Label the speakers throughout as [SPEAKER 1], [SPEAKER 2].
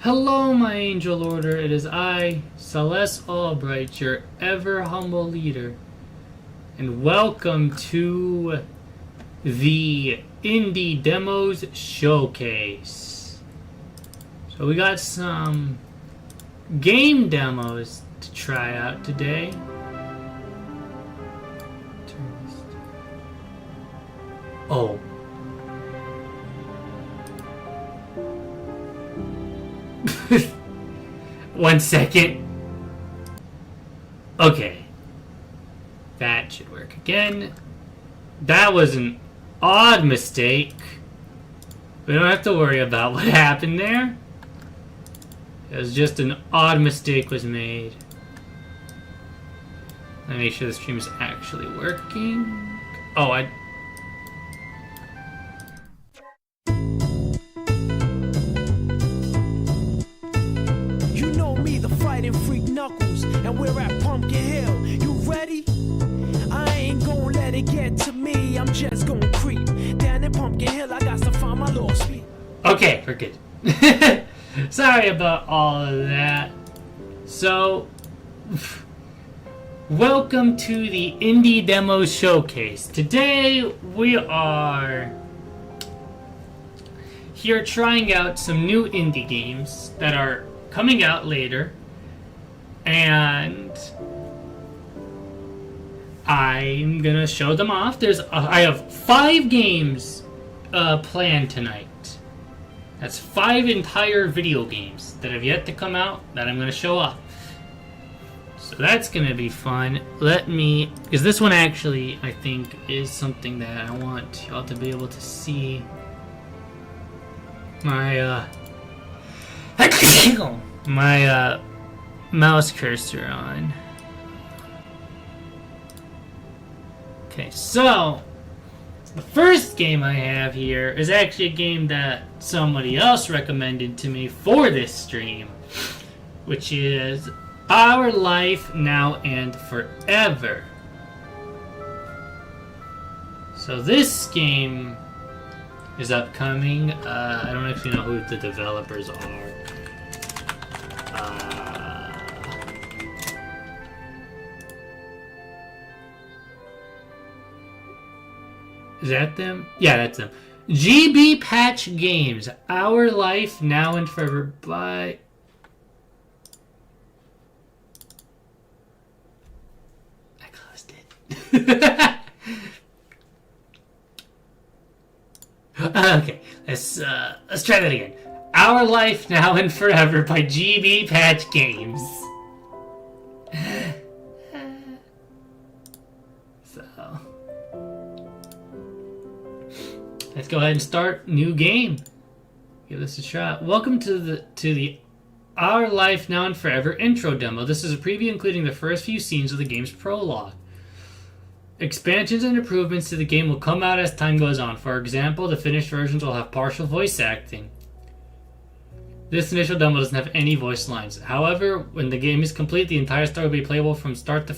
[SPEAKER 1] Hello, my angel order. It is I, Celes Albright, your ever humble leader, and welcome to the Indie Demos Showcase. So we got some game demos to try out today. Oh. One second. Okay. That should work again. That was an odd mistake. We don't have to worry about what happened there. It was just an odd mistake was made. Let me make sure the stream is actually working. Oh,
[SPEAKER 2] Fighting freak knuckles, and we're at Pumpkin Hill. You ready? I ain't gonna let it get to me. I'm just gonna creep down in Pumpkin Hill. I got to find my lost speed.
[SPEAKER 1] Okay, we're good. Sorry about all of that. So, welcome to the Indie Demo Showcase. Today we are here trying out some new indie games that are coming out later. And I'm gonna show them off. I have 5 games planned tonight. That's 5 entire video games that have yet to come out that I'm gonna show off. So that's gonna be fun. Because this one actually, I think, is something that I want y'all to be able to see. My mouse cursor on. Okay, so the first game I have here is actually a game that somebody else recommended to me for this stream, which is Our Life Now and Forever. So this game is upcoming. I don't actually know who the developers are. Is that them? Yeah, that's them. GB Patch Games. Our Life Now and Forever by... I closed it. Okay, let's try that again. Our Life Now and Forever by GB Patch Games. Let's go ahead and start new game. Give this a shot. Welcome to the Our Life Now and Forever intro demo. This is a preview including the first few scenes of the game's prologue. Expansions and improvements to the game will come out as time goes on. For example, the finished versions will have partial voice acting. This initial demo doesn't have any voice lines. However, when the game is complete, the entire story will be playable from start to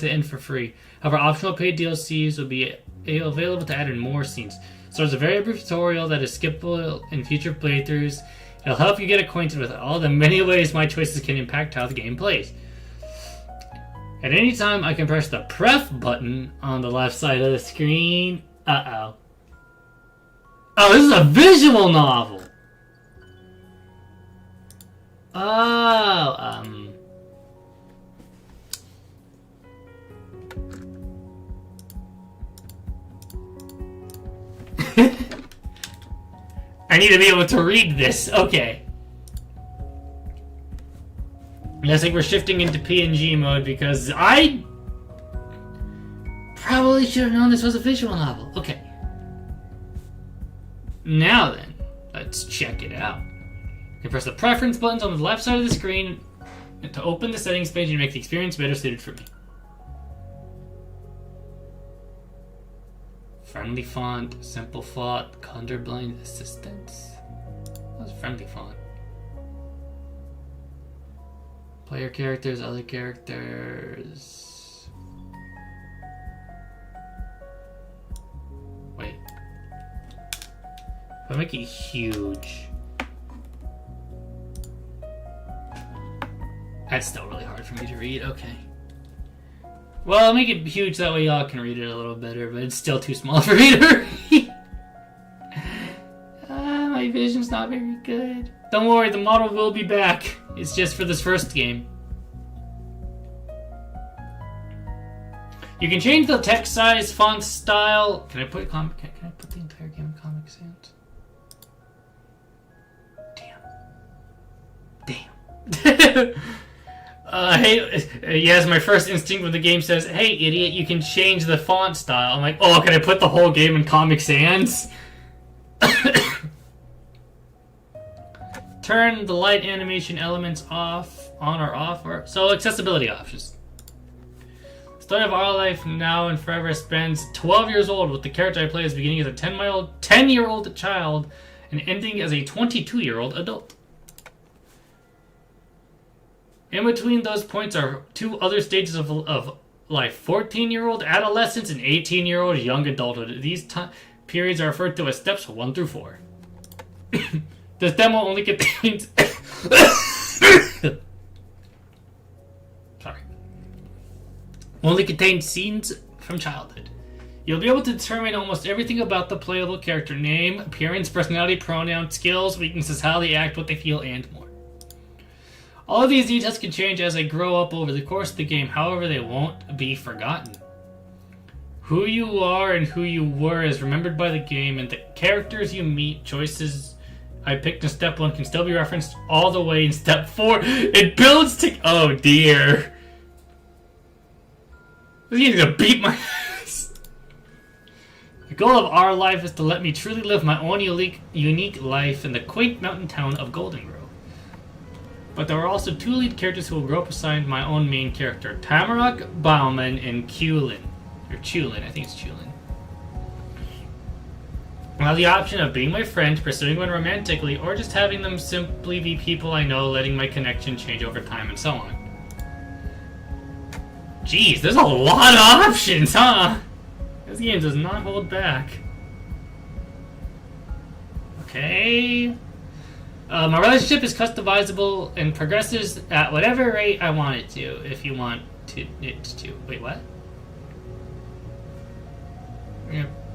[SPEAKER 1] end for free. However, optional paid DLCs will be available to add in more scenes. So there's a very brief tutorial that is skippable in future playthroughs. It'll help you get acquainted with all the many ways my choices can impact how the game plays. At any time, I can press the pref button on the left side of the screen. Uh-oh. Oh, this is a visual novel! Oh, I need to be able to read this. Okay. I think we're shifting into PNG mode because I probably should have known this was a visual novel. Okay. Now then, let's check it out. You can press the preference buttons on the left side of the screen to open the settings page and make the experience better suited for me. Friendly font, simple font, colorblind assistance. That was friendly font. Player characters, other characters. Wait. If I make it huge. That's still really hard for me to read. Okay. Well, I'll make it huge, that way y'all can read it a little better, but it's still too small for me to read. My vision's not very good. Don't worry, the model will be back. It's just for this first game. You can change the text size, font style. Can I put can I put the entire game in Comic Sans? Damn. Hey, yes, my first instinct when the game says, "Hey, idiot, you can change the font style." I'm like, oh, can I put the whole game in Comic Sans? Turn the light animation elements on or off. So accessibility options. The story of our life now and forever spans 12 years old, with the character I play as beginning as a 10-year-old child and ending as a 22-year-old adult. In between those points are 2 other stages of life: 14-year-old adolescence and 18-year-old young adulthood. These periods are referred to as steps 1 through 4. This demo only contains only contains scenes from childhood. You'll be able to determine almost everything about the playable character: name, appearance, personality, pronouns, skills, weaknesses, how they act, what they feel, and more. All of these details can change as they grow up over the course of the game, however they won't be forgotten. Who you are and who you were is remembered by the game, and the characters you meet, choices I picked in step 1 can still be referenced all the way in step 4. It builds to... Oh dear. You need to beat my ass. The goal of our life is to let me truly live my own unique life in the quaint mountain town of Golden Grove. But there are also 2 lead characters who will grow up beside my own main character, Tamarack Bauman and Chulin. Or Chulin, I think it's Chulin. I have the option of being my friend, pursuing one romantically, or just having them simply be people I know, letting my connection change over time, and so on. Jeez, there's a lot of options, huh? This game does not hold back. Okay. My relationship is customizable and progresses at whatever rate I want it to, if you want it to. Wait, what?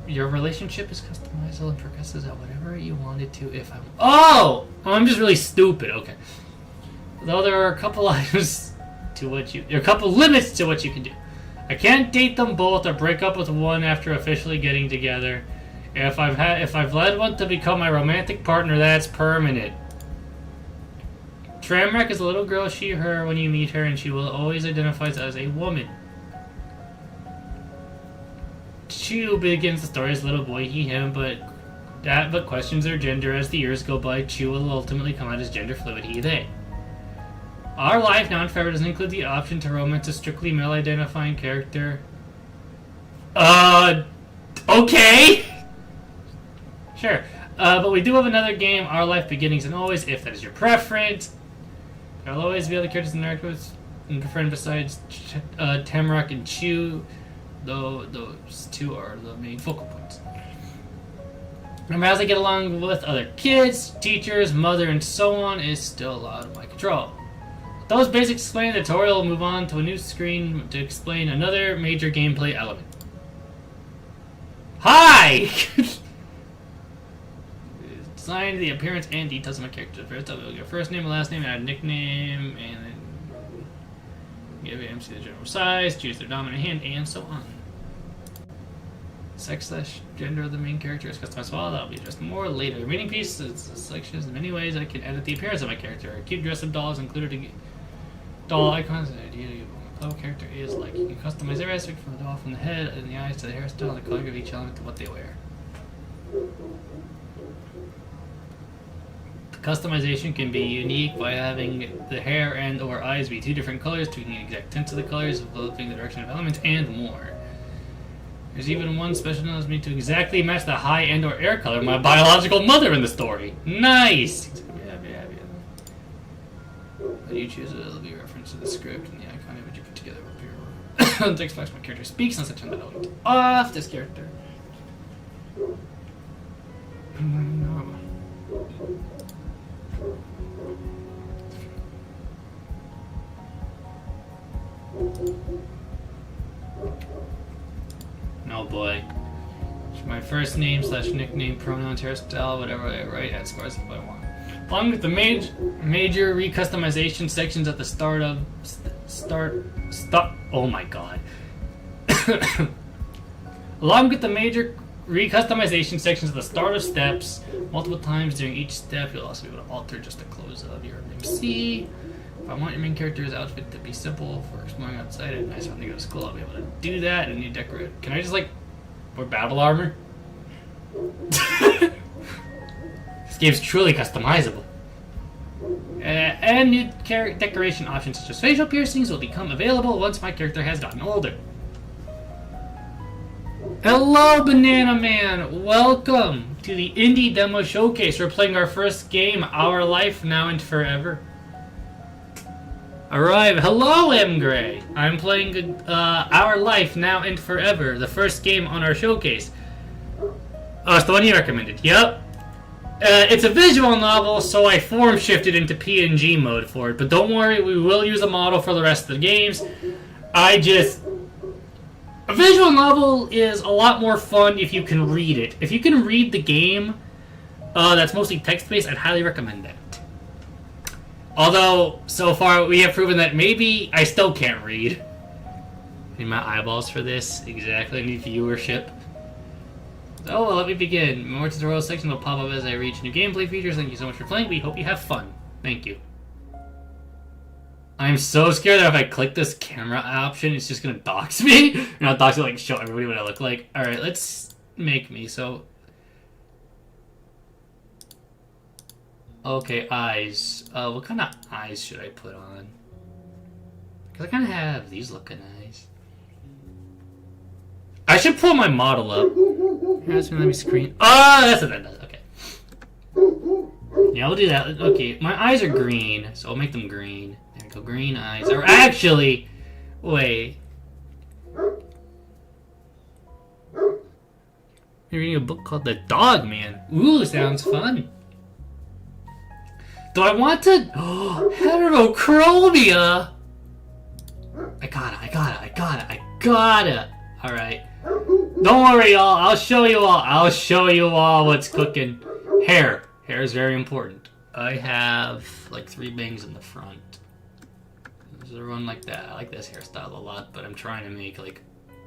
[SPEAKER 1] Your relationship is customizable and progresses at whatever rate you want it to, if I want. Oh! I'm just really stupid, okay. Though there are a couple items to what you... There are a couple limits to what you can do. I can't date them both or break up with one after officially getting together. If I've led one to become my romantic partner, that's permanent. Tramrack is a little girl, she, her, when you meet her, and she will always identify as a woman. Chu begins the story as little boy, he, him, but questions their gender as the years go by. Chu will ultimately come out as gender fluid, he, they. Our life now and forever doesn't include the option to romance a strictly male-identifying character. Okay! Sure. But we do have another game, Our Life Beginnings and Always, if that is your preference. There will always be other characters to interact with and befriend besides Tamarack and Chu, though those 2 are the main focal points. Remember, as I get along with other kids, teachers, mother, and so on is still out of my control. With those basics explained, the tutorial will move on to a new screen to explain another major gameplay element. Hi! Design the appearance and details of my character. First, I'll give first name, last name, add a nickname, and then give MC the general size, choose their dominant hand, and so on. Sex/gender of the main character is customized. Well, that'll be addressed more later. The remaining piece is selections. In many ways, I can edit the appearance of my character. A cute dress of dolls included doll icons. The idea of what my character is like. You can customize every aspect from the doll, from the head and the eyes to the hairstyle and the color of each element to what they wear. Customization can be unique by having the hair and or eyes be 2 different colors, tweaking the exact tints of the colors, developing the direction of elements, and more. There's even one special that allows me to exactly match the high and or air color of my biological mother in the story. Nice! When you choose it, it'll be a reference to the script and the icon image you put together will appear. The text box my character speaks, unless I turn that off this character. No. Oh boy. My first name / nickname, pronouns, hairstyle, whatever I write, add scores if I want. Along with the major recustomization sections at the start of oh my god. Along with the major recustomization sections at the start of steps, multiple times during each step, you'll also be able to alter just the clothes of your MC. If I want your main character's outfit to be simple for exploring outside and nice when they go to school, I'll be able to do that and you decorate. Can I just like wear battle armor? This game's truly customizable. And new decoration options such as facial piercings will become available once my character has gotten older. Hello, Banana Man! Welcome to the Indie Demo Showcase. We're playing our first game, Our Life Now and Forever. Alright, hello, M. Gray. I'm playing Our Life Now and Forever, the first game on our showcase. Oh, it's the one you recommended. Yep. It's a visual novel, so I form shifted into PNG mode for it. But don't worry, we will use a model for the rest of the games. A visual novel is a lot more fun if you can read it. If you can read the game, that's mostly text-based, I'd highly recommend that. Although, so far, we have proven that maybe I still can't read. I need my eyeballs for this. Exactly, I need viewership. Oh, well, let me begin. More tutorial section will pop up as I reach new gameplay features. Thank you so much for playing. We hope you have fun. Thank you. I'm so scared that if I click this camera option, it's just gonna dox me. You know, dox it, like, show everybody what I look like. Alright, let's make me, so... Okay, eyes. What kind of eyes should I put on? Because I kind of have these looking eyes. I should pull my model up. Here, let me screen. Oh, that's what that does. Okay. Yeah, we'll do that. Okay, my eyes are green, so I'll make them green. There we go, green eyes. Or actually, wait. You're reading a book called The Dog Man. Ooh, sounds fun. Do I want to? Oh, heterochromia. I got it. All right. Don't worry, y'all. I'll show you all what's cooking. Hair is very important. I have like 3 bangs in the front. There's a run like that. I like this hairstyle a lot, but I'm trying to make like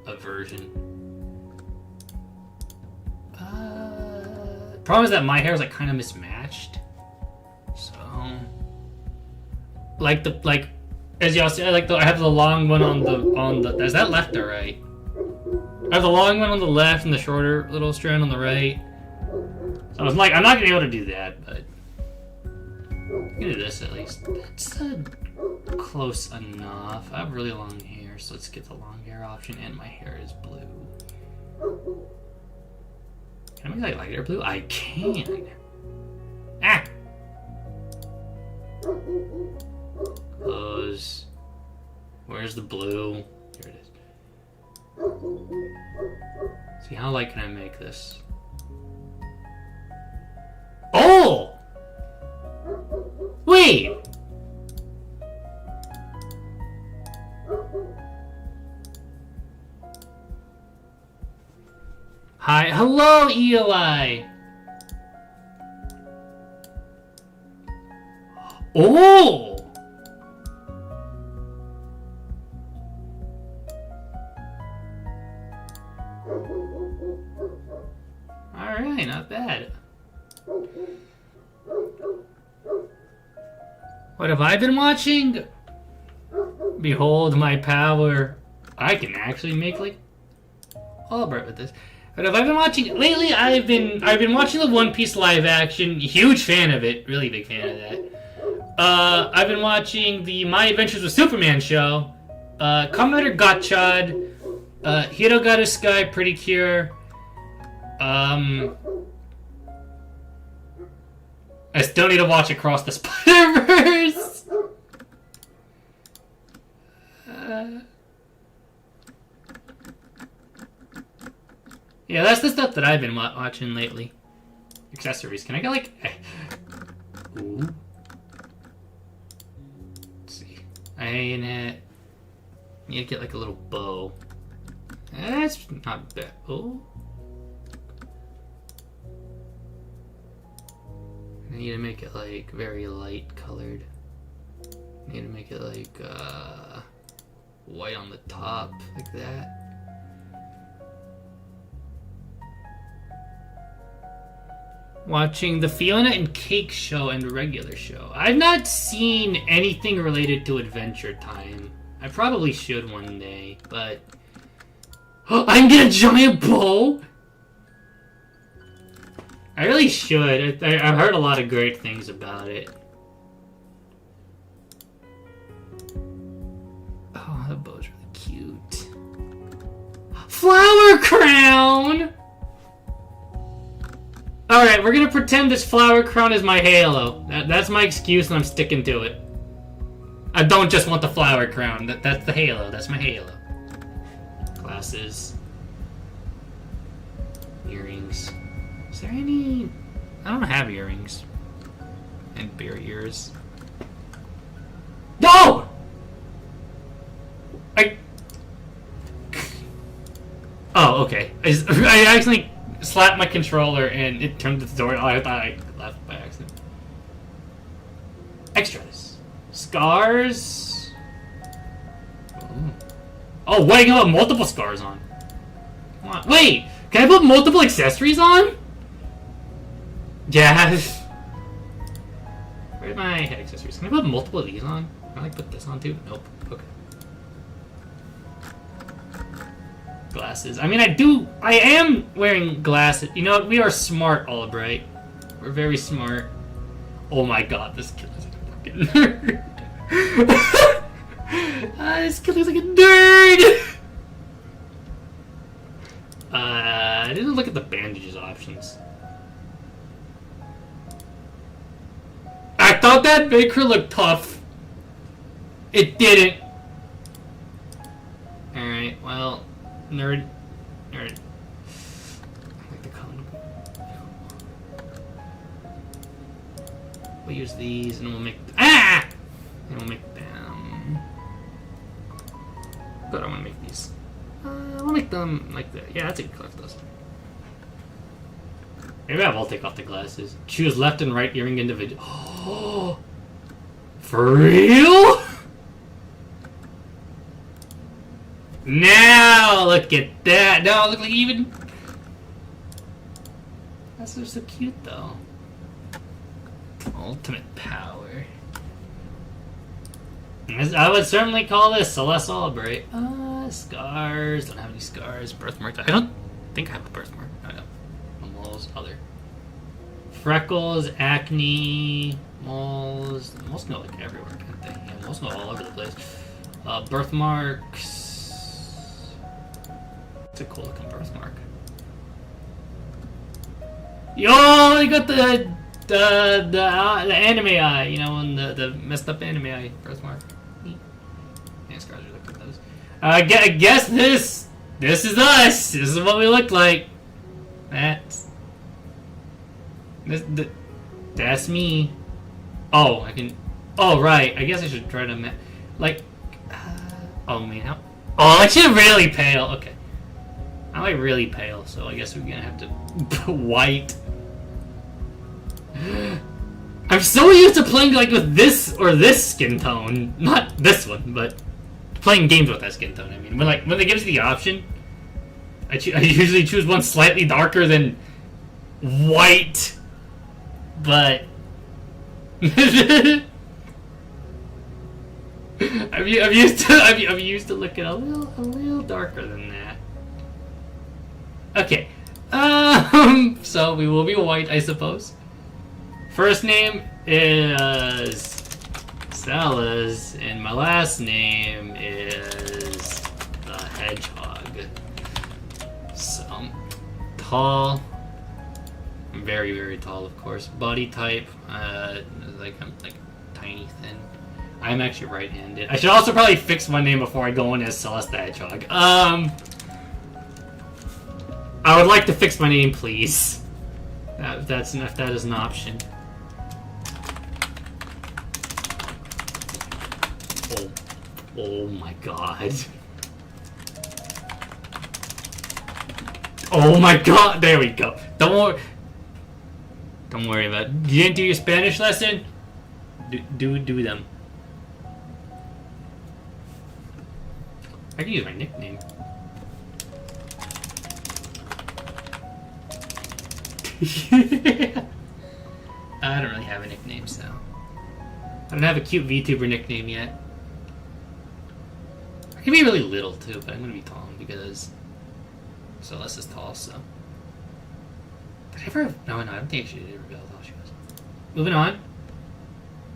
[SPEAKER 1] a version. Problem is that my hair is like kind of mismatched. So, as y'all see, I have the long one on the. Is that left or right? I have the long one on the left and the shorter little strand on the right. So I'm like, I'm not gonna be able to do that, but I can do this at least. That's close enough. I have really long hair, so let's get the long hair option, and my hair is blue. Can I make like lighter blue? I can. Ah. Close. Where's the blue? Here it is. See, how light can I make this? Oh! Wait! Hi, hello, EOI! Oh! Alright, not bad. What have I been watching? Behold my power. I can actually make like Albright with this. But have I been watching lately? I've been watching the One Piece live action. Huge fan of it. Really big fan of that. I've been watching the My Adventures with Superman show. Kamen Rider Gotchad. Hirogaru Sky Pretty Cure. I still need to watch Across the Spider-Verse. Yeah, that's the stuff that I've been watching lately. Accessories. Can I get like... Ooh. Let's see. You need to get like a little bow. That's not bad. Oh. I need to make it like very light colored. I need to make it like white on the top, like that. Watching the Fiona and Cake show and regular show. I've not seen anything related to Adventure Time. I probably should one day, but... I can get a giant bow? I really should. I've heard a lot of great things about it. Oh, that bow's really cute. Flower crown! Alright, we're gonna pretend this flower crown is my halo. That's my excuse and I'm sticking to it. I don't just want the flower crown. That's the halo. That's my halo. Glasses. Earrings. Is there any... I don't have earrings. And bear ears. No! Oh, okay. I actually slapped my controller and it turned the door. Oh, I thought I left by accident. Extras. Scars. Ooh. Oh, wait, I can put multiple scars on. Come on. Wait, can I put multiple accessories on? Yes. Where's my head accessories? Can I put multiple of these on? Can I like put this on too? Nope. Okay. Glasses. I mean, I am wearing glasses. You know what? We are smart, Albright. We're very smart. Oh my god, this kid is like a fucking nerd. This kid looks like a nerd! I didn't look at the bandages options. I thought that make her look tough. It didn't. Alright, well... Nerd. I like the color. We'll use these and we'll make... Ah! And we'll make them... But I want to make these. We'll make them like that. Yeah, that's a good color for those. Maybe I will take off the glasses. Choose left and right earring individual. Oh! For real? Now look at that. No, look like even. That's so cute though. Ultimate power. I would certainly call this Celes Albright. Scars. Don't have any scars. Birthmark. I don't think I have a birthmark. I know. Moles. Other. Freckles. Acne. Moles. Moles go like everywhere, can't they? Yeah, moles go all over the place. Birthmarks. It's a cool looking birthmark. Yo, you got the anime eye, you know, and the messed up anime eye birthmark. Yeah, scars are like those. I guess this is us. This is what we look like. That's me. Oh, I can. Oh right. I guess I should try to like. Oh man, how? Oh, I should really pale. Okay. I'm like really pale, so I guess we're gonna have to white. I'm so used to playing like with this or this skin tone, not this one, but playing games with that skin tone. I mean, when they give us the option, I usually choose one slightly darker than white, but I'm used to looking a little darker than that. Okay, so we will be white, I suppose. First name is Celes, and my last name is the Hedgehog. So, tall. I'm very, very tall, of course. Body type, I'm like tiny, thin. I'm actually right-handed. I should also probably fix my name before I go in as Celes the Hedgehog. I would like to fix my name, please. If that is an option. Oh my god. Oh my god, there we go. Don't worry about it. You didn't do your Spanish lesson? Do them. I can use my nickname. I don't really have a nickname, so I don't have a cute VTuber nickname yet. I can be really little too, but I'm gonna be tall because Celes is tall, so. Did I ever? No, I don't think she did reveal how tall she was. Moving on.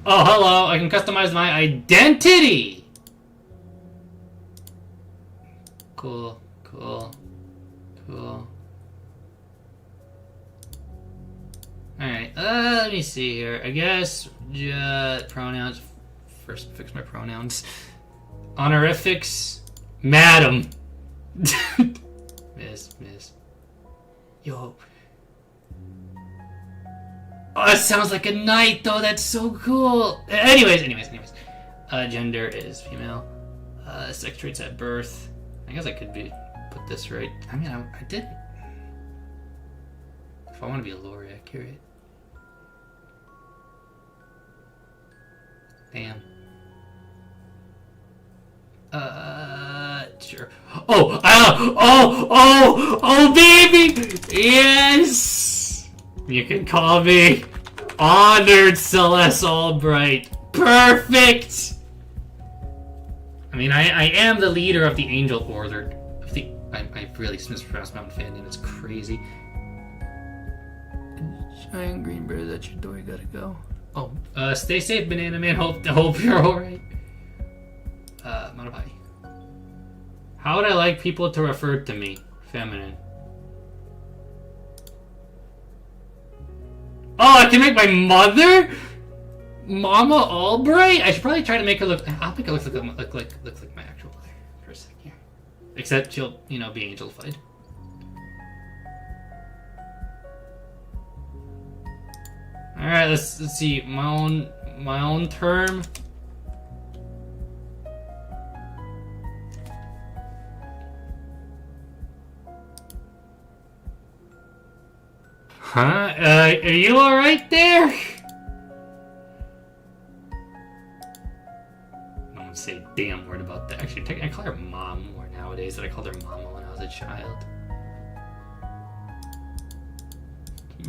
[SPEAKER 1] Oh, hello! I can customize my identity! Cool. Alright, let me see here. I guess, pronouns. First, fix my pronouns. Honorifics. Madam. Miss. Yo. Oh, that sounds like a knight, though. That's so cool. Anyways. Gender is female. Sex traits at birth. I guess I could put this right. I mean, I did. If I want to be a lore accurate. Damn. Sure. Oh, baby! Yes! You can call me Honored Celes Albright. Perfect! I mean, I am the leader of the Angel Order. I really mispronounced my own fan name. It's crazy. Giant green bird, that's your door. You gotta go. Oh, stay safe, Banana Man. Hope you're alright. Modify. How would I like people to refer to me? Feminine. Oh, I can make my mother? Mama Albright? I should probably try to make her look. I'll make her look like my actual mother for a second here. Except she'll, be angelified. All right, let's see. My own term. Huh? Are you all right there? I don't say a damn word about that. Actually, I call her mom more nowadays than I called her mama when I was a child.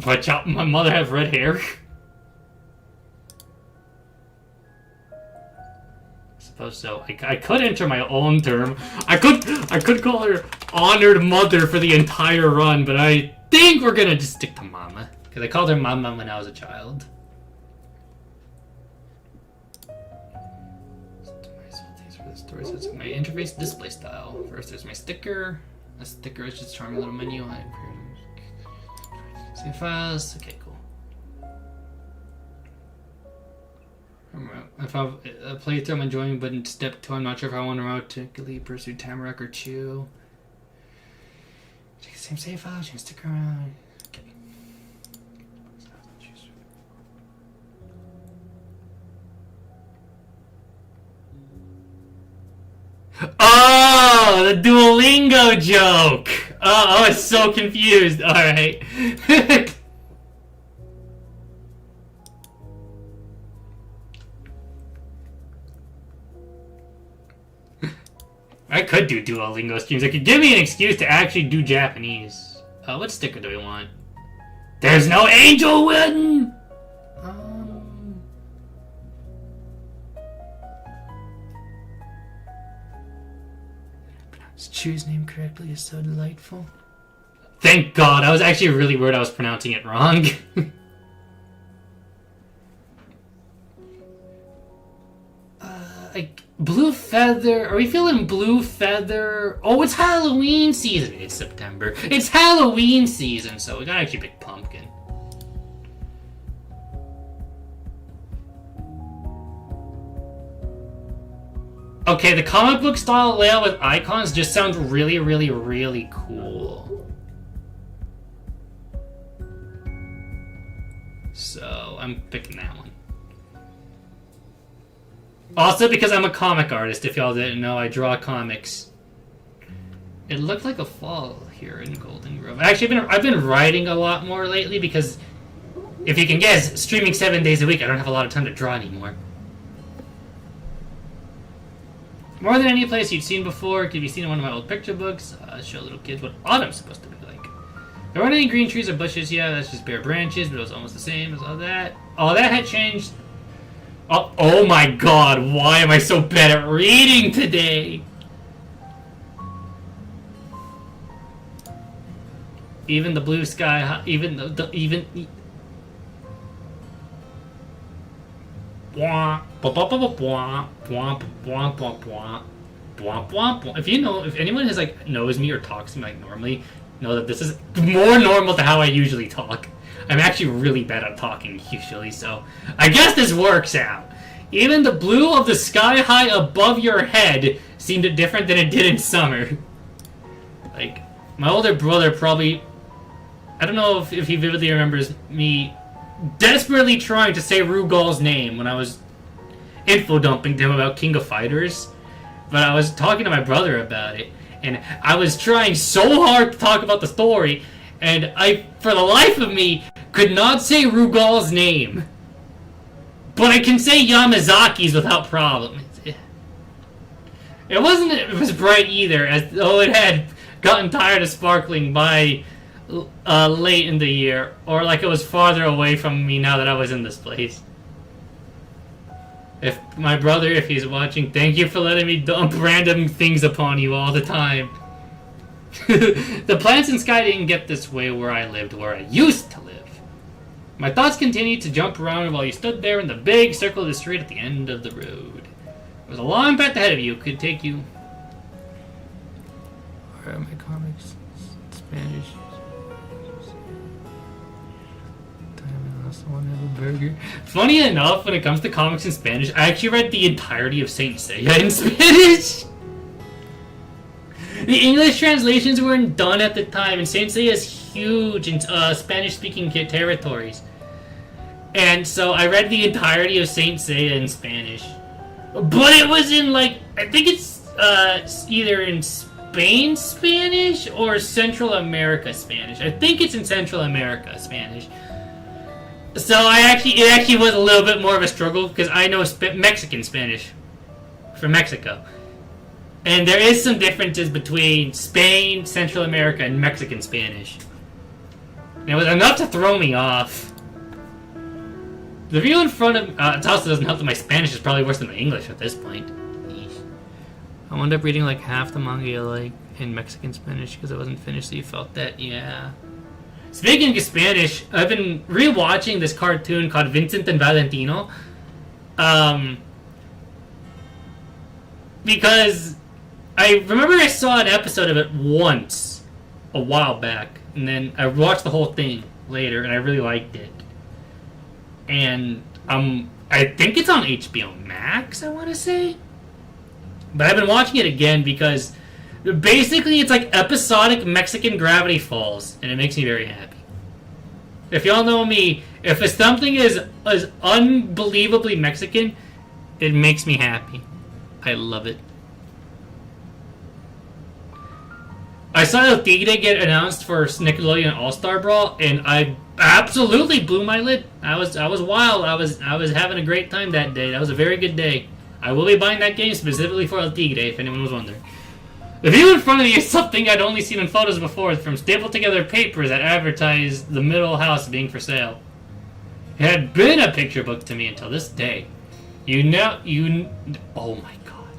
[SPEAKER 1] Watch out, my mother has red hair. I suppose so. I could enter my own term. I could call her Honored Mother for the entire run, but I think we're gonna just stick to Mama. Because I called her Mama when I was a child. My interface display style. First there's my sticker. A sticker is just a charming little menu. Save files. Okay, cool. If I've a playthrough I'm enjoying, but in step 2 I'm not sure if I want to romantically pursue Tamarack or Chew. Take the same save file, change stick around. Okay. Oh, the Duolingo joke! Oh, I was so confused. Alright. I could do Duolingo streams. I could give me an excuse to actually do Japanese. What sticker do we want? There's no angel win! To choose name correctly is so delightful. Thank God! I was actually really worried I was pronouncing it wrong. Blue Feather. Are we feeling Blue Feather? Oh, it's Halloween season. It's September. It's Halloween season, so we gotta actually pick Pumpkin. Okay, the comic book style layout with icons just sounds really, really, really cool. So, I'm picking that one. Also because I'm a comic artist, if y'all didn't know, I draw comics. It looked like a fall here in Golden Grove. Actually, I've been writing a lot more lately because, if you can guess, streaming 7 days a week, I don't have a lot of time to draw anymore. More than any place you've seen before, could be seen in one of my old picture books. Show little kids what autumn's supposed to be like. There weren't any green trees or bushes, yeah, that's just bare branches, but it was almost the same as all that. All that had changed. Oh my god, why am I so bad at reading today? Even the blue sky, even if anyone has like knows me or talks to me like normally, know that this is more normal to how I usually talk. I'm actually really bad at talking usually, so I guess this works out. Even the blue of the sky high above your head seemed different than it did in summer. Like, my older brother probably, I don't know if he vividly remembers me desperately trying to say Rugal's name when I was info dumping to him about King of Fighters, but I was talking to my brother about it, and I was trying so hard to talk about the story, and I, for the life of me, could not say Rugal's name. But I can say Yamazaki's without problem. It wasn't as bright either, as though it had gotten tired of sparkling by late in the year, or like it was farther away from me now that I was in this place. If my brother, if he's watching, thank you for letting me dump random things upon you all the time. The plants and sky didn't get this way where I lived, where I used to live. My thoughts continued to jump around while you stood there in the big circle of the street at the end of the road. There was a long path ahead of you. It could take you... Where are my comics? Spanish. Time I also want to have a burger. Funny enough, when it comes to comics in Spanish, I actually read the entirety of Saint Seiya in Spanish. The English translations weren't done at the time, and Saint Seiya is huge in Spanish-speaking territories. And so I read the entirety of Saint Seiya in Spanish. But it was in, like, I think it's either in Spain Spanish or Central America Spanish. I think it's in Central America Spanish. So it actually was a little bit more of a struggle, because I know Mexican Spanish from Mexico. And there is some differences between Spain, Central America, and Mexican Spanish. And it was enough to throw me off. The view in front of... it also doesn't help that my Spanish is probably worse than my English at this point. I wound up reading like half the manga like in Mexican Spanish because I wasn't finished, so you felt that, yeah. Speaking of Spanish, I've been rewatching this cartoon called Vincent and Valentino. Because I remember I saw an episode of it once, a while back, and then I watched the whole thing later, and I really liked it. And I think it's on HBO Max, I want to say. But I've been watching it again because basically it's like episodic Mexican Gravity Falls, and it makes me very happy. If y'all know me, if something is unbelievably Mexican, it makes me happy. I love it. I saw El Tigre get announced for Nickelodeon All-Star Brawl, and I absolutely blew my lid. I was wild. I was having a great time that day. That was a very good day. I will be buying that game specifically for El Tigre, if anyone was wondering. The view in front of you is something I'd only seen in photos before, from stapled together papers that advertised the middle house being for sale. It had been a picture book to me until this day. Oh my god.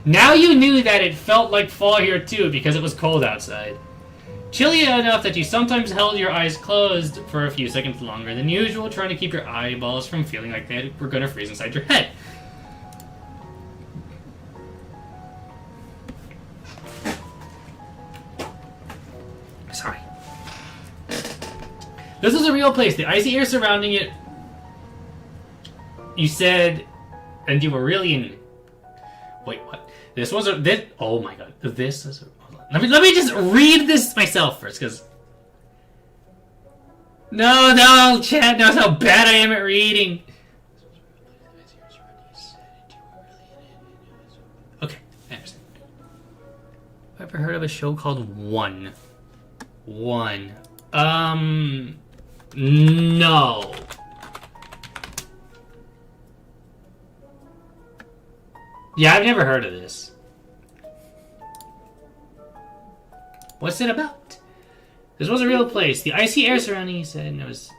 [SPEAKER 1] Now you knew that it felt like fall here too, because it was cold outside. Chilly enough that you sometimes held your eyes closed for a few seconds longer than usual, trying to keep your eyeballs from feeling like they were going to freeze inside your head. Sorry. This is a real place. The icy air surrounding it. You said, and you were really in... Wait, what? Oh my god. This is... Let me just read this myself first, because... No, Chad knows how bad I am at reading. Okay, I understand. ever heard of a show called One? One. No. Yeah, I've never heard of this. What's it about? This was a real place. The icy air surrounding you said, and it was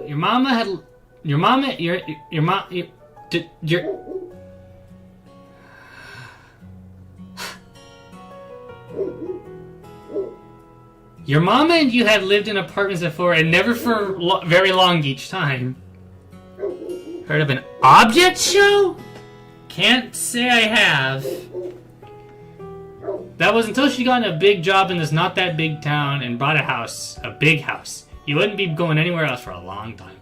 [SPEAKER 1] your mama had your mom your Your mama and you had lived in apartments before, and never for very long each time. Heard of an object show? Can't say I have. That was until she got a big job in this not that big town and bought a house, a big house. You wouldn't be going anywhere else for a long time.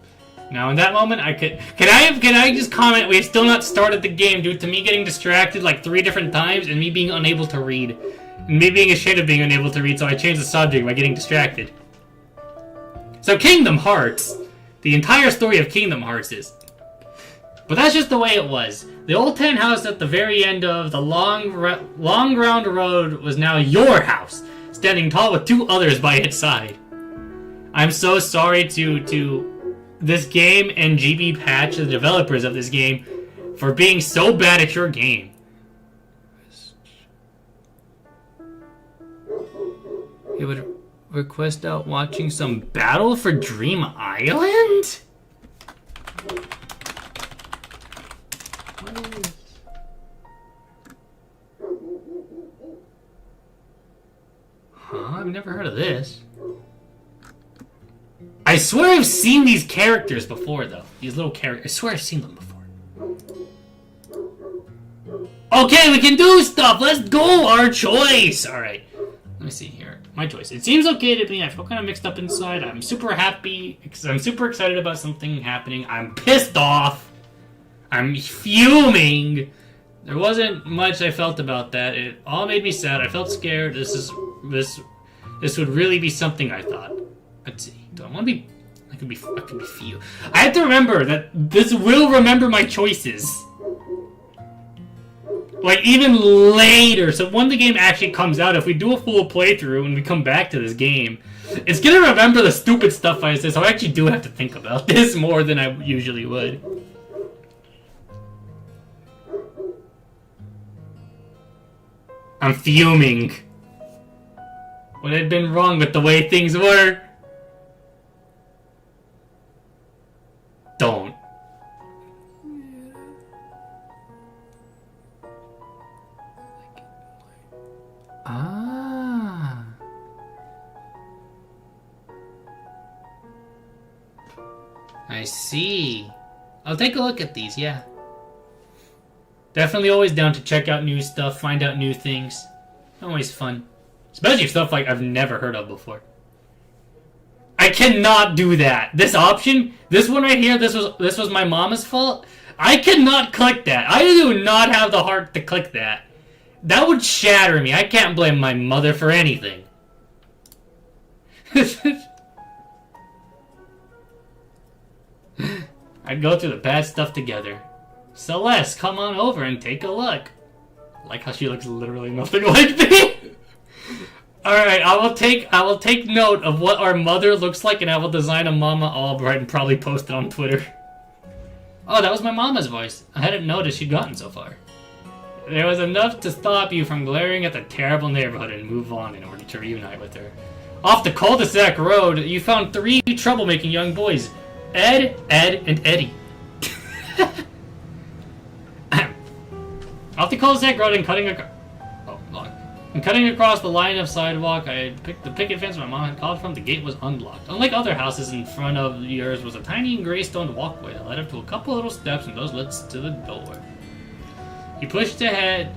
[SPEAKER 1] Now in that moment, can I just comment? We have still not started the game due to me getting distracted like 3 different times and me being unable to read. And me being ashamed of being unable to read, so I changed the subject by getting distracted. So Kingdom Hearts. The entire story of Kingdom Hearts is. But that's just the way it was. The old tin house at the very end of the long round road was now your house, standing tall with 2 others by its side. I'm so sorry to this game and GB Patch, the developers of this game, for being so bad at your game. He would request out watching some Battle for Dream Island? Huh? I've never heard of this. I swear I've seen these characters before, though. These little characters. I swear I've seen them before. Okay, we can do stuff! Let's go! Our choice! Alright. Let me see here. My choice. It seems okay to me. I feel kind of mixed up inside. I'm super happy because I'm super excited about something happening. I'm pissed off. I'm fuming. There wasn't much I felt about that. It all made me sad. I felt scared. This would really be something I thought. Let's see. Do I want to be? I could be few. I have to remember that this will remember my choices. Like, even later. So when the game actually comes out, if we do a full playthrough and we come back to this game, it's gonna remember the stupid stuff I said, so I actually do have to think about this more than I usually would. I'm fuming. What had been wrong with the way things were? Don't. Ah. I see. I'll take a look at these, yeah. Definitely always down to check out new stuff, find out new things. Always fun. Especially stuff like I've never heard of before. I cannot do that. This option, this one right here, this was my mama's fault. I cannot click that. I do not have the heart to click that. That would shatter me. I can't blame my mother for anything. I'd go through the bad stuff together. Celes, come on over and take a look. I like how she looks literally nothing like me. Alright, I will take note of what our mother looks like, and I will design a Mama Albright and probably post it on Twitter. Oh, that was my mama's voice. I hadn't noticed she'd gotten so far. There was enough to stop you from glaring at the terrible neighborhood and move on in order to reunite with her. Off the cul-de-sac road, you found 3 troublemaking young boys. Ed, and Eddie. Off the cul-de-sac road and cutting across the line of sidewalk, I had picked the picket fence my mom had called from. The gate was unblocked. Unlike other houses in front of yours was a tiny gray stone walkway that led up to a couple little steps, and those led to the door. He pushed ahead.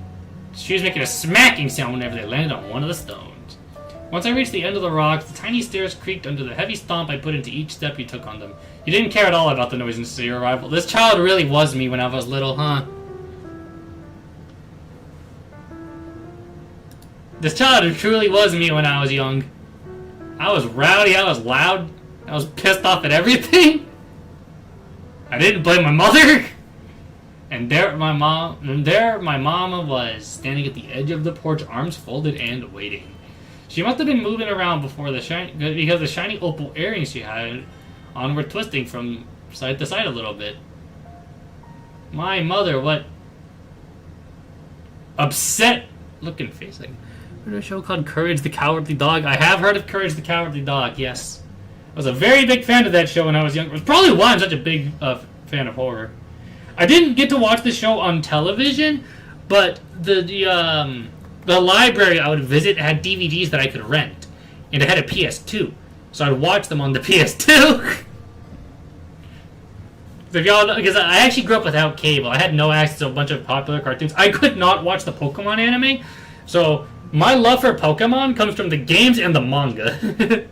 [SPEAKER 1] She was making a smacking sound whenever they landed on one of the stones. Once I reached the end of the rocks, the tiny stairs creaked under the heavy stomp I put into each step you took on them. You didn't care at all about the noise until your arrival. This child really was me when I was little, huh? This child truly was me when I was young. I was rowdy, I was loud, I was pissed off at everything. I didn't blame my mother. And there my mama was, standing at the edge of the porch, arms folded and waiting. She must have been moving around because the shiny opal earrings she had on were twisting from side to side a little bit. My mother, what upset looking face. Like, heard a show called Courage the Cowardly Dog. I have heard of Courage the Cowardly Dog, yes. I was a very big fan of that show when I was younger. It's probably why I'm such a big fan of horror. I didn't get to watch the show on television, but the library I would visit had DVDs that I could rent, and it had a PS2, so I'd watch them on the PS2. So if y'all know, because I actually grew up without cable, I had no access to a bunch of popular cartoons. I could not watch the Pokemon anime, so my love for Pokemon comes from the games and the manga.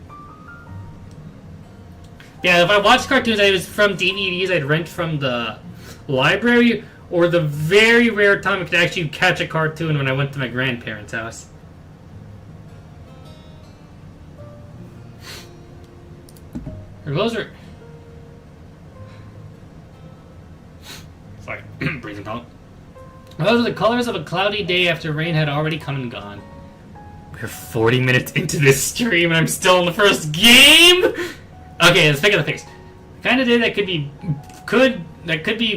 [SPEAKER 1] Yeah, if I watched cartoons, it was from DVDs I'd rent from the library, or the very rare time I could actually catch a cartoon when I went to my grandparents' house. Her clothes are... Sorry, breathing tongue. Those are the colors of a cloudy day after rain had already come and gone. We're 40 minutes into this stream and I'm still in the first game? Okay, let's pick up the face. The kind of day that could be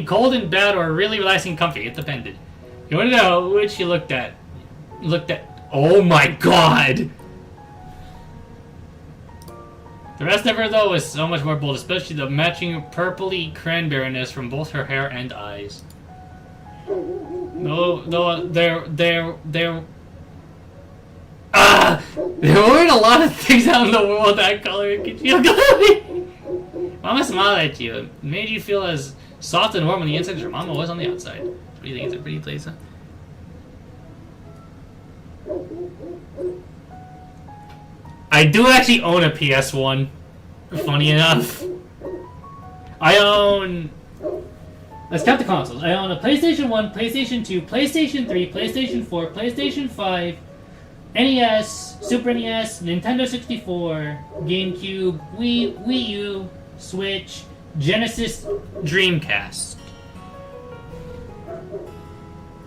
[SPEAKER 1] cold and bad or really relaxing and comfy. It depended. You want to know which she looked at? Oh my god! The rest of her, though, was so much more bold, especially the matching purpley cranberryness from both her hair and eyes. There weren't a lot of things out in the world that color could feel good. Mama smiled at you. It made you feel as soft and warm on the inside as your mama was on the outside. What do you think? It's a pretty place, huh? I do actually own a PS1. Funny enough. I own... Let's count the consoles. I own a PlayStation 1, PlayStation 2, PlayStation 3, PlayStation 4, PlayStation 5, NES, Super NES, Nintendo 64, GameCube, Wii U, Switch, Genesis, Dreamcast.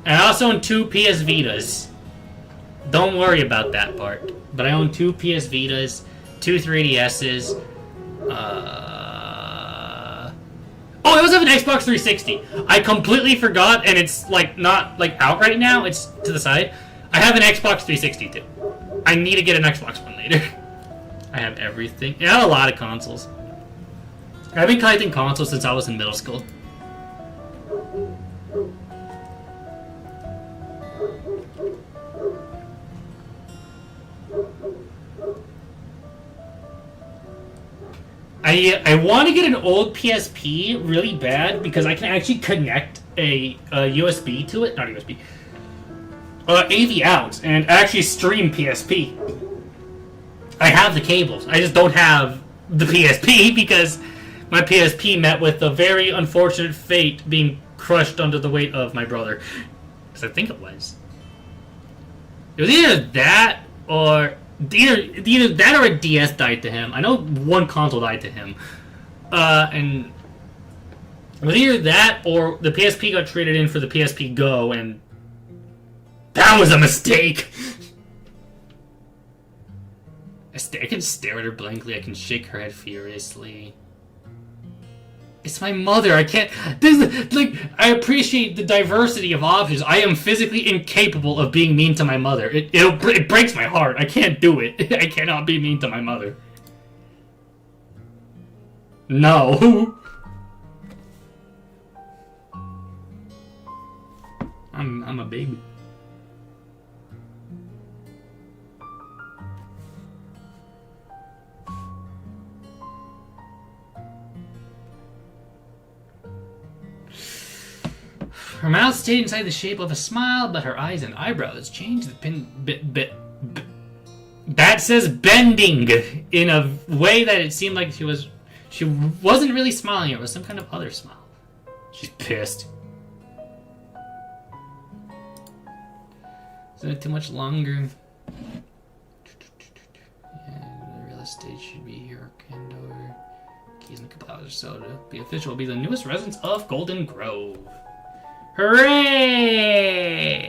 [SPEAKER 1] And I also own 2 PS Vitas. Don't worry about that part. But I own 2 PS Vitas, 2 3DSs. Oh, I also have an Xbox 360. I completely forgot, and it's like not like out right now. It's to the side. I have an Xbox 360 too. I need to get an Xbox One later. I have everything. I have a lot of consoles. I've been collecting consoles since I was in middle school. I want to get an old PSP really bad because I can actually connect a USB to it. Not USB. AV out and actually stream PSP. I have the cables. I just don't have the PSP because my PSP met with a very unfortunate fate being crushed under the weight of my brother. Because I think it was. It was either that or... Either that or a DS died to him. I know one console died to him. And it was either that or the PSP got traded in for the PSP Go, and that was a mistake! I can stare at her blankly. I can shake her head furiously. It's my mother. I can't... I appreciate the diversity of options. I am physically incapable of being mean to my mother. It breaks my heart. I can't do it. I cannot be mean to my mother. No. I'm a baby. Her mouth stayed inside the shape of a smile, but her eyes and eyebrows changed that says bending in a way that it seemed like she wasn't really smiling. It was some kind of other smile. She's pissed. Isn't it too much longer? Yeah, the real estate should be here. Candor. Keys in a couple hours or so to be official. Will be the newest residents of Golden Grove. Hooray!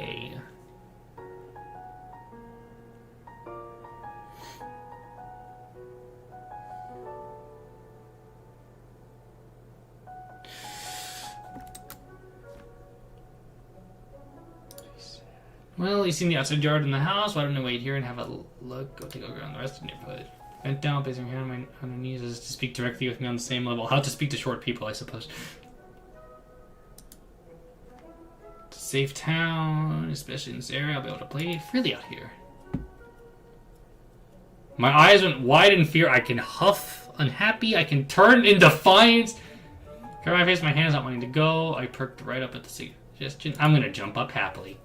[SPEAKER 1] Well, you've seen the outside yard in the house. Why don't I wait here and have a look? Go take a look around the rest of the neighborhood. Bent down, placing my hand on my knees as to speak directly with me on the same level. How to speak to short people, I suppose. It's a safe town, especially in this area. I'll be able to play freely out here. My eyes went wide in fear. I can huff, unhappy. I can turn in defiance. Cover my face, my hands not wanting to go. I perked right up at the suggestion. I'm gonna jump up happily.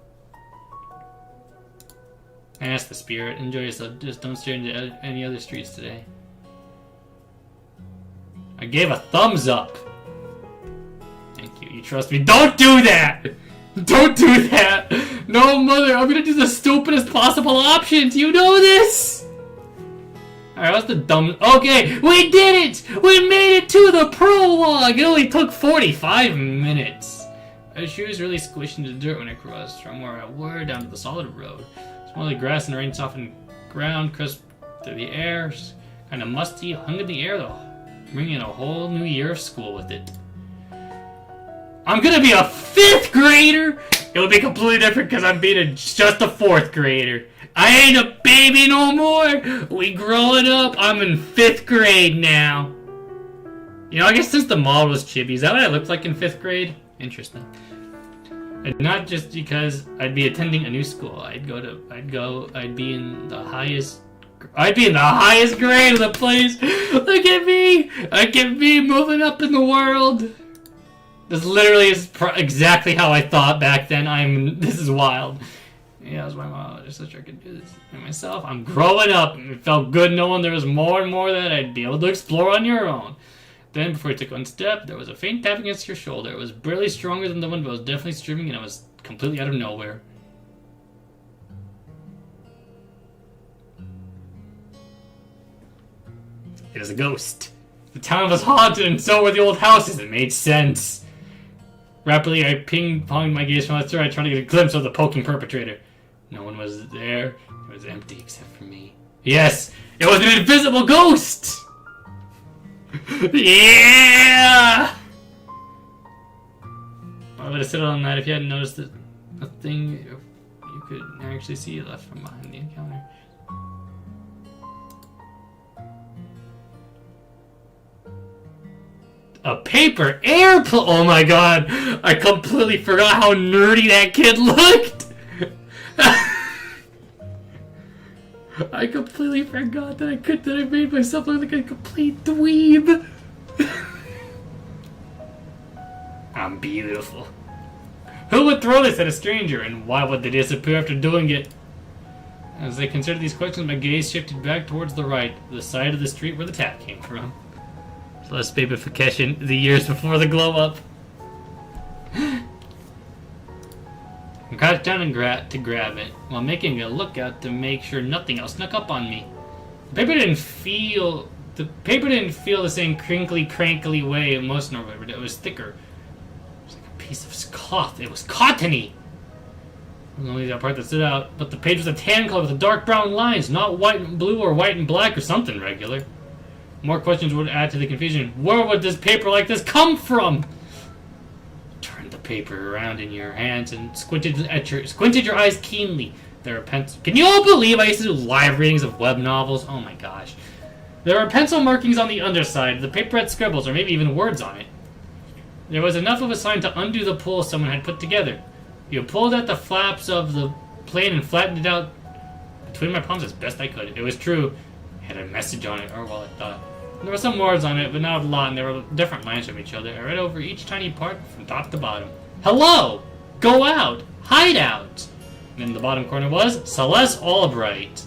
[SPEAKER 1] I asked the spirit, enjoy yourself, just don't stare into any other streets today. I gave a thumbs up. Thank you, you trust me. Don't do that! Don't do that! No, mother, I'm gonna do the stupidest possible options, you know this! Alright, what's the dumb... Okay, we did it! We made it to the prologue! It only took 45 minutes. My shoes really squished into the dirt when I crossed from where I were down to the solid road. Smelly grass and rain softened ground, crisp through the air, kind of musty, hung in the air though, bringing a whole new year of school with it. I'm gonna be a 5th grader! It'll be completely different because I'm being just a 4th grader. I ain't a baby no more! We growing up, I'm in 5th grade now. You know, I guess since the model was chibi, is that what I looked like in 5th grade? Interesting. And not just because I'd be attending a new school. I'd be in the highest grade of the place. Look at me! Look at me moving up in the world. This literally is exactly how I thought back then. This is wild. Yeah, it was my mom. I just wish I could do this by myself. I'm growing up. It felt good knowing there was more and more that I'd be able to explore on your own. Then, before you took one step, there was a faint tap against your shoulder. It was barely stronger than the wind, but it was definitely streaming, and it was completely out of nowhere. It was a ghost. The town was haunted, and so were the old houses. It made sense. Rapidly, I ping-ponged my gaze from outside, trying to get a glimpse of the poking perpetrator. No one was there. It was empty except for me. Yes! It was an invisible ghost! Yeah! I would have said on that if you hadn't noticed that a thing you could actually see left from behind the encounter. A paper airplane! Oh my god! I completely forgot how nerdy that kid looked! I completely forgot that I made myself look like a complete dweeb. I'm beautiful. Who would throw this at a stranger, and why would they disappear after doing it? As I considered these questions, my gaze shifted back towards the right, the side of the street where the tap came from. So less babyfication the years before the glow up. I crouched down and to grab it, while making a lookout to make sure nothing else snuck up on me. The paper didn't feel the same crinkly, crankly way most normal, but it was thicker. It was like a piece of cloth. It was cottony. It was only that part that stood out, but the page was a tan color with the dark brown lines, not white and blue or white and black or something regular. More questions would add to the confusion. Where would this paper like this come from? Turned the paper around in your hands and squinted your eyes keenly. There were pencils. Can you all believe I used to do live readings of web novels? Oh my gosh. There were pencil markings on the underside. The paper had scribbles, or maybe even words on it. There was enough of a sign to undo the pull someone had put together. You pulled at the flaps of the plane and flattened it out between my palms as best I could. It was true. It had a message on it, or well, I thought. There were some words on it, but not a lot, and they were different lines from each other. I read over each tiny part from top to bottom. Hello! Go out! Hide out! And in the bottom corner was Celes Albright.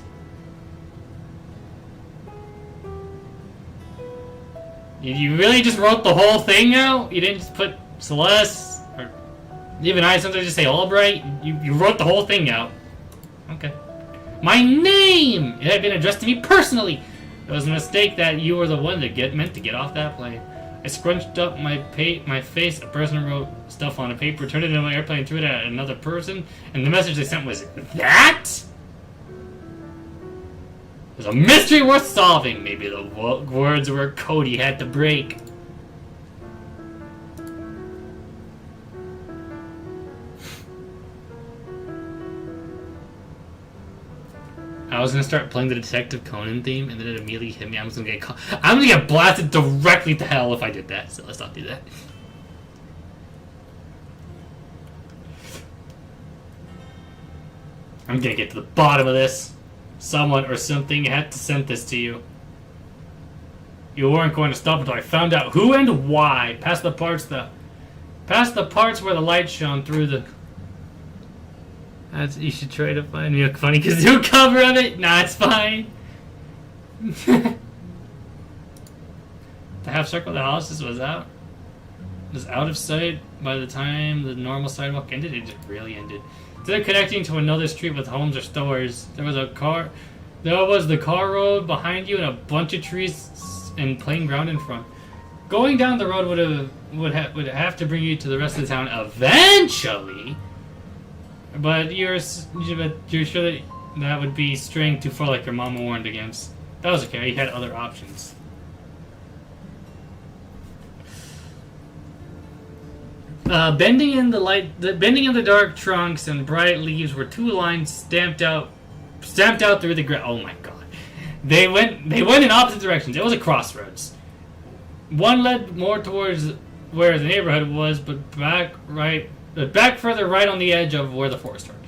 [SPEAKER 1] You really just wrote the whole thing out? You didn't just put Celes? Or even I sometimes just say Albright? You wrote the whole thing out. Okay. My name! It had been addressed to me personally. It was a mistake that you were the one that meant to get off that plane. I I scrunched up my face. A person wrote stuff on a paper, turned it into my airplane, threw it at another person, and the message they sent was, that? There's a mystery worth solving. Maybe the words were Cody had to break. I was gonna start playing the Detective Conan theme, and then it immediately hit me. I'm gonna get blasted directly to hell if I did that. So let's not do that. I'm gonna get to the bottom of this. Someone or something had to send this to you. You weren't going to stop until I found out who and why. Past the parts where the light shone through the. You should try to find me a funny kazoo cover of it. Nah, it's fine. The half circle of the houses was out of sight by the time the normal sidewalk ended. It just really ended. Instead of connecting to another street with homes or stores, there was the car road behind you and a bunch of trees and plain ground in front. Going down the road would have to bring you to the rest of the town eventually. But you're sure that would be straying too far, like your mama warned against. That was okay. You had other options. Bending in the dark trunks and bright leaves were two lines stamped out through the ground. Oh my god! They went in opposite directions. It was a crossroads. One led more towards where the neighborhood was, but back further right on the edge of where the forest started.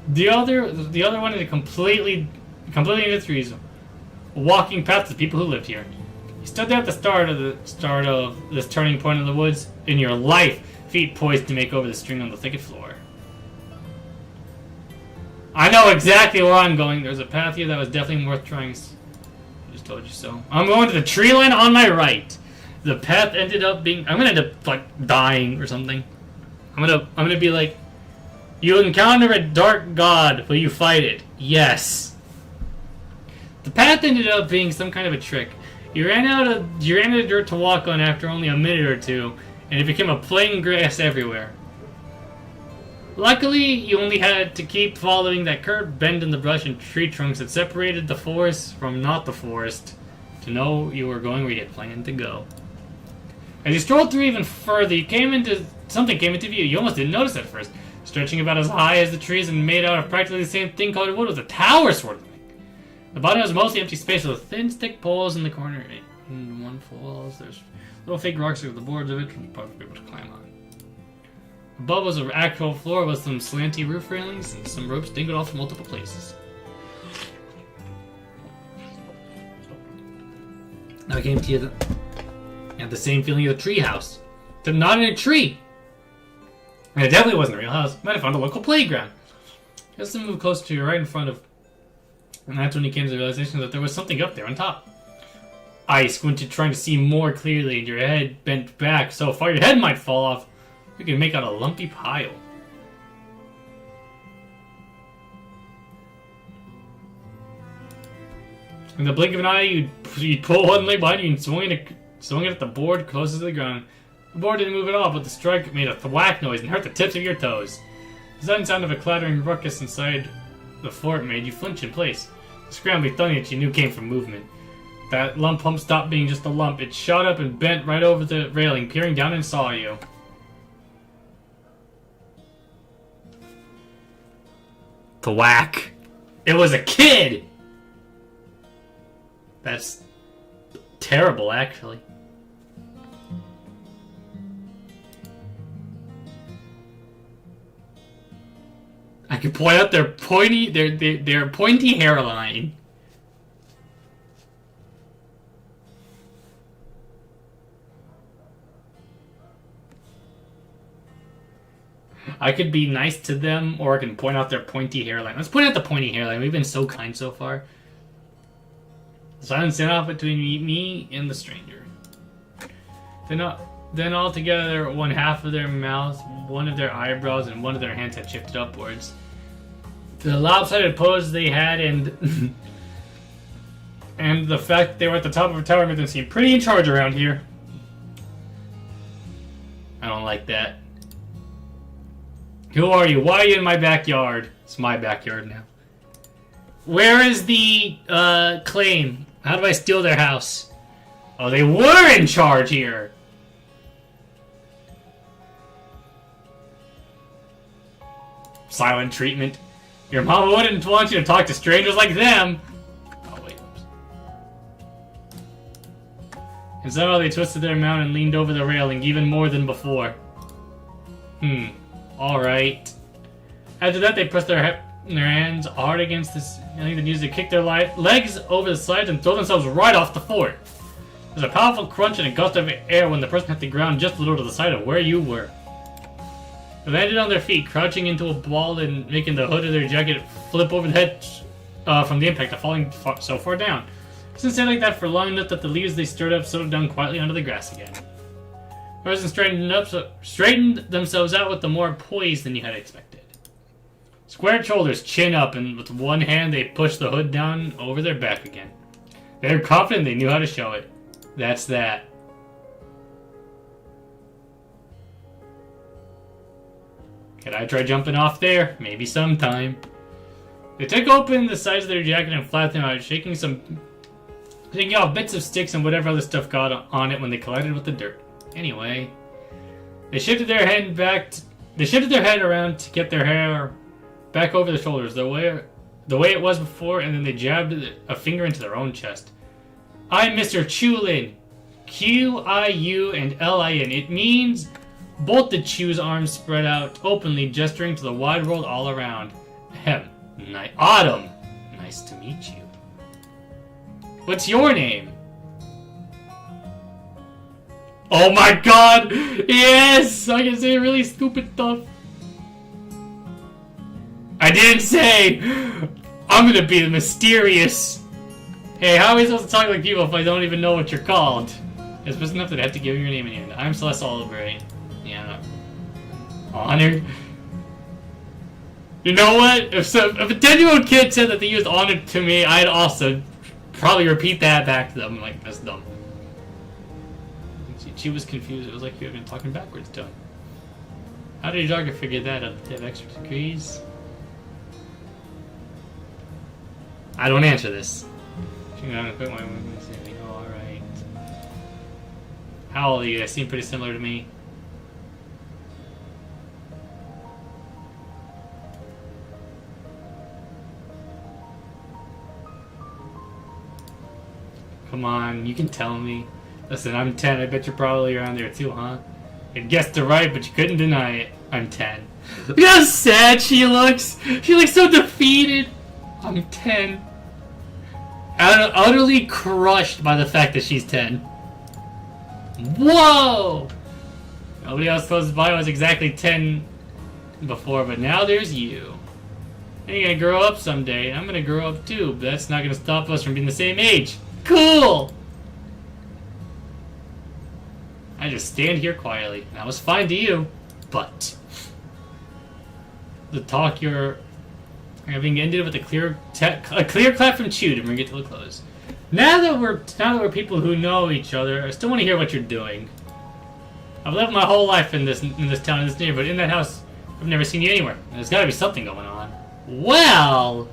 [SPEAKER 1] The other one is completely into the trees, walking past the people who lived here. You stood there at the start of this turning point in the woods. In your life, feet poised to make over the string on the thicket floor. I know exactly where I'm going. There's a path here that was definitely worth trying. I just told you so. I'm going to the tree line on my right. The path ended up being. I'm gonna end up like dying or something. I'm gonna be like, you encounter a dark god, will you fight it? Yes. The path ended up being some kind of a trick. You ran out of dirt to walk on after only a minute or two, and it became a plain grass everywhere. Luckily, you only had to keep following that curved bend in the brush and tree trunks that separated the forest from not the forest to know you were going where you had planned to go. As you strolled through even further, something came into view. You almost didn't notice at first. Stretching about as high as the trees and made out of practically the same thing colored wood was a tower sort of thing. The bottom was mostly empty space with thin stick poles in the corner. And one falls. There's little fake rocks with the boards of it you'll probably be able to climb on. Above was an actual floor with some slanty roof railings and some ropes dangled off from multiple places. Now I came to you had the same feeling of the tree house. They're not in a tree. And it definitely wasn't a real house. Might have found a local playground. Just to move closer to you, right in front of. And that's when he came to the realization that there was something up there on top. I squinted, trying to see more clearly, and your head bent back so far your head might fall off. You could make out a lumpy pile. In the blink of an eye, you'd pull one leg behind you and swung it at the board closest to the ground. The board didn't move at all, but the strike made a thwack noise and hurt the tips of your toes. The sudden sound of a clattering ruckus inside the fort made you flinch in place. The scrambly thunder that you knew came from movement. That lump hump stopped being just a lump. It shot up and bent right over the railing, peering down and saw you. Thwack. It was a kid! That's terrible, actually. I could point out their pointy hairline. I could be nice to them, or I can point out their pointy hairline. Let's point out the pointy hairline. We've been so kind so far. The silence set off between me and the stranger. Then all together, one half of their mouth, one of their eyebrows, and one of their hands had shifted upwards. The lopsided pose they had and and the fact they were at the top of a tower made them seem pretty in charge around here. I don't like that. Who are you? Why are you in my backyard? It's my backyard now. Where is the claim? How do I steal their house? Oh, they were in charge here. Silent treatment. Your mama wouldn't want you to talk to strangers like them. Oh, wait. Oops. And somehow they twisted their mount and leaned over the railing even more than before. Alright. After that, they pressed their hands hard against this. I think they used to kick their legs over the sides and throw themselves right off the fort. There's a powerful crunch and a gust of air when the person hit the ground just a little to the side of where you were. They landed on their feet, crouching into a ball and making the hood of their jacket flip over the head from the impact of falling so far down. Since they like that for long enough that the leaves they stirred up settled down quietly onto the grass again. The person straightened themselves out with the more poise than you had expected. Squared shoulders, chin up, and with one hand they pushed the hood down over their back again. They were confident they knew how to show it. That's that. Could I try jumping off there? Maybe sometime. They took open the sides of their jacket and flattened them out, shaking off bits of sticks and whatever other stuff got on it when they collided with the dirt. Anyway, they shifted their head around to get their hair back over their shoulders, the way it was before, and then they jabbed a finger into their own chest. I'm Mr. Chulin. Q-I-U and L-I-N. It means both the Chu's arms spread out openly, gesturing to the wide world all around. Ahem. Autumn. Nice to meet you. What's your name? Oh my god! Yes! I can say really stupid stuff. I didn't say! I'm gonna be the mysterious. Hey, how are we supposed to talk like people if I don't even know what you're called? It's just enough that I have to give you your name in the end. I'm Celes Albright. Yeah. Honored? You know what? If a 10-year-old kid said that they used honored to me, I'd also probably repeat that back to them. Like, that's dumb. She was confused. It was like you had been talking backwards to him. How did your doctor figure that out? Did they have extra degrees? I don't answer this. Oh, alright. How old are you? They seem pretty similar to me. Come on, you can tell me. Listen, I'm 10. I bet you're probably around there too, huh? You guessed it right, but you couldn't deny it. I'm 10. Look how sad she looks! She looks so defeated! I'm 10. Utterly crushed by the fact that she's 10. Whoa! Nobody else close by was exactly 10 before, but now there's you. And you're gonna grow up someday. I'm gonna grow up too, but that's not gonna stop us from being the same age. Cool! I just stand here quietly. That was fine to you, but the talk you're having ended with a clear clap from Chew to bring it to a close. Now that we're people who know each other, I still want to hear what you're doing. I've lived my whole life in this town, in this neighborhood, in that house. I've never seen you anywhere. There's got to be something going on. Well,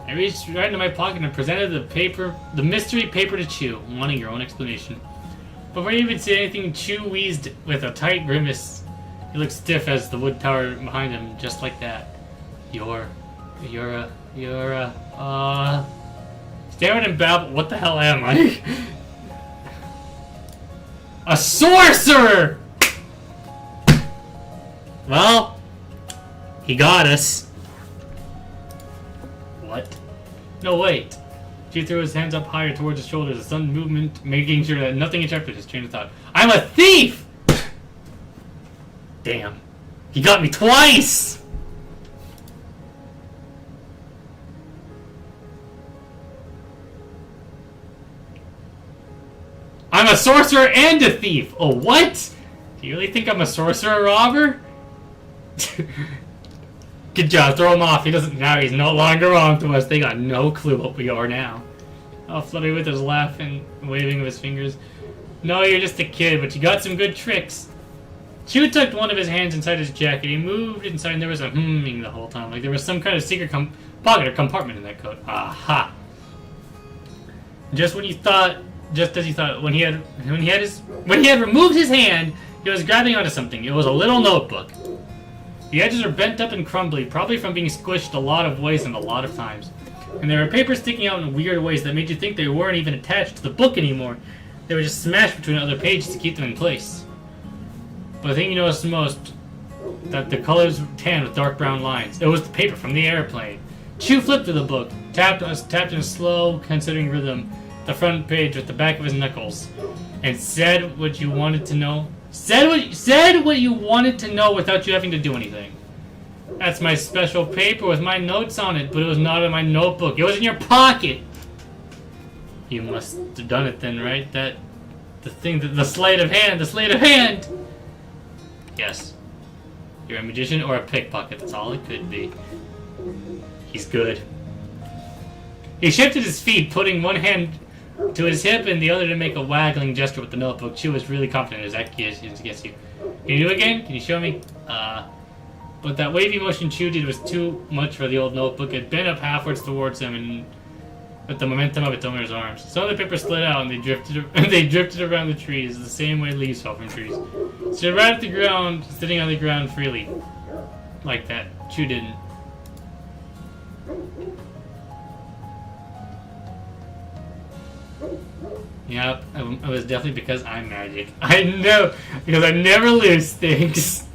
[SPEAKER 1] I reached right into my pocket and presented the mystery paper to Chew, wanting your own explanation. Before you even said anything, Chew wheezed with a tight grimace. He looked stiff as the wood tower behind him, just like that. Staring and babble. What the hell am I? A sorcerer! Well, he got us. What? No, wait. He threw his hands up higher towards his shoulders, a sudden movement, making sure that nothing interrupted his train of thought. I'm a thief! Damn. He got me twice! I'm a sorcerer and a thief! Oh, what? Do you really think I'm a sorcerer robber? Good job, throw him off. Now he's no longer on to us. They got no clue what we are now. Oh, Fluttery with his laughing, waving of his fingers. No, you're just a kid, but you got some good tricks. Chew tucked one of his hands inside his jacket. He moved inside, and there was a humming the whole time, like there was some kind of secret pocket or compartment in that coat. Aha! Just as he thought, when he had removed his hand, he was grabbing onto something. It was a little notebook. The edges were bent up and crumbly, probably from being squished a lot of ways and a lot of times. And there were papers sticking out in weird ways that made you think they weren't even attached to the book anymore. They were just smashed between other pages to keep them in place. But the thing you noticed most, that the colors were tan with dark brown lines. It was the paper from the airplane. Chew flipped through the book, tapped in a slow, considering rhythm, the front page with the back of his knuckles, and said what you wanted to know. Said what you wanted to know without you having to do anything. That's my special paper with my notes on it, but it was not in my notebook. It was in your pocket. You must have done it then, right? The sleight of hand. Yes. You're a magician or a pickpocket. That's all it could be. He's good. He shifted his feet, putting one hand to his hip and the other to make a waggling gesture with the notebook. Chew was really confident as that gets you. Can you do it again? Can you show me? But that wavy motion Chew did was too much for the old notebook. It bent up halfwards towards him and with the momentum of its owner's arms. Some of the paper slid out and they drifted around the trees the same way leaves fall from trees. So right at the ground, sitting on the ground freely. Like that. Chew didn't. Yep, it was definitely because I'm magic. I know, because I never lose things.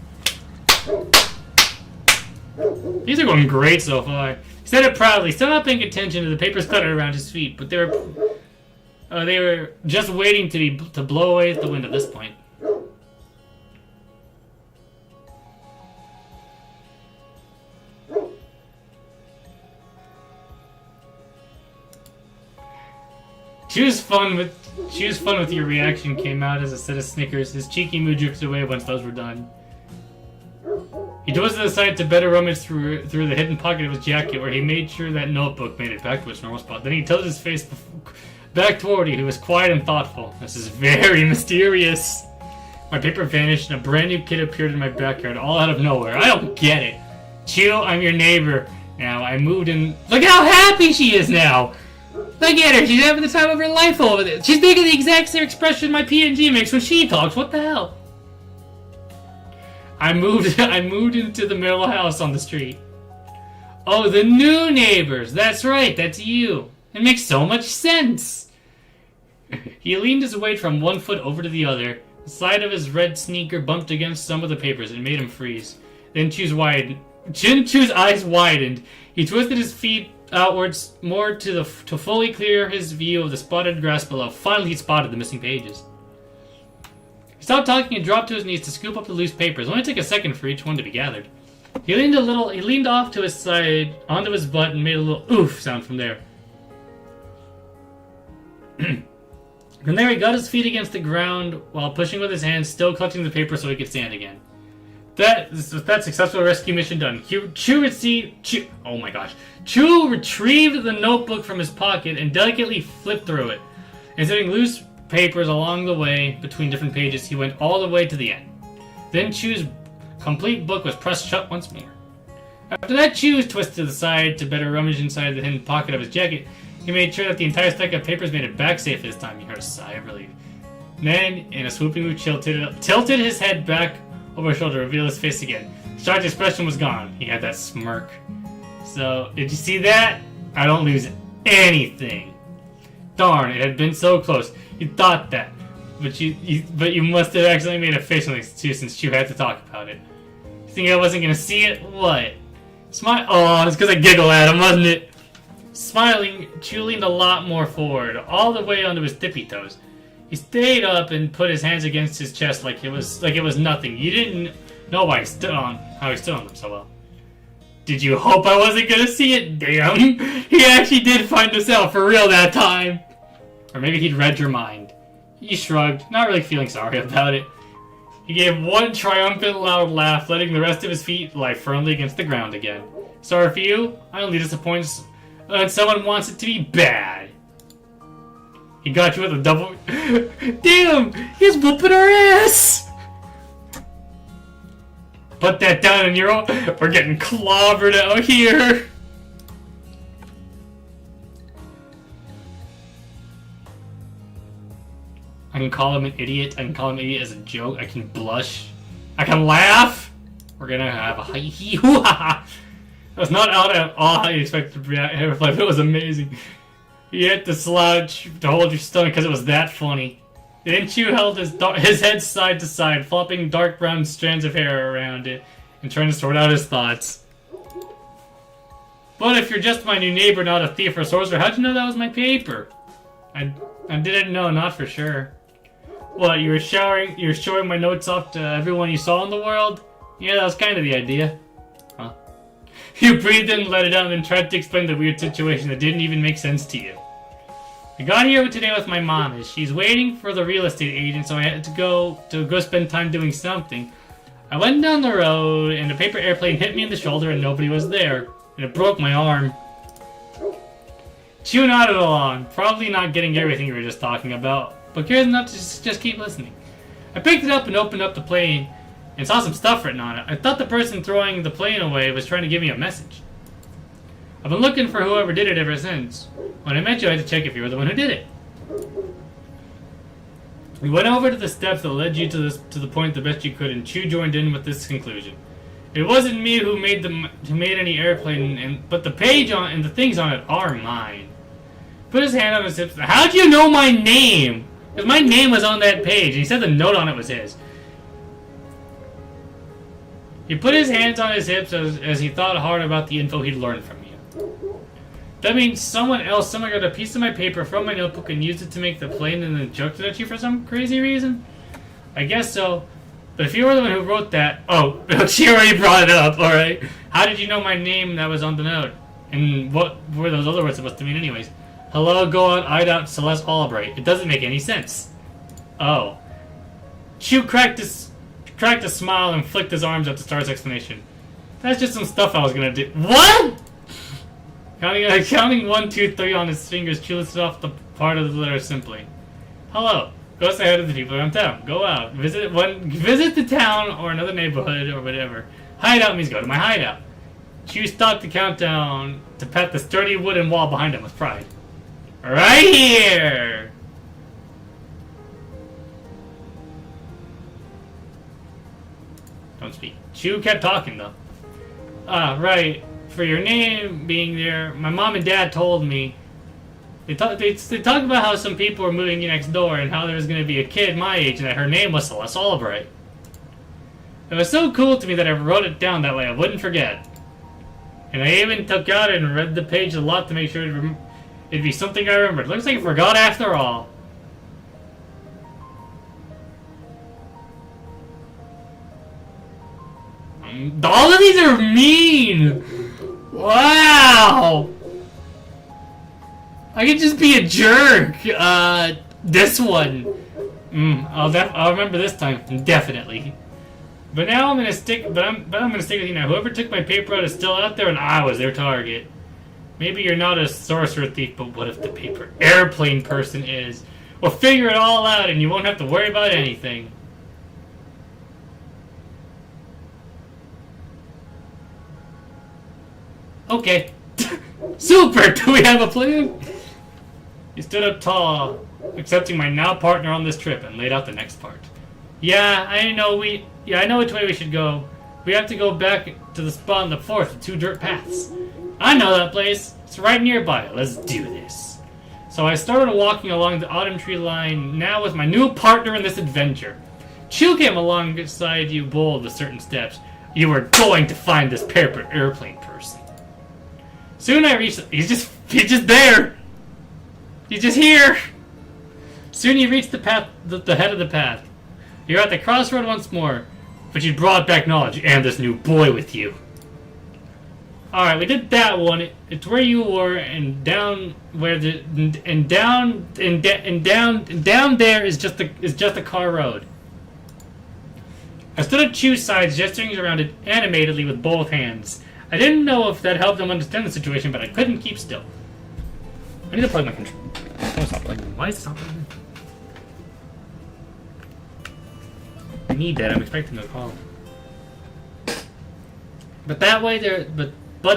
[SPEAKER 1] These are going great so far. He said it proudly, still not paying attention to the paper stutter around his feet, but they were just waiting to blow away at the wind at this point. Choose fun with your reaction came out as a set of snickers. His cheeky mood drifted away once those were done. He twisted aside to better rummage through the hidden pocket of his jacket, where he made sure that notebook made it back to its normal spot. Then he tilted his face back toward you. He was quiet and thoughtful. This is very mysterious. My paper vanished, and a brand new kid appeared in my backyard, all out of nowhere. I don't get it. Chew, I'm your neighbor. Now, I moved in. Look how happy she is now! Look at her, she's having the time of her life over there. She's making the exact same expression my PNG makes when she talks. What the hell? I moved into the middle house on the street. Oh, the new neighbors. That's right, that's you. It makes so much sense. He leaned his weight from one foot over to the other. The side of his red sneaker bumped against some of the papers and made him freeze. Then Chew's eyes widened. He twisted his feet outwards more to fully clear his view of the spotted grass below. Finally, he spotted the missing pages. He stopped talking and dropped to his knees to scoop up the loose papers. It only took a second for each one to be gathered. He leaned off to his side, onto his butt, and made a little oof sound from there. From there, he got his feet against the ground while pushing with his hands, still clutching the paper so he could stand again. That successful rescue mission done. Chew retrieved the notebook from his pocket and delicately flipped through it. Inserting loose papers along the way between different pages, he went all the way to the end. Then Chew's complete book was pressed shut once more. After that, Chew was twisted to the side to better rummage inside the hidden pocket of his jacket. He made sure that the entire stack of papers made it back safe this time. He heard a sigh of relief. Then, in a swooping move, tilted his head back over his shoulder, revealed his face again. Shocked expression was gone. He had that smirk. So, did you see that? I don't lose anything. Darn, it had been so close. You thought that. But you must have accidentally made a face on this too, since you had to talk about it. You think I wasn't gonna see it? What? Smile. Oh, it's because I giggled at him, wasn't it? Smiling, Chew leaned a lot more forward, all the way onto his tippy toes. He stayed up and put his hands against his chest like it was nothing. You didn't know how he stood on them so well. Did you hope I wasn't gonna see it? Damn, he actually did find us out for real that time. Or maybe he'd read your mind. He shrugged, not really feeling sorry about it. He gave one triumphant loud laugh, letting the rest of his feet lie firmly against the ground again. Sorry for you, I only disappoint when someone wants it to be bad. He got you with a double... Damn! He's whooping our ass! Put that down in your own. We're getting clobbered out here. I can call him an idiot. I can call him an idiot as a joke. I can blush. I can laugh. We're gonna have a hee-hee-hoo-ha-ha. That's not out at all how you expect to react. It was amazing. You had to slouch to hold your stomach because it was that funny. Didn't you held his head side to side, flopping dark brown strands of hair around it, and trying to sort out his thoughts? But if you're just my new neighbor, not a thief or sorcerer, how'd you know that was my paper? I didn't know, not for sure. What, you were showing my notes off to everyone you saw in the world? Yeah, that was kind of the idea. Huh? You breathed in, let it out, and then tried to explain the weird situation that didn't even make sense to you. I got here today with my mom. She's waiting for the real estate agent, so I had to go spend time doing something. I went down the road, and a paper airplane hit me in the shoulder, and nobody was there. And it broke my arm. Chew nodded along, probably not getting everything we were just talking about, but curious enough to just keep listening. I picked it up and opened up the plane, and saw some stuff written on it. I thought the person throwing the plane away was trying to give me a message. I've been looking for whoever did it ever since. When I met you, I had to check if you were the one who did it. We went over to the steps that led you to the point the best you could, and Chew joined in with this conclusion. It wasn't me who made any airplane, but the page on and the things on it are mine. Put his hand on his hips. How'd you know my name? Because my name was on that page. He said the note on it was his. He put his hands on his hips as he thought hard about the info he'd learned from you. That means someone got a piece of my paper from my notebook and used it to make the plane and then joked it at you for some crazy reason? I guess so. But if you were the one who wrote that... Oh, she already brought it up, alright. How did you know my name that was on the note? And what were those other words supposed to mean anyways? Hello, go on, I doubt Celes Albright. It doesn't make any sense. Oh. Chew cracked a smile and flicked his arms up to start his explanation. That's just some stuff I was gonna do. What?! Counting 1, 2, 3 on his fingers, Chew listed off the part of the letter simply. Hello. Go say hi to the people around town. Go out. Visit the town or another neighborhood or whatever. Hideout means go to my hideout. Chew stopped the countdown to pat the sturdy wooden wall behind him with pride. Right here! Don't speak. Chew kept talking though. Right. For your name being there, my mom and dad told me. They talk about how some people were moving in next door and how there was going to be a kid my age and that her name was Celes Albright. It was so cool to me that I wrote it down that way I wouldn't forget. And I even took out and read the page a lot to make sure it'd be something I remembered. Looks like I forgot after all. All of these are mean! Wow! I could just be a jerk. This one. I'll remember this time, definitely. But now I'm gonna stick. But I'm gonna stick with you now. Whoever took my paper out is still out there, and I was their target. Maybe you're not a sorcerer thief, but what if the paper airplane person is? We'll figure it all out, and you won't have to worry about anything. Okay. Super! Do we have a plan? He stood up tall, accepting my now partner on this trip, and laid out the next part. I know which way we should go. We have to go back to the spot on the 4th with 2 dirt paths. I know that place. It's right nearby. Let's do this. So I started walking along the autumn tree line, now with my new partner in this adventure. Chew came alongside you, bold with certain steps. You were going to find this paper airplane person. Soon I reached... He's just there! He's just here! Soon you reached the path, the head of the path. You're at the crossroad once more, but you brought back knowledge and this new boy with you. Alright, we did that one. It's where you were, and down where the... And down there is just a car road. I stood at Chew's side, gesturing around it animatedly with both hands. I didn't know if that helped him understand the situation, but I couldn't keep still. I need to plug my controller. Oh, it's not plugging. Why is it not plugging? I need that. I'm expecting a call. But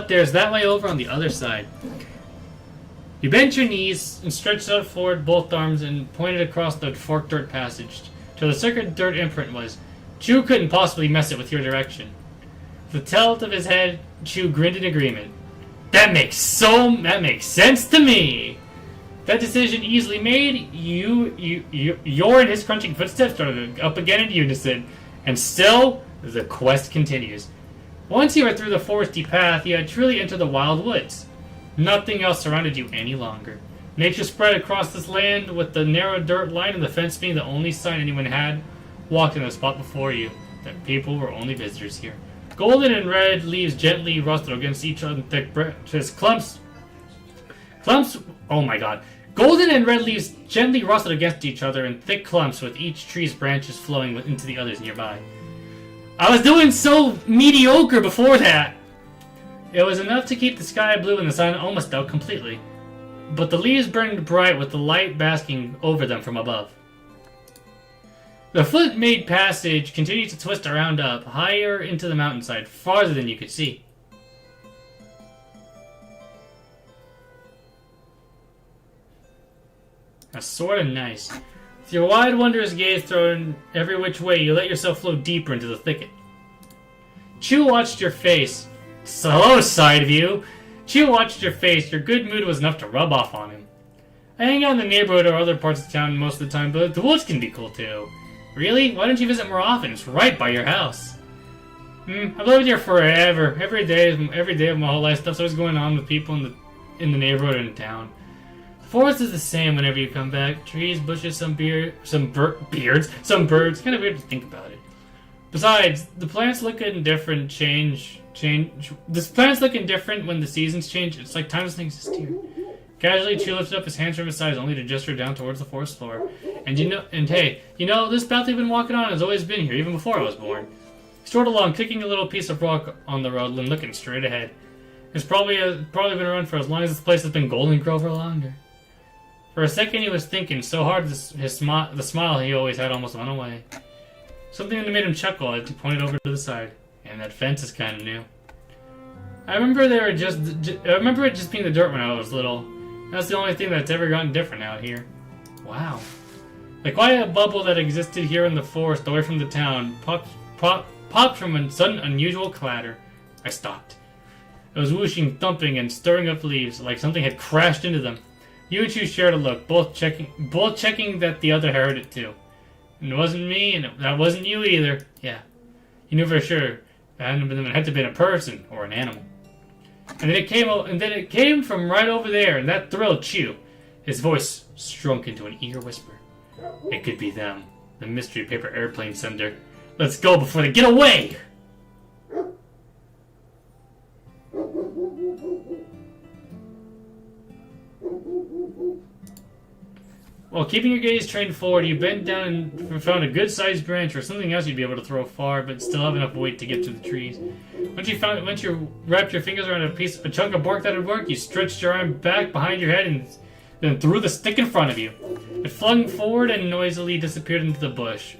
[SPEAKER 1] there's that way over on the other side. You bent your knees and stretched out forward both arms and pointed across the forked dirt passage till the circular dirt imprint was. Chew couldn't possibly mess it with your direction. With the tilt of his head, Chew grinned in agreement. That makes sense to me. That decision easily made, your and his crunching footsteps started up again in unison, and still the quest continues. Once you were through the foresty path, you had truly entered the wild woods. Nothing else surrounded you any longer. Nature spread across this land, with the narrow dirt line and the fence being the only sign anyone had walked in the spot before you, that people were only visitors here. Golden and red leaves gently rustled against each other in thick branches. Clumps. Oh my god. Golden and red leaves gently rustled against each other in thick clumps, with each tree's branches flowing into the others nearby. I was doing so mediocre before that. It was enough to keep the sky blue and the sun almost out completely. But the leaves burned bright with the light basking over them from above. The foot-made passage continued to twist around up, higher into the mountainside, farther than you could see. That's sort of nice. With your wide, wondrous gaze thrown every which way, you let yourself flow deeper into the thicket. Chew watched your face. So, hello, side view. Chew watched your face. Your good mood was enough to rub off on him. I hang out in the neighborhood or other parts of town most of the time, but the woods can be cool too. Really? Why don't you visit more often? It's right by your house. I've lived here forever. Every day of my whole life, stuff's always going on with people in the neighborhood and in town. The forest is the same whenever you come back. Trees, bushes, some birds. Kind of weird to think about it. Besides, the plants look indifferent. The plants look indifferent when the seasons change. It's like time doesn't exist here. Casually, Chew lifted up his hands from his sides, only to gesture down towards the forest floor. And hey, this path we've been walking on has always been here, even before I was born. He strode along, kicking a little piece of rock on the road and looking straight ahead. It's probably been around for as long as this place has been Golden Grove or longer. For a second, he was thinking so hard the smile he always had almost went away. Something that made him chuckle as he pointed over to the side. And that fence is kind of new. I remember it just being the dirt when I was little. That's the only thing that's ever gotten different out here. Wow. The quiet bubble that existed here in the forest away from the town popped from a sudden unusual clatter. I stopped. It was whooshing, thumping, and stirring up leaves like something had crashed into them. You and Chew shared a look, both checking that the other heard it too. And it wasn't me, and that wasn't you either. Yeah. You knew for sure. It had to have been a person or an animal. And then it came from right over there, and that thrilled Chew. His voice shrunk into an eager whisper. It could be them. The mystery paper airplane sender. Let's go before they get away! While keeping your gaze trained forward, you bent down and found a good-sized branch or something else you'd be able to throw far, but still have enough weight to get to the trees. Once you wrapped your fingers around a chunk of bark that would work, you stretched your arm back behind your head and then threw the stick in front of you. It flung forward and noisily disappeared into the brush.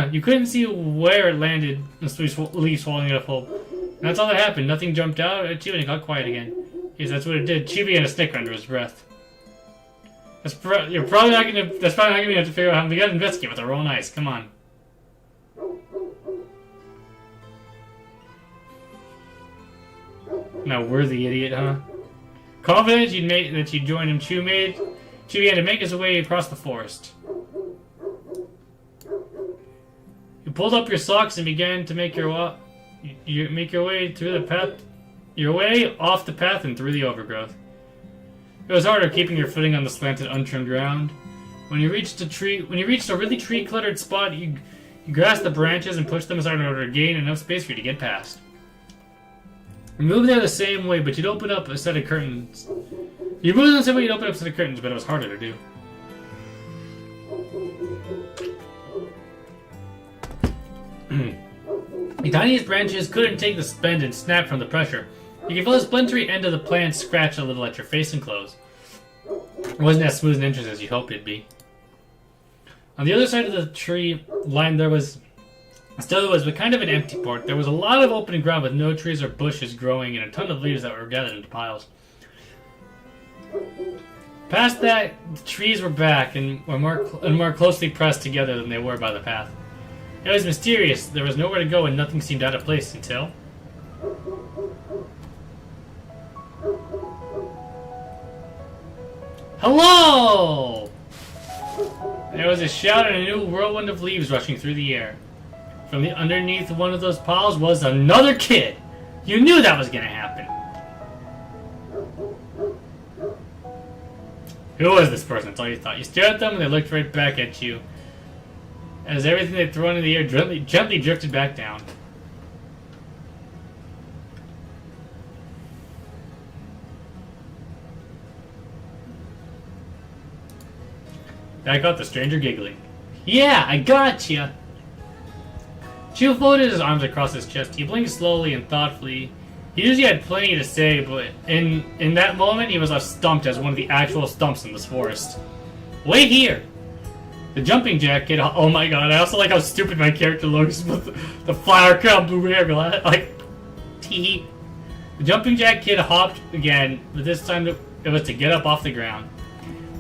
[SPEAKER 1] You couldn't see where it landed, the leaf swallowing it up whole. And that's all that happened. Nothing jumped out at you and it got quiet again. Yes, that's what it did. Chew began to snicker under his breath. That's probably not gonna have to figure out how we gotta investigate with our own eyes. Come on. Now we're the idiot, huh? Confident that you'd join him, Chew began to make his way across the forest. You pulled up your socks and began to make your way through the path, your way off the path and through the overgrowth. It was harder keeping your footing on the slanted, untrimmed ground. When you reached a really tree-cluttered spot, you grasped the branches and pushed them aside in order to gain enough space for you to get past. You moved there the same way, but you'd open up a set of curtains. But it was harder to do. The tiniest branches couldn't take the bend and snap from the pressure. You could feel the splintery end of the plant scratch a little at your face and clothes. It wasn't as smooth and inches as you hoped it'd be. On the other side of the tree line, there was Still, it was but kind of an empty port. There was a lot of open ground with no trees or bushes growing and a ton of leaves that were gathered into piles. Past that, the trees were back and were more closely pressed together than they were by the path. It was mysterious. There was nowhere to go and nothing seemed out of place until... Hello! There was a shout and a new whirlwind of leaves rushing through the air. From the underneath one of those piles was another kid. You knew that was going to happen. Who was this person? That's all you thought. You stared at them and they looked right back at you. As everything they'd thrown into the air gently drifted back down. That got the stranger giggling. Yeah, I gotcha! Chew folded his arms across his chest. He blinked slowly and thoughtfully. He usually had plenty to say, but in that moment, he was left stumped as one of the actual stumps in this forest. Wait here! The jumping jack kid. Oh my god! I also like how stupid my character looks with the flower crown blue hair. Like, tee. The jumping jack kid hopped again, but this time it was to get up off the ground.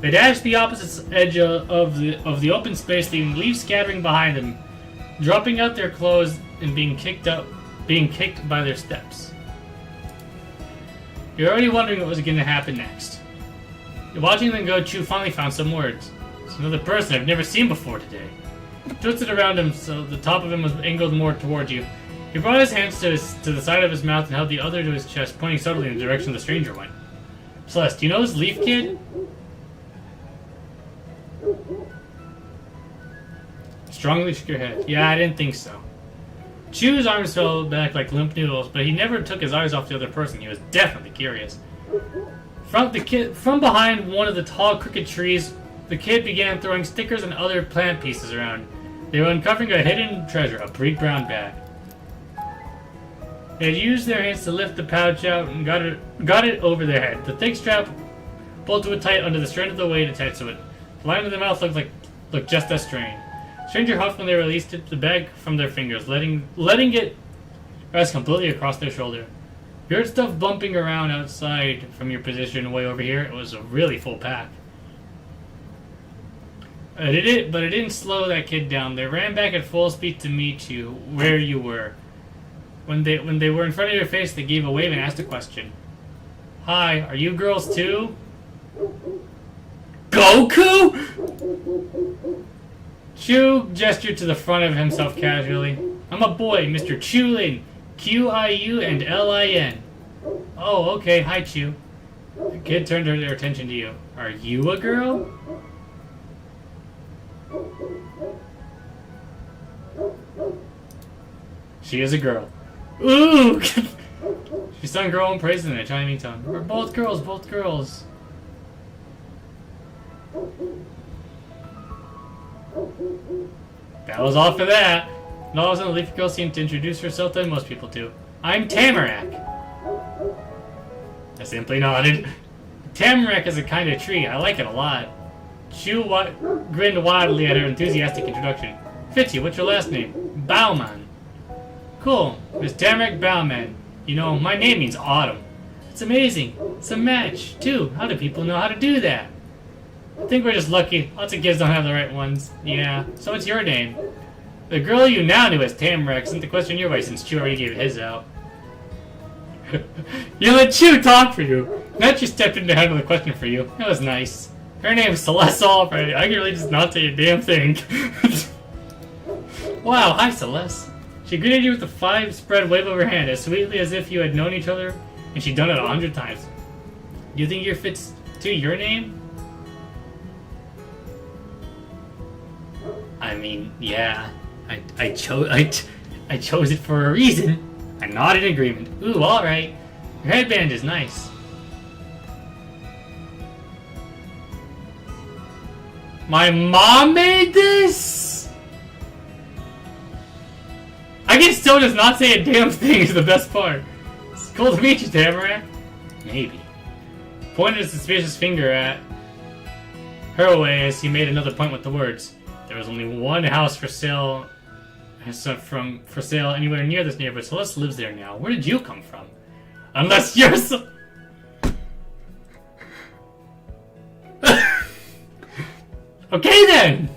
[SPEAKER 1] They dashed the opposite edge of the open space, leaving leaves scattering behind them, dropping out their clothes and being kicked by their steps. You're already wondering what was going to happen next. You're watching them go. Chew finally found some words. It's another person I've never seen before today. He twisted around him so the top of him was angled more towards you. He brought his hands to the side of his mouth and held the other to his chest, pointing subtly in the direction the stranger went. Celes, do you know this leaf kid? Strongly shook your head. Yeah, I didn't think so. Chew's arms fell back like limp noodles, but he never took his eyes off the other person. He was definitely curious. From behind one of the tall, crooked trees, the kid began throwing stickers and other plant pieces around. They were uncovering a hidden treasure, a big brown bag. They had used their hands to lift the pouch out and got it over their head. The thick strap bolted it tight under the strand of the weight attached to it. The line of the mouth looked just as strange. Stranger huffed when they released the bag from their fingers, letting it rest completely across their shoulder. You heard stuff bumping around outside from your position way over here. It was a really full pack. But it didn't slow that kid down. They ran back at full speed to meet you where you were. When they were in front of your face, they gave a wave and asked a question. Hi, are you girls too? Goku? Chew gestured to the front of himself casually. I'm a boy, Mr. Chulin. Q-I-U and L-I-N. Oh, okay. Hi, Chew. The kid turned their attention to you. Are you a girl? She is a girl. Ooh! She sung her own praises in a Chinese tongue. We're both girls, both girls. That was all for that. And all of a sudden, the leafy girl seemed to introduce herself than most people do. I'm Tamarack. I simply nodded. Tamarack is a kind of tree. I like it a lot. Chew grinned wildly at her enthusiastic introduction. Fitzy, what's your last name? Bauman. Cool. Miss Tamarack Bauman. You know, my name means autumn. It's amazing. It's a match, too. How do people know how to do that? I think we're just lucky. Lots of kids don't have the right ones. Yeah. So what's your name? The girl you now knew as Tamarack sent the question your way since Chew already gave his out. You let Chew talk for you. Now she stepped in to handle the question for you. That was nice. Her name's Celes Albright. I can really just not say a damn thing. Wow, hi Celes. She greeted you with a 5-spread wave of her hand, as sweetly as if you had known each other, and she'd done it 100 times. Do you think your fits to your name? I mean, yeah. I chose it for a reason. I nodded in agreement. Ooh, alright. Your headband is nice. My mom made this? I can still just not say a damn thing is the best part. It's cool to meet you, Tamarack. Maybe. Pointed a suspicious finger at her way as he made another point with the words. There was only one house for sale for sale anywhere near this neighborhood. Celes lives there now. Where did you come from? Unless you're so... Okay then!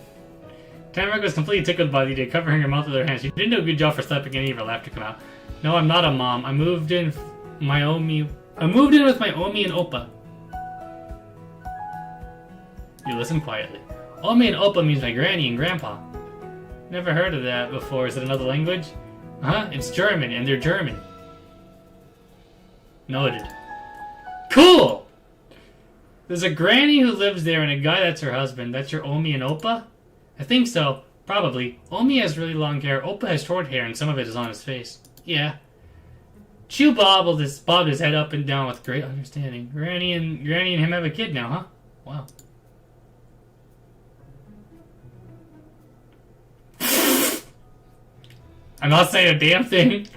[SPEAKER 1] Tamara was completely tickled by the idea, covering her mouth with her hands. She didn't do a good job for stopping any of her laughter come out. No, I'm not a mom. I moved in with my Omi and Oppa. You listen quietly. Omi and Oppa means my granny and grandpa. Never heard of that before. Is it another language? Huh? It's German, and they're German. Noted. Cool! There's a granny who lives there and a guy that's her husband. That's your Omi and Oppa? I think so. Probably. Omi has really long hair. Oppa has short hair and some of it is on his face. Yeah. Chew bobbed his head up and down with great understanding. Granny and him have a kid now, huh? Wow. I'm not saying a damn thing.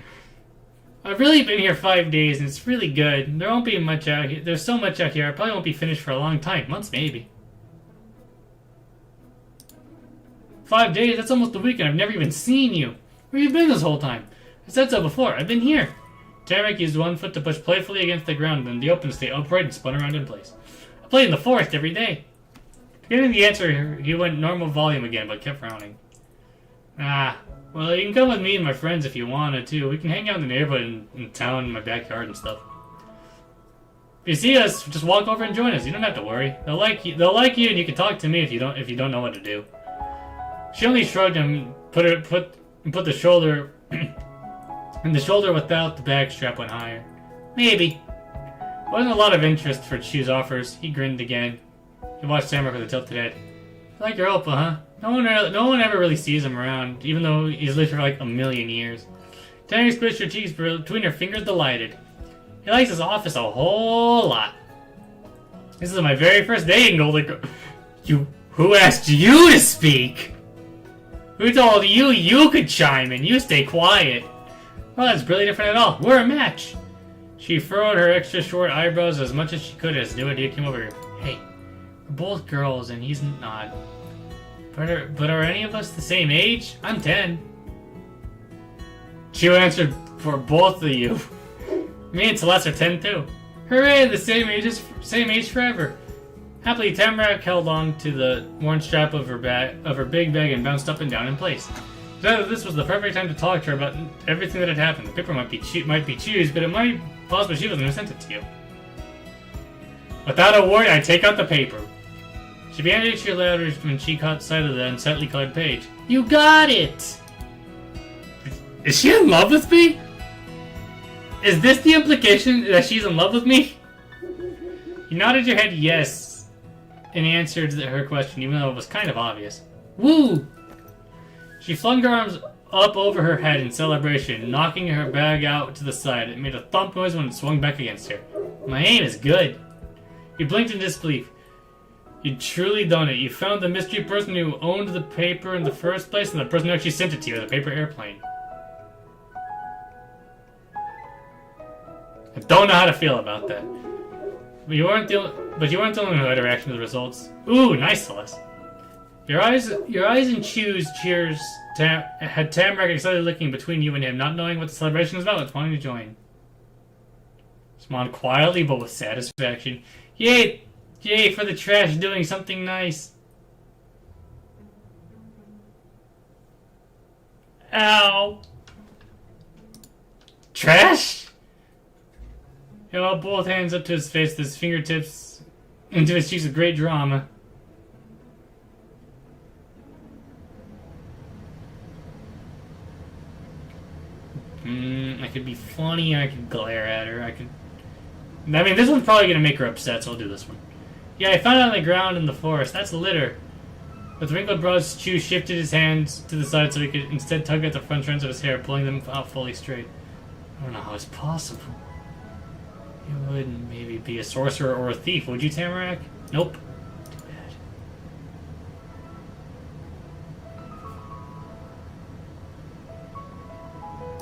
[SPEAKER 1] I've really been here 5 days and it's really good. There won't be much out here. There's so much out here. I probably won't be finished for a long time. Months, maybe. 5 days? That's almost a week and I've never even seen you. Where have you been this whole time? I said so before. I've been here. Tarek used one foot to push playfully against the ground, then the open stayed upright and spun around in place. I played in the forest every day. Getting the answer, he went normal volume again, but kept frowning. Ah, well, you can come with me and my friends if you wanted to. We can hang out in the neighborhood in town, in my backyard and stuff. If you see us, just walk over and join us. You don't have to worry. They'll like you, and you can talk to me if you don't know what to do. She only shrugged and put the shoulder. And the shoulder without the bag strap went higher. Maybe. Wasn't a lot of interest for Chu's offers. He grinned again. He watched Samrock with a tilted head. I like your Oppa, huh? No one ever really sees him around, even though he's lived for like a million years. Tammy squished her cheeks between her fingers, delighted. He likes his office a whole lot. This is my very first day in Golden Grove. Who asked you to speak? Who told you you could chime in? You stay quiet. Well, that's really different at all. We're a match. She furrowed her extra short eyebrows as much as she could as new idea came over her. Hey, we're both girls and he's not. But are any of us the same age? I'm 10. She answered for both of you. Me and Celes are 10 too. Hooray, the same age forever. Happily, Tamarack held on to the worn strap of her big bag and bounced up and down in place. This was the perfect time to talk to her about everything that had happened. The paper might be Chu's, but it might possibly she was going to send it to you. Without a word, I take out the paper. She began to cheer louder when she caught sight of the unsightly colored page. You got it! Is she in love with me? Is this the implication that she's in love with me? You nodded your head yes, and answered her question, even though it was kind of obvious. Woo! She flung her arms up over her head in celebration, knocking her bag out to the side. It made a thump noise when it swung back against her. My aim is good. You blinked in disbelief. You'd truly done it. You found the mystery person who owned the paper in the first place, and the person who actually sent it to you, the paper airplane. I don't know how to feel about that. But you weren't the only who had a reaction to the results. Ooh, nice, Celes. Your eyes and Chu's cheers had Tamarack excitedly looking between you and him, not knowing what the celebration was about, but wanting to join. Smiled quietly, but with satisfaction. Yay! Yay for the trash doing something nice. Ow! Trash? He held both hands up to his face, with his fingertips into his cheeks with great drama. I could be funny, I could glare at her, I mean, this one's probably gonna make her upset, so I'll do this one. Yeah, I found it on the ground in the forest. That's litter. With wrinkled brows, Chu shifted his hands to the side so he could instead tug at the front strands of his hair, pulling them out fully straight. I don't know how it's possible. You wouldn't maybe be a sorcerer or a thief, would you, Tamarack? Nope. Too bad.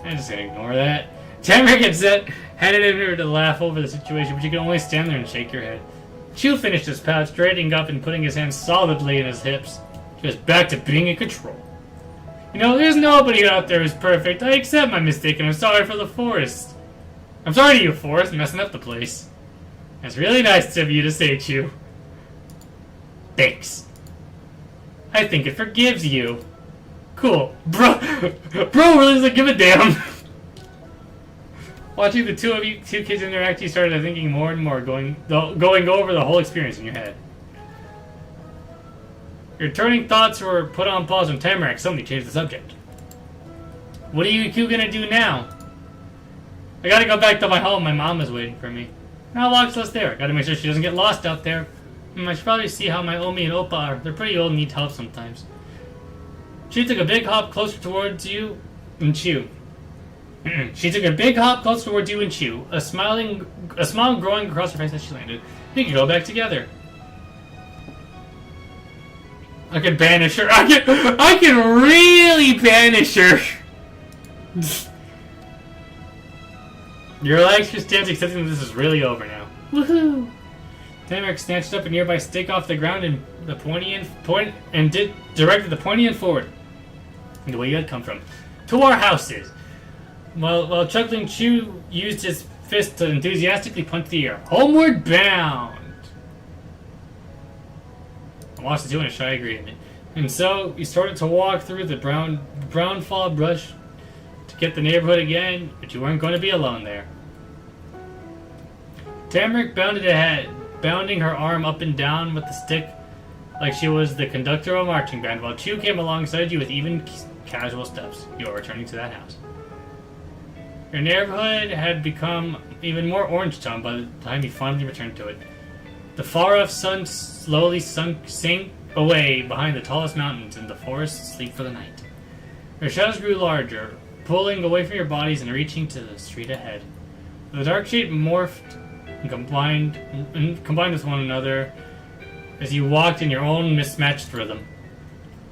[SPEAKER 1] I'm just gonna ignore that. Tamarack had it in her to laugh over the situation, but you could only stand there and shake your head. Chu finished his pouch, straightening up and putting his hands solidly in his hips. She was back to being in control. You know, there's nobody out there who's perfect. I accept my mistake and I'm sorry for the forest. I'm sorry to you, forest, messing up the place. It's really nice of you to say, Chew. Thanks. I think it forgives you. Cool. Bro really doesn't give a damn. Watching the two kids interact, you started thinking more and more, going over the whole experience in your head. Your turning thoughts were put on pause when Tamarack suddenly changed the subject. What are you two gonna do now? I gotta go back to my home. My mom is waiting for me. Now walks us there. Gotta make sure she doesn't get lost out there. I should probably see how my Omi and Oppa are. They're pretty old and need help sometimes. She took a big hop closer towards you and Chew. She took a big hop closer towards you and Chew, a smile growing across her face as she landed. We can go back together. I can banish her. I can really banish her. You relax your stance, accepting that this is really over now. Woohoo! Tamarack snatched up a nearby stick off the ground and directed the pointy end forward, the way you had come from, to our houses. While chuckling, Chew used his fist to enthusiastically punch the air. Homeward bound! I watched the two in a shy agreement. And so, he started to walk through the brown fall brush to get the neighborhood again, but you weren't going to be alone there. Tamarack bounded ahead, bounding her arm up and down with the stick like she was the conductor of a marching band, while Chew came alongside you with even casual steps. You are returning to that house. Your neighborhood had become even more orange-toned by the time you finally returned to it. The far-off sun slowly sank away behind the tallest mountains, and the forests sleep for the night. Your shadows grew larger, pulling away from your bodies and reaching to the street ahead. The dark shape morphed and combined with one another as you walked in your own mismatched rhythm.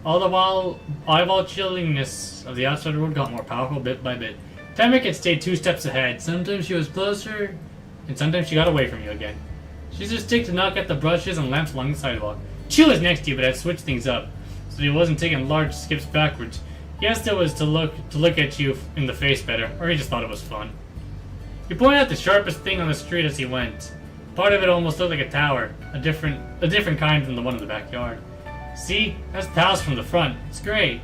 [SPEAKER 1] All the while, eyeball chillingness of the outside world got more powerful bit by bit. Tamarack had stayed 2 steps ahead. Sometimes she was closer, and sometimes she got away from you again. She used her stick to knock at the brushes and lamps along the sidewalk. Chew was next to you, but had switched things up, so he wasn't taking large skips backwards. He guessed it was to look at you in the face better, or he just thought it was fun. He pointed out the sharpest thing on the street as he went. Part of it almost looked like a tower, a different kind from the one in the backyard. See, that's the house from the front. It's great.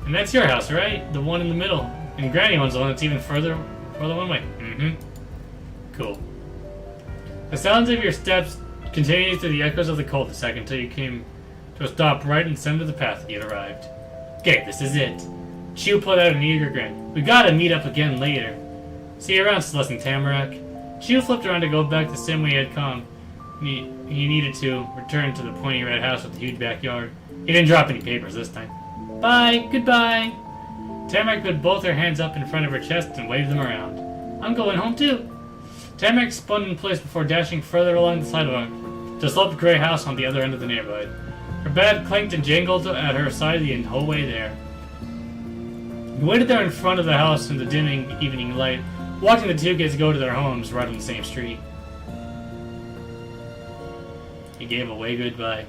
[SPEAKER 1] And that's your house, right? The one in the middle. And Granny one's the one that's even further one way. Mm-hmm. Cool. The sounds of your steps continued through the echoes of the cul-de-sac until you came to a stop right in the center of the path you had arrived. Okay, this is it. Chew put out an eager grin. We gotta meet up again later. See you around, Celes and Tamarack. Chew flipped around to go back the same way he had come. He needed to return to the pointy red house with the huge backyard. He didn't drop any papers this time. Bye. Goodbye. Tamarack put both her hands up in front of her chest and waved them around. I'm going home too. Tamarack spun in place before dashing further along the sidewalk to the sloped gray house on the other end of the neighborhood. Her bag clanked and jangled at her side the whole way there. He waited there in front of the house in the dimming evening light, watching the two kids go to their homes right on the same street. He gave a way goodbye.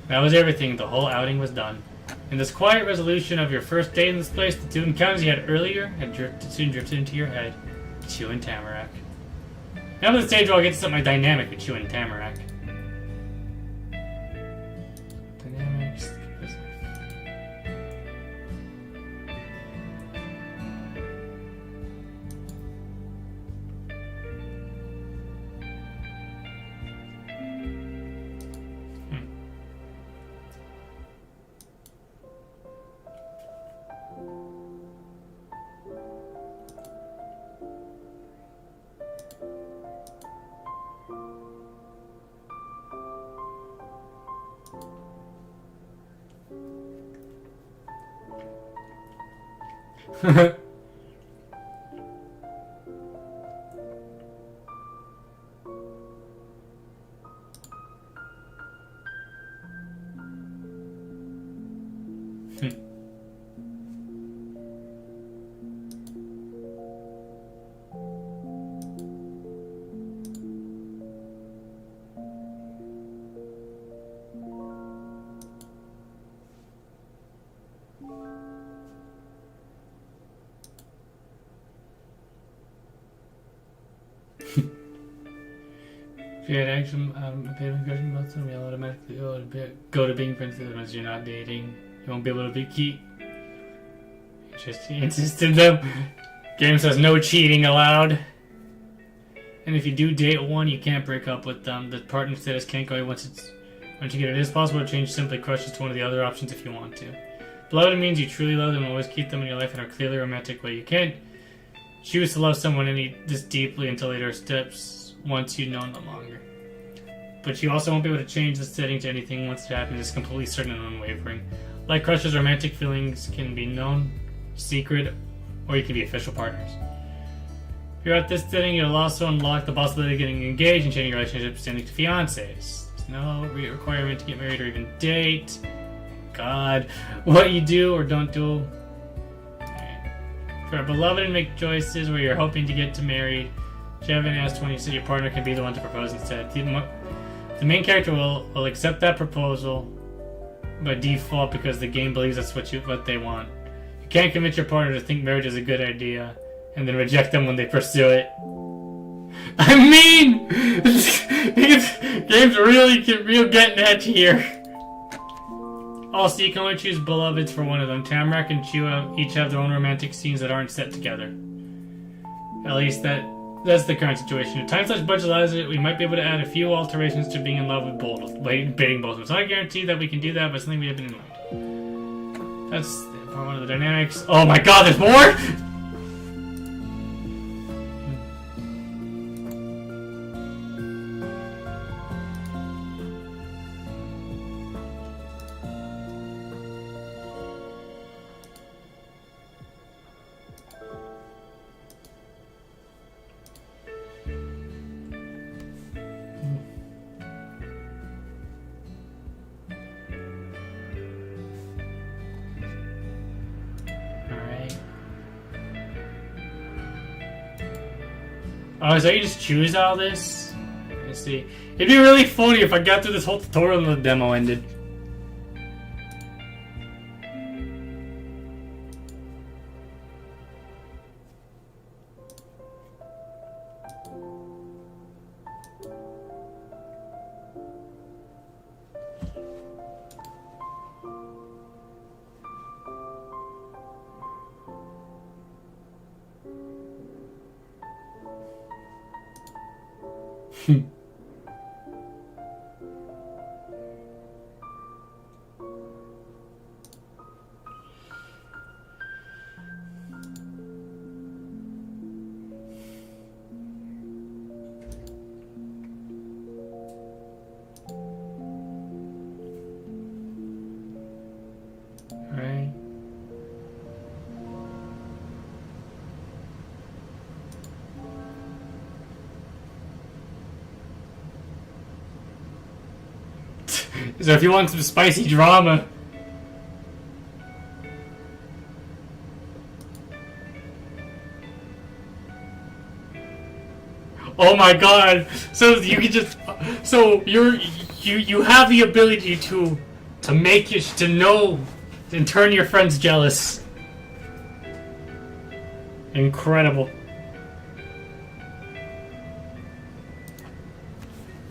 [SPEAKER 1] That was everything. The whole outing was done. In this quiet resolution of your first day in this place, the 2 encounters you had earlier had soon drifted into your head. Chew and Tamarack. Now to the stage where I'll get to something dynamic with Chew and Tamarack. Dynamics. you had action, paid crushing both of them, you'll automatically go to being friends with them as you're not dating. You won't be able to be just insisted though. Game says no cheating allowed. And if you do date one, you can't break up with them. The partner status can't go away once you get it. It is possible to change simply crushes to one of the other options if you want to. Beloved means you truly love them and always keep them in your life in a clearly romantic way. You can't choose to love someone this deeply until later steps once you've known them longer. But you also won't be able to change the setting to anything once it happens. It's completely certain and unwavering. Like crushes, romantic feelings can be known, secret, or you can be official partners. If you're at this setting, you'll also unlock the possibility of getting engaged and changing your relationship standing to fiancés. There's no requirement to get married or even date. God, what you do or don't do. For a beloved, make choices where you're hoping to get married. Jevin asked when you said your partner can be the one to propose instead. The main character will accept that proposal by default because the game believes that's what they want. You can't convince your partner to think marriage is a good idea and then reject them when they pursue it. I mean, games really getting at you here. Also, you can only choose beloveds for one of them. Tamrak and Chu each have their own romantic scenes that aren't set together. At least that's the current situation. If time slash budget allows it, we might be able to add a few alterations to being in love with dating both of them. It's not a guarantee that we can do that, but something we have in mind. That's one of the dynamics. Oh my god, there's more?! Oh, so you just choose all this? Let's see. It'd be really funny if I got through this whole tutorial and the demo ended. Right. So if you want some spicy drama. Oh my god. So you can just you have the ability to make you to know and turn your friends jealous. Incredible.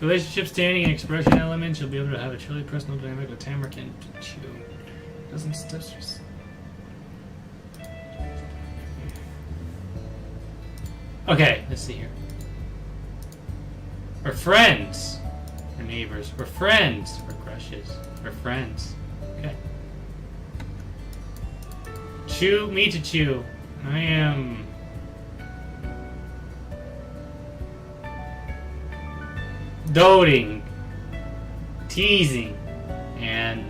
[SPEAKER 1] Relationship standing and expression elements, you'll be able to have a truly personal dynamic with Tamric and Chu. Doesn't steps. Okay, let's see here. We're friends. We're neighbors. We're friends. We're crushes. We're friends. Okay. Chew me to chew. I am doting, teasing, and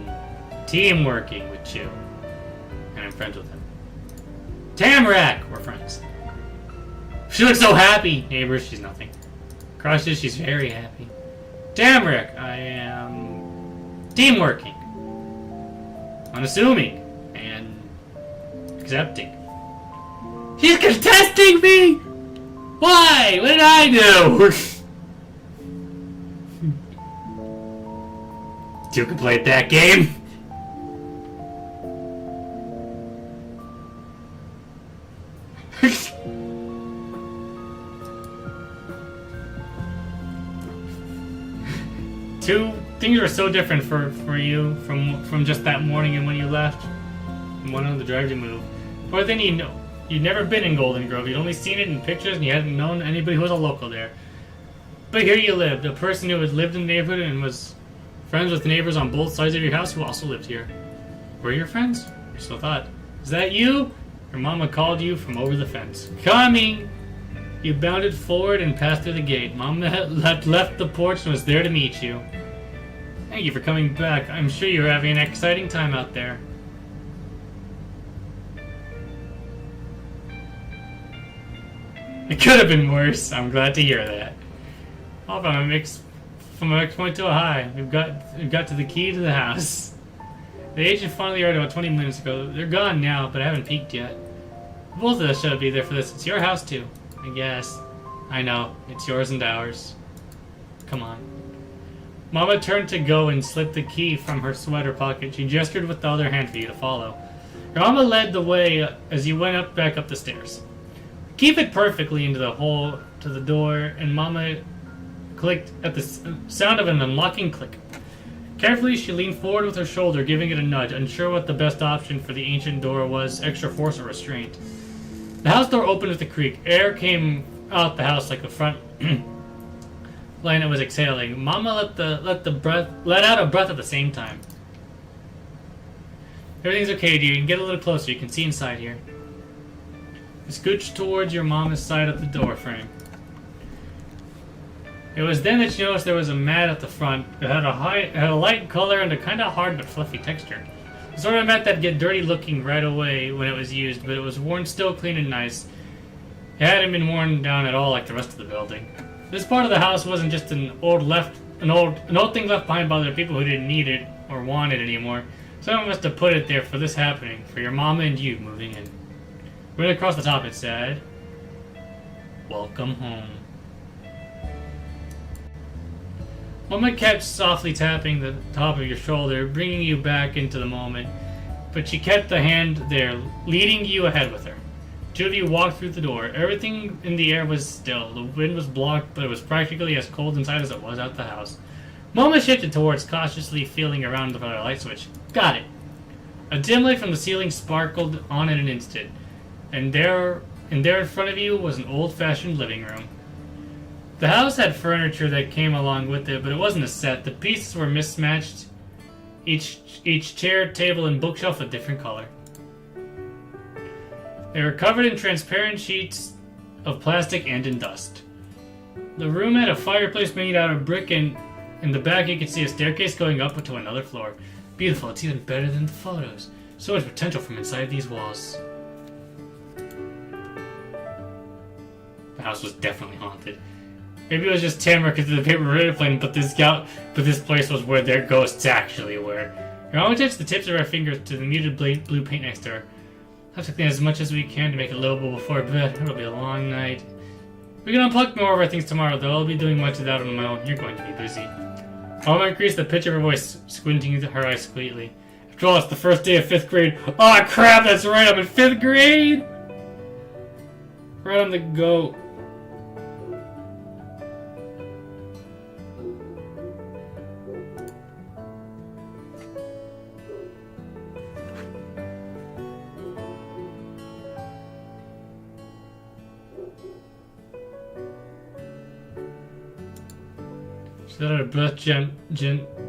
[SPEAKER 1] team working with Chew. And I'm friends with him. Tamrak! We're friends. She looks so happy! Neighbors, she's nothing. Crushes, she's very happy. Tamrak! I am team working. Unassuming. And accepting. She's contesting me! Why? What did I do? You can play that game. Things were so different for you from just that morning and when you left and went on the drive to move. More than you know, you'd never been in Golden Grove. You'd only seen it in pictures and you hadn't known anybody who was a local there. But here you lived, a person who had lived in the neighborhood and was friends with neighbors on both sides of your house who also lived here. Were your friends? You still thought, is that you? Your mama called you from over the fence. Coming! You bounded forward and passed through the gate. Mama had left the porch and was there to meet you. Thank you for coming back. I'm sure you're having an exciting time out there. It could have been worse. I'm glad to hear that. Oh, from a mix point to a high. We've got to the key to the house. The agent finally arrived about 20 minutes ago. They're gone now, but I haven't peeked yet. Both of us should be there for this. It's your house too, I guess. I know. It's yours and ours. Come on. Mama turned to go and slipped the key from her sweater pocket. She gestured with the other hand for you to follow. Your mama led the way as you went back up the stairs. Keep it perfectly into the hole to the door, and Mama clicked at the sound of an unlocking click. Carefully, she leaned forward with her shoulder, giving it a nudge, unsure what the best option for the ancient door was, extra force or restraint. The house door opened with a creak. Air came out the house like the front line that was exhaling. Mama let out a breath at the same time. Everything's okay, dear. You can get a little closer. You can see inside here. You scooched towards your mama's side of the door frame. It was then that you noticed there was a mat at the front. It had a light color and a kind of hard but fluffy texture. The sort of mat that'd get dirty looking right away when it was used, but it was worn still clean and nice. It hadn't been worn down at all like the rest of the building. This part of the house wasn't just an old thing left behind by other people who didn't need it or want it anymore. Someone must have put it there for this happening, for your mama and you moving in. Right across the top it said, "Welcome home." Mama kept softly tapping the top of your shoulder, bringing you back into the moment, but she kept the hand there, leading you ahead with her. Two of you walked through the door. Everything in the air was still. The wind was blocked, but it was practically as cold inside as it was out the house. Mama shifted towards, cautiously feeling around for the light switch. Got it. A dim light from the ceiling sparkled on in an instant, and there in front of you was an old-fashioned living room. The house had furniture that came along with it, but it wasn't a set. The pieces were mismatched, each chair, table, and bookshelf a different color. They were covered in transparent sheets of plastic and in dust. The room had a fireplace made out of brick, and in the back you could see a staircase going up to another floor. Beautiful, it's even better than the photos. So much potential from inside these walls. The house was definitely haunted. Maybe it was just Tamara because the paper airplane, but this place was where their ghosts actually were. Your mama touched the tips of her fingers to the muted blue paint next to her. I'll have to clean as much as we can to make it livable before bed. It'll be a long night. We can unplug more of our things tomorrow, though. I'll be doing much of that on my own. You're going to be busy. Mama increased the pitch of her voice, squinting her eyes sweetly. After all, it's the first day of 5th grade. Oh crap, that's right, I'm in 5th grade! Right on the go.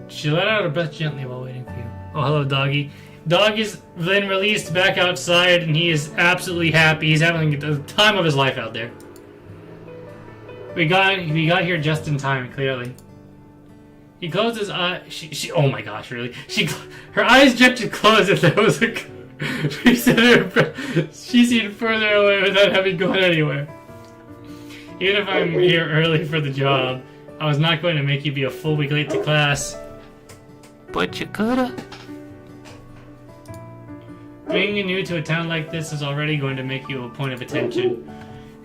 [SPEAKER 1] She let out her breath gently while waiting for you. Oh, hello, doggy. Dog is then released back outside, and he is absolutely happy. He's having the time of his life out there. We got here just in time, clearly. He closed his eyes. She oh my gosh, really? Her eyes drifted closed as there was a. She seemed further away without having gone anywhere. Even if I'm here early for the job, I was not going to make you be a full week late to class. But you coulda. Bringing you to a town like this is already going to make you a point of attention.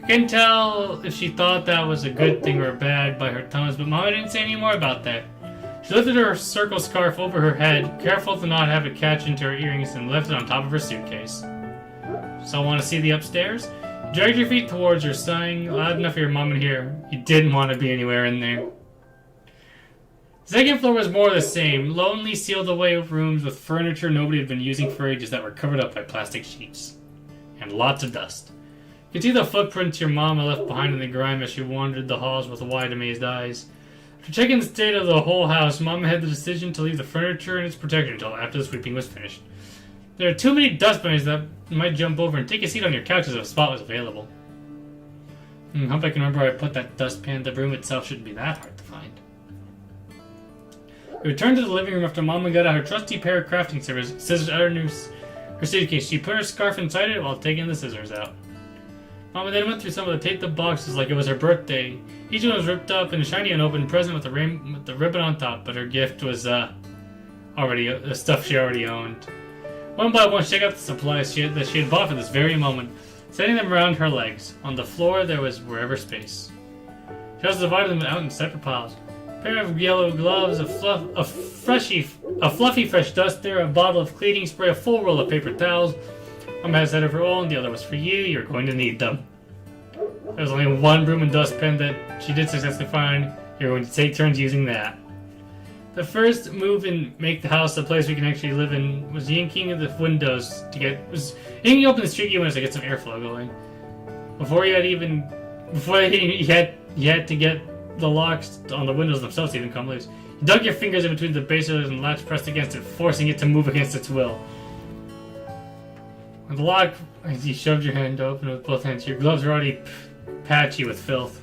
[SPEAKER 1] You can tell if she thought that was a good thing or bad by her tones, but Mama didn't say any more about that. She lifted her circle scarf over her head, careful to not have it catch into her earrings, and left it on top of her suitcase. So want to see the upstairs? You dragged your feet towards her, sighing loud enough for your mom to hear. You didn't want to be anywhere in there. The second floor was more of the same. Lonely, sealed away rooms with furniture nobody had been using for ages that were covered up by plastic sheets. And lots of dust. You could see the footprints your mama left behind in the grime as she wandered the halls with wide, amazed eyes. After checking the state of the whole house, Mama had the decision to leave the furniture and its protection until after the sweeping was finished. There are too many dust bunnies that might jump over and take a seat on your couch if a spot was available. Hope I can remember where I put that dustpan. The room itself shouldn't be that hard to find. We returned to the living room after Mama got out her trusty pair of crafting scissors out of her suitcase. She put her scarf inside it while taking the scissors out. Mama then went through some of the taped up boxes like it was her birthday. Each one was ripped up and a shiny unopened present with the ribbon on top, but her gift was already the stuff she already owned. One by one, she got the supplies that she had bought for this very moment, setting them around her legs. On the floor, there was wherever space. She also divided them out in separate piles. A pair of yellow gloves, a fluffy fresh duster, a bottle of cleaning spray, a full roll of paper towels. Mama had a set of her own, the other was for you. You're going to need them. There was only one broom and dustpan that she did successfully find. You're going to take turns using that. The first move and make the house a place we can actually live in was yanking the windows yanking open the streaky windows to get some airflow going. Before you had to get the locks on the windows themselves to even come loose. You dug your fingers in between the base of it and latch pressed against it, forcing it to move against its will. With the lock, as you shoved your hand open with both hands, your gloves were already patchy with filth.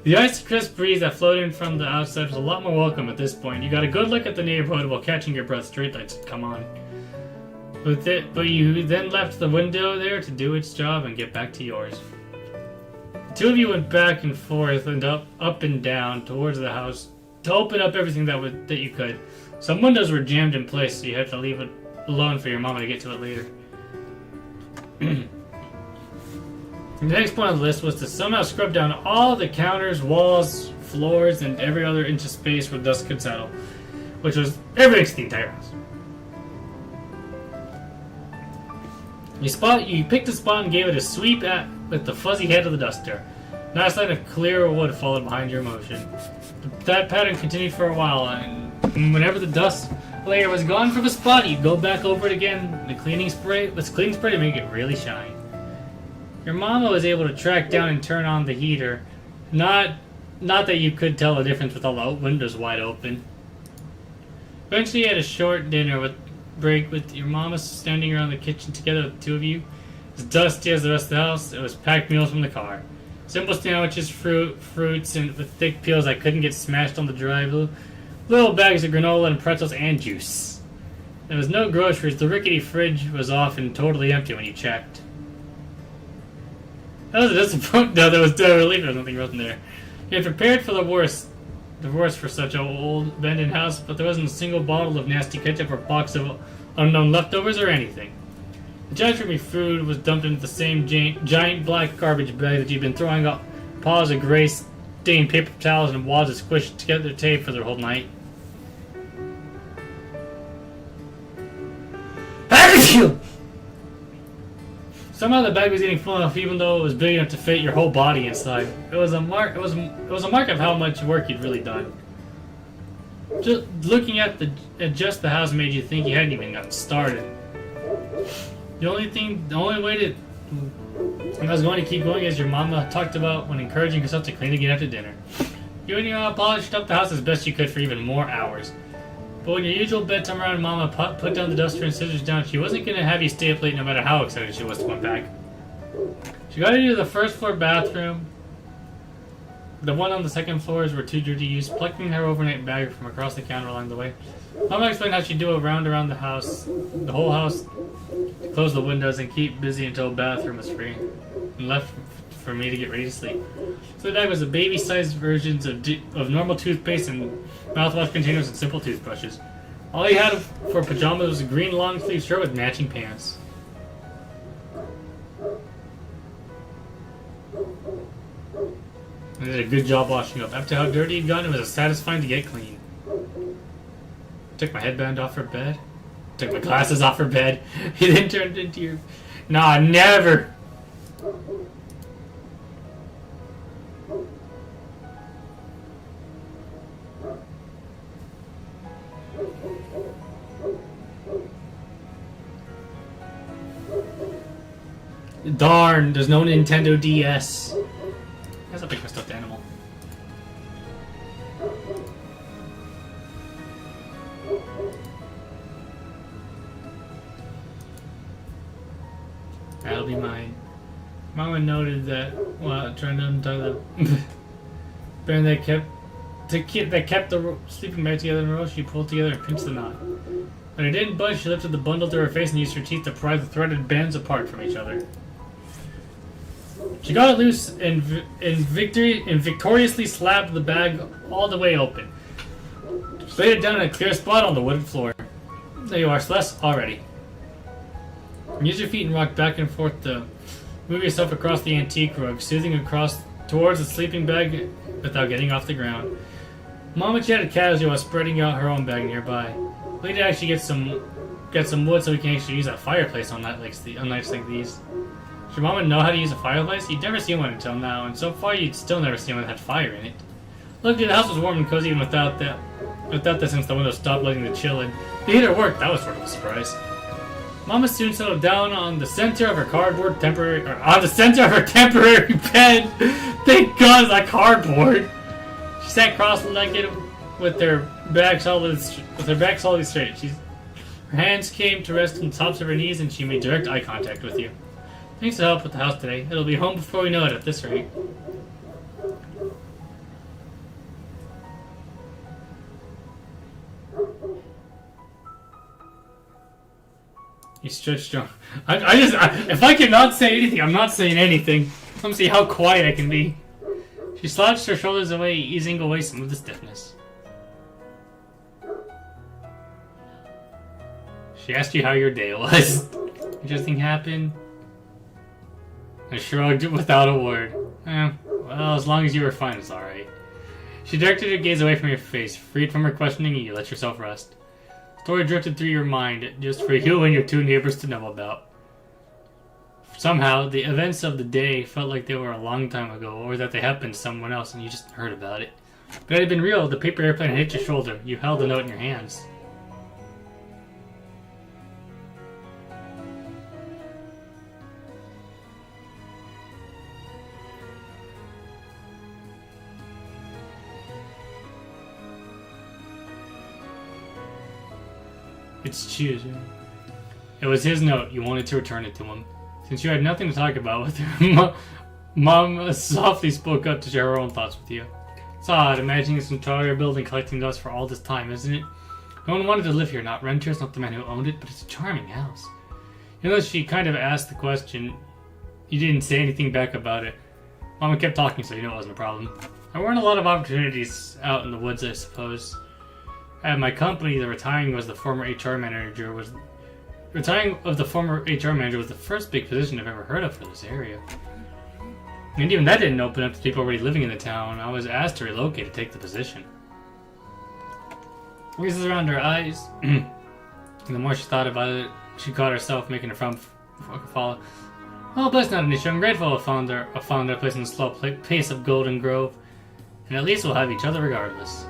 [SPEAKER 1] The ice crisp breeze that flowed in from the outside was a lot more welcome at this point. You got a good look at the neighborhood while catching your breath. Street lights had come on. But you then left the window there to do its job and get back to yours. The two of you went back and forth and up and down towards the house to open up everything that you could. Some windows were jammed in place, so you had to leave it alone for your mama to get to it later. The next point on the list was to somehow scrub down all the counters, walls, floors, and every other inch of space where dust could settle, which was everything to the entire house. You picked a spot and gave it a sweep with the fuzzy head of the duster. Nice line of clear wood followed behind your motion. That pattern continued for a while, and whenever the dust layer was gone from a spot, you'd go back over it again with cleaning spray to make it really shine. Your mama was able to track down and turn on the heater. Not that you could tell the difference with all the windows wide open. Eventually you had a short dinner break with your mama standing around the kitchen together with the two of you. As dusty as the rest of the house, it was packed meals from the car. Simple sandwiches, fruits, and with thick peels that couldn't get smashed on the drive. Little bags of granola and pretzels and juice. There was no groceries. The rickety fridge was off and totally empty when you checked. That was a disappointment. No, there was no relief. There was nothing wrong there. You had prepared for the worst for such an old, abandoned house, but there wasn't a single bottle of nasty ketchup or box of unknown leftovers or anything. The giant roomy food was dumped into the same giant black garbage bag that you'd been throwing up piles of gray stained paper towels and wads of squished together tape for the whole night. Somehow the bag was getting full enough, even though it was big enough to fit your whole body inside. It was a mark. It was a mark of how much work you'd really done. Just looking at just the house made you think you hadn't even gotten started. The only way to I was going to keep going as your mama talked about when encouraging herself to clean again after dinner. You and your mama polished up the house as best you could for even more hours. But when your usual bedtime around, Mama put down the duster and scissors down. She wasn't going to have you stay up late no matter how excited she was to come back. She got you to the first floor bathroom. The one on the second floor is were too dirty to use, plucking her overnight bag from across the counter along the way. Mama explained how she'd do a round around the house, the whole house, to close the windows and keep busy until the bathroom was free, and left for me to get ready to sleep. So the bag was the baby-sized versions of normal toothpaste and mouthwash containers and simple toothbrushes. All he had for pajamas was a green long-sleeve shirt with matching pants. He did a good job washing up. After how dirty he'd gotten, it was satisfying to get clean. Took my headband off her bed. Took my glasses off her bed. He then turned into your... Nah, never! Darn, there's no Nintendo DS. That's a big stuffed animal. That'll be mine. Mama noted that while trying to untie the band that kept the sleeping bag together in a row, she pulled together and pinched the knot. When it didn't budge, she lifted the bundle to her face and used her teeth to pry the threaded bands apart from each other. She got it loose and victoriously slapped the bag all the way open. She laid it down in a clear spot on the wooden floor. There you are, Celes, all ready. Use your feet and rock back and forth to move yourself across the antique rug, soothing across towards the sleeping bag without getting off the ground. Mama chatted casually while spreading out her own bag nearby. We need to actually get some wood so we can actually use that fireplace on nights like these. Does your mama know how to use a fireplace? You'd never seen one until now, and so far you'd still never seen one that had fire in it. Look, the house was warm and cozy even without that since the window stopped letting the chill in. The heater worked, that was sort of a surprise. Mama soon settled down on the center of her temporary bed. Thank God, it's like cardboard. She sat cross-legged with her back solidly straight. Her hands came to rest on the tops of her knees, and she made direct eye contact with you. Thanks for help with the house today. It'll be home before we know it at this rate. You stretched strong. If I cannot say anything, I'm not saying anything. Let me see how quiet I can be. She slouched her shoulders away, easing away some of the stiffness. She asked you how your day was. Interesting happened. I shrugged without a word. Well, as long as you were fine, it's alright. She directed her gaze away from your face. Freed from her questioning, you let yourself rest. Story drifted through your mind, just for you and your two neighbors to know about. Somehow, the events of the day felt like they were a long time ago, or that they happened to someone else and you just heard about it. But it had been real. The paper airplane had hit your shoulder. You held the note in your hands. It's choosing. It was his note. You wanted to return it to him. Since you had nothing to talk about with her, Mom softly spoke up to share her own thoughts with you. It's odd, imagining this entire building collecting dust for all this time, isn't it? No one wanted to live here, not renters, not the man who owned it, but it's a charming house. You know, she kind of asked the question. You didn't say anything back about it. Mama kept talking, so you know it wasn't a problem. There weren't a lot of opportunities out in the woods, I suppose. At my company, retiring of the former HR manager was the first big position I've ever heard of for this area. And even that didn't open up to people already living in the town. I was asked to relocate to take the position. Breezes around her eyes, and the more she thought about it, she caught herself making a frown follow. Oh, but that's not an issue. I'm grateful I found our place in the slow pace of Golden Grove, and at least we'll have each other regardless.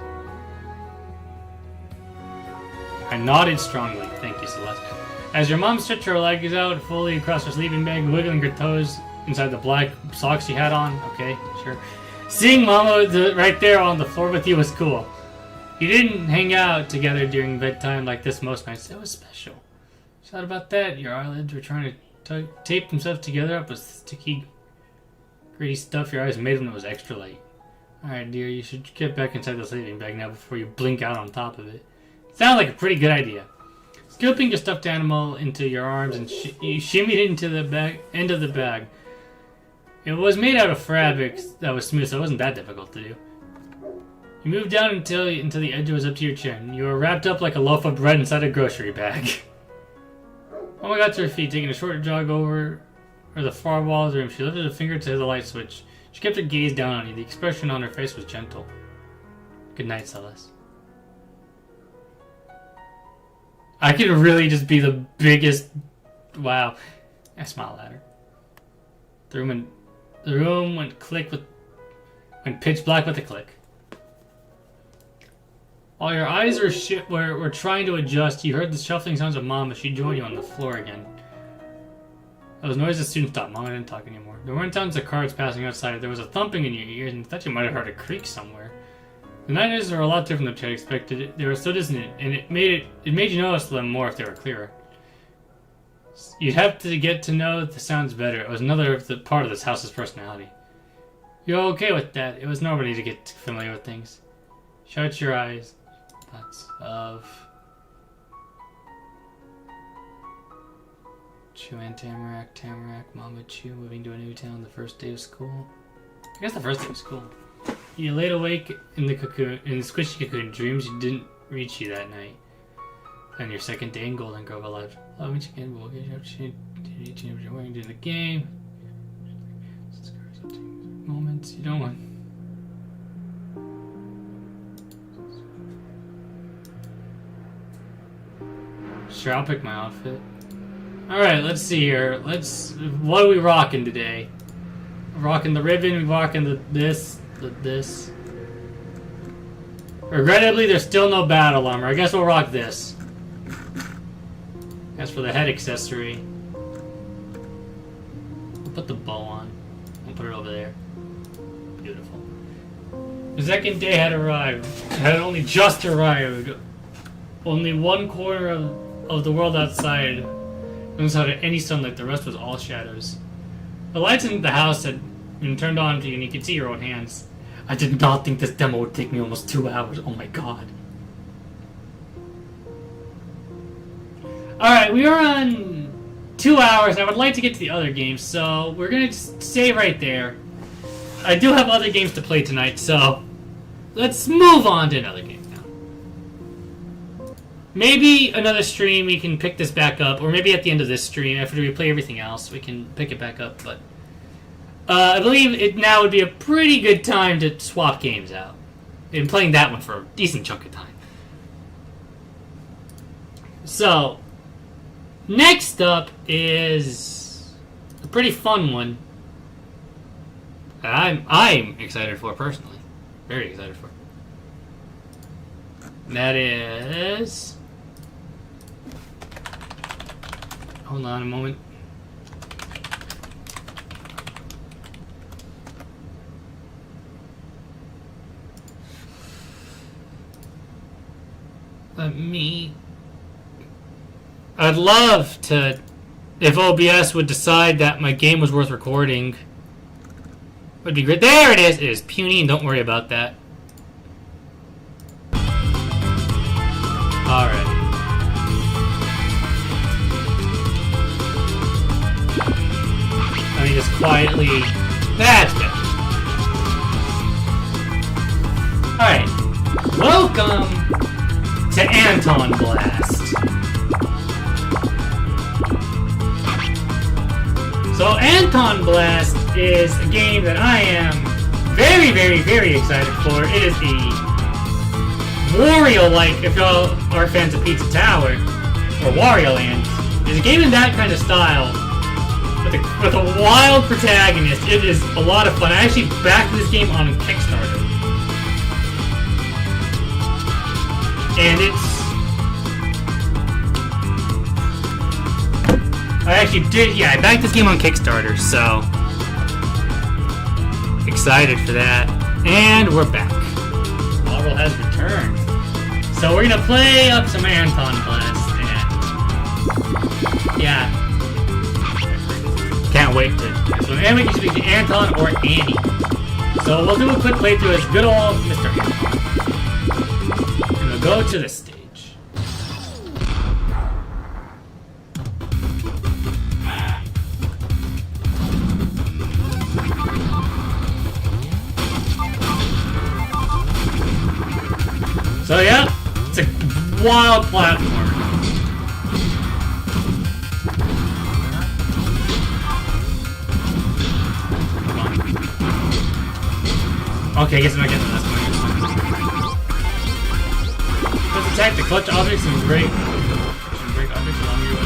[SPEAKER 1] I nodded strongly. Thank you, Celes. As your mom stretched her legs out fully across her sleeping bag, wiggling her toes inside the black socks she had on. Okay, sure. Seeing Mama right there on the floor with you was cool. You didn't hang out together during bedtime like this most nights. That was special. She thought about that. Your eyelids were trying to tape themselves together up with sticky, gritty stuff your eyes made when it was extra light. Alright, dear, you should get back inside the sleeping bag now before you blink out on top of it. Sounds like a pretty good idea. Scooping your stuffed animal into your arms and you shimmied it into the end of the bag. It was made out of fabric that was smooth, so it wasn't that difficult to do. You moved down until the edge was up to your chin. You were wrapped up like a loaf of bread inside a grocery bag. Mama got to her feet, taking a short jog over the far wall of the room. She lifted a finger to the light switch. She kept her gaze down on you. The expression on her face was gentle. Good night, Celes. I could really just be the biggest... Wow. I smiled at her. The room went pitch black with a click. While your eyes were trying to adjust, you heard the shuffling sounds of Mom as she joined you on the floor again. Those noises, the students stopped. Mama didn't talk anymore. There weren't sounds of cars passing outside. There was a thumping in your ears, and I thought you might have heard a creak somewhere. The night noises were a lot different than Chad expected. They were so dissonant, and it made you notice them more if they were clearer. You'd have to get to know the sounds better. It was another part of this house's personality. You're okay with that. It was normal to get familiar with things. Shut your eyes. Thoughts of Chew and Tamarack, Mama Chew moving to a new town the first day of school. I guess the first day of school. You laid awake in the squishy cocoon, dreams didn't reach you that night. On your second day in Golden Grove alive. Love each again, we'll get you wearing to the game. Moments you don't want. Sure, I'll pick my outfit. Alright, let's see here. What are we rocking today? We're rocking the ribbon, we're rocking this. Regrettably, there's still no battle armor. I guess we'll rock this. As for the head accessory, we'll put the bow on. We'll put it over there. Beautiful. The second day had arrived. Had only just arrived. Only one corner of the world outside was out of any sunlight. The rest was all shadows. The lights in the house had been turned on to you, and you could see your own hands. I did not think this demo would take me almost 2 hours. Oh my god. Alright, we are on 2 hours. I would like to get to the other games, so we're going to just stay right there. I do have other games to play tonight, so let's move on to another game now. Maybe another stream we can pick this back up, or maybe at the end of this stream, after we play everything else, we can pick it back up, but I believe it now would be a pretty good time to swap games out. I've been playing that one for a decent chunk of time. So, next up is a pretty fun one that I'm excited for personally. Very excited for. And that is... Hold on a moment. I'd love to, if OBS would decide that my game was worth recording. Would be great. There it is! It is puny, and don't worry about that. Alright. Let me just quietly... That's better. Alright. Welcome to Anton Blast. So Anton Blast is a game that I am very, very, very excited for. It is the Wario-like, if y'all are fans of Pizza Tower, or Wario Land. It's a game in that kind of style, with a wild protagonist. It is a lot of fun. I actually backed this game on Kickstarter. And I actually did, yeah, I backed this game on Kickstarter, so excited for that. And we're back. Model has returned. So we're gonna play up some Anton Blast, and yeah. Can't wait to. So and we can speak to Anton or Annie. So we'll do a quick playthrough as good old Mr. Anton. And we'll go to the stage. So yeah, it's a wild platform. Okay, I guess I'm not getting this one. Let's attack the clutch objects and break objects along your way.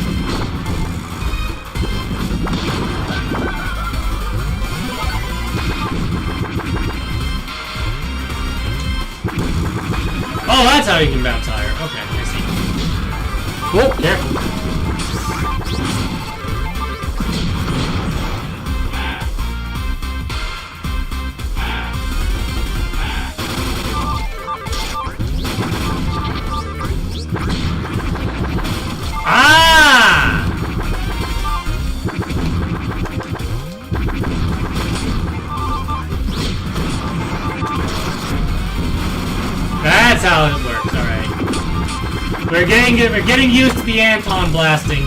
[SPEAKER 1] Oh, that's how you can bounce higher. Okay, I see. Whoa, careful. how it works. All right. We're getting used to the Anton blasting.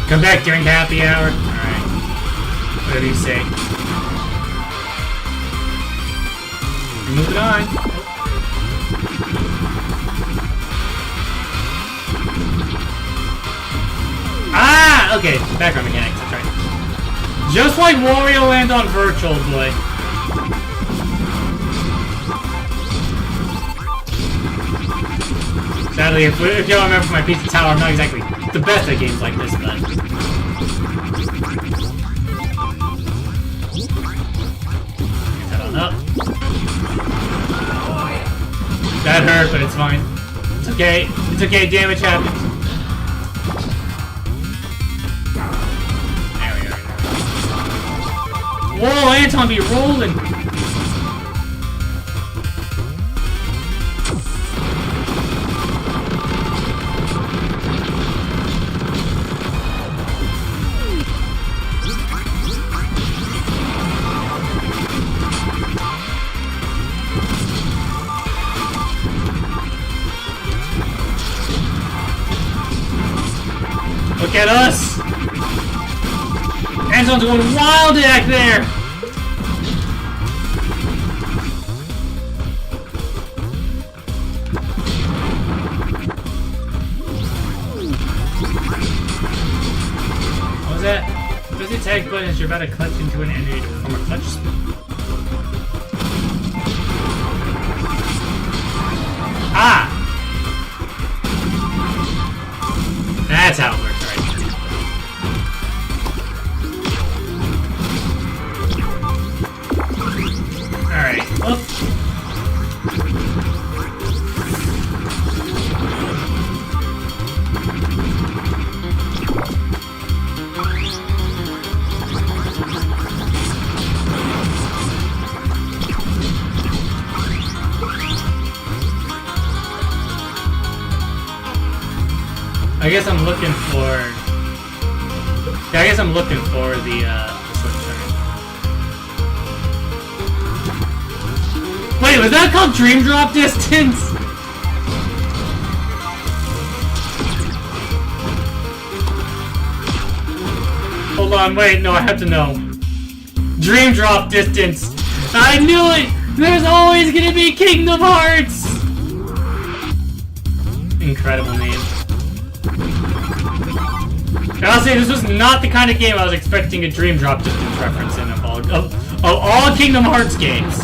[SPEAKER 1] Come back during the happy hour. Alright. Whatever you say. We're moving on. Ah! Okay, background mechanics. That's right. Just like Wario Land on Virtual Boy. Sadly, if y'all remember from my Pizza Tower, I'm not exactly the best at games like this, but... Head on up. That hurt, but it's fine. It's okay. It's okay, damage happens. There we go. Whoa, Anton be rolling! Look at us! Anton's going wild back there! What was that? Press the attack button as you're about to clutch into an enemy to perform a clutch spin. Ah! That's how it works, right? Alright, up. I guess I'm looking for... Yeah, I guess I'm looking for the switch turn. Wait, was that called Dream Drop Distance? Hold on, wait, no, I have to know. Dream Drop Distance! I knew it! There's always gonna be Kingdom Hearts! Incredible name. I'll say this was not the kind of game I was expecting a Dream Drop Distance reference in of all Kingdom Hearts games.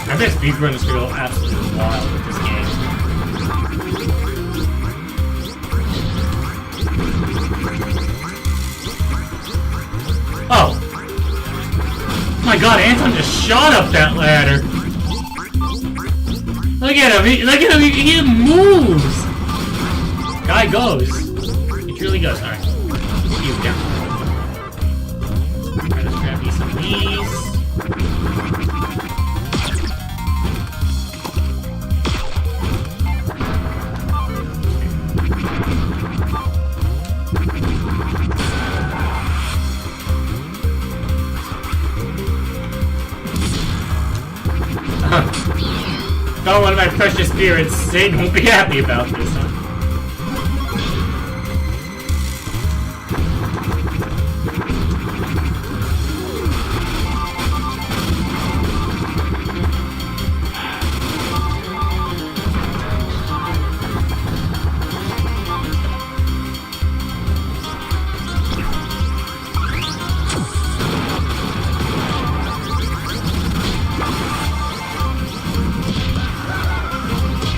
[SPEAKER 1] I bet speedrunners go absolutely wild with this game. Oh! My god, Anton just shot up that ladder! Look at him! Look at him! He moves! Guy goes. He truly goes. Alright. He's down. Alright, let's grab me some of these. Not one of my precious spirits. Satan won't be happy about this, huh?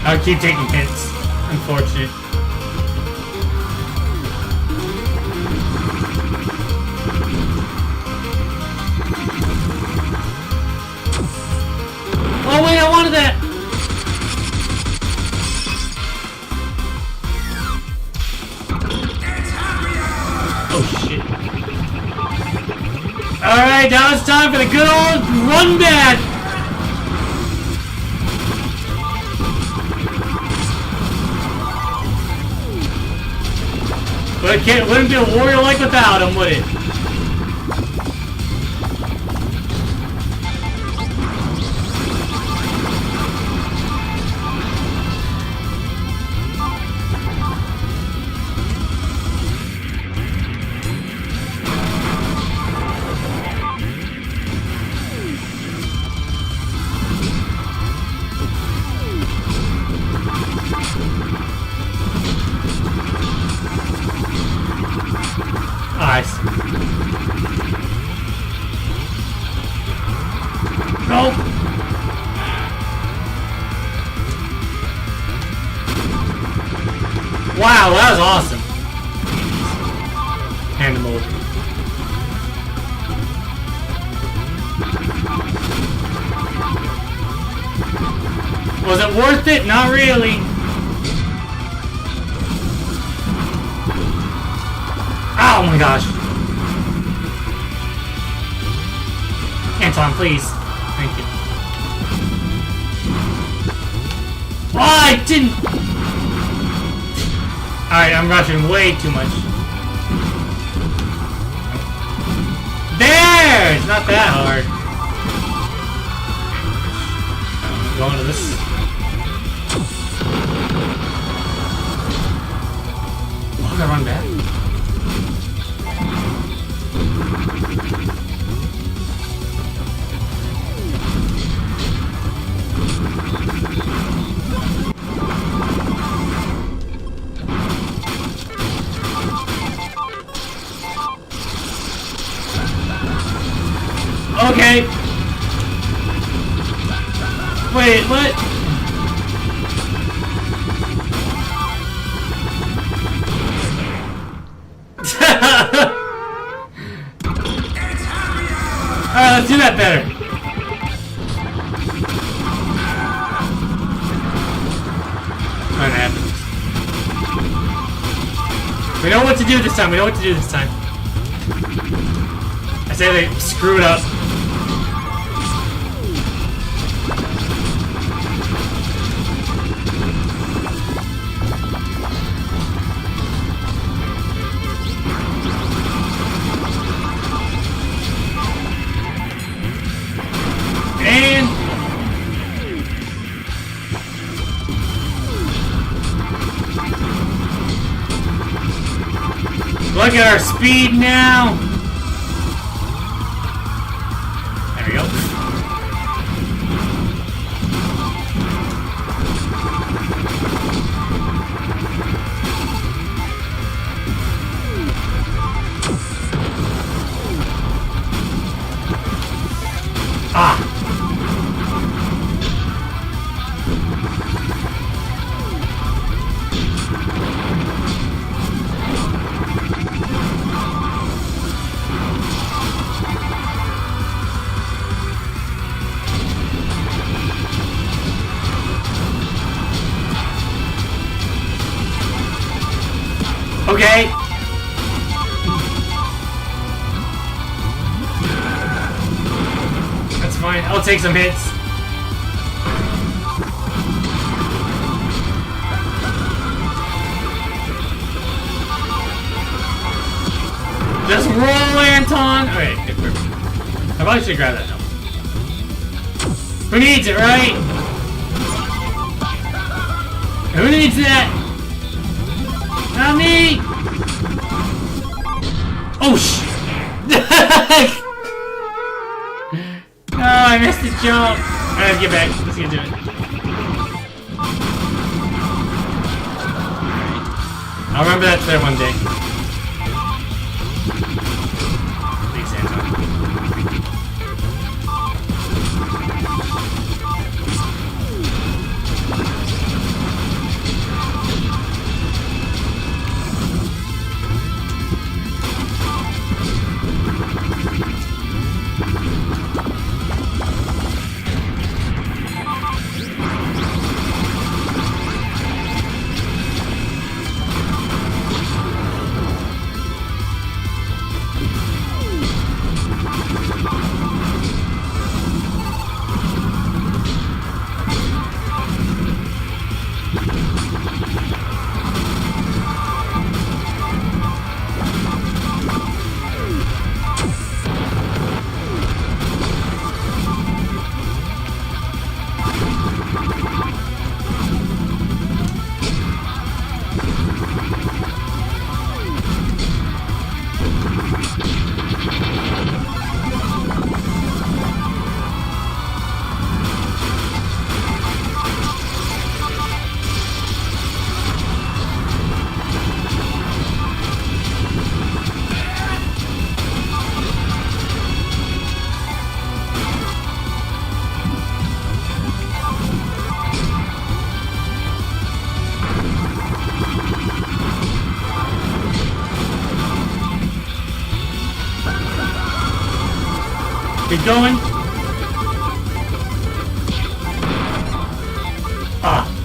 [SPEAKER 1] I'll keep taking hits. Unfortunate. Oh wait, I wanted that! Oh shit. Alright, now it's time for the good old run back! But it wouldn't be a warrior like without him, would it? Nice. Nope. Wow, that was awesome. Hand him over. Was it worth it? Not really. Oh my gosh. Anton, please. Thank you. Oh, I didn't. Alright, I'm rushing way too much. There! It's not that hard. I'm going to this. Oh, I gotta run back. Okay. Wait, what? Alright, let's do that better. What happened? We know what to do this time. We know what to do this time. I say they screwed up. Look at our speed now! There we go. Ah! Okay. That's fine. I'll take some hits. Just roll, Anton! Alright, okay, perfect. I probably should grab that now. Who needs it, right? Who needs that? Not me! Oh, oh, I missed the jump. Alright, let's get back. Let's get to it. I'll remember that there one day. Thanks, Anton. Keep going. Ah.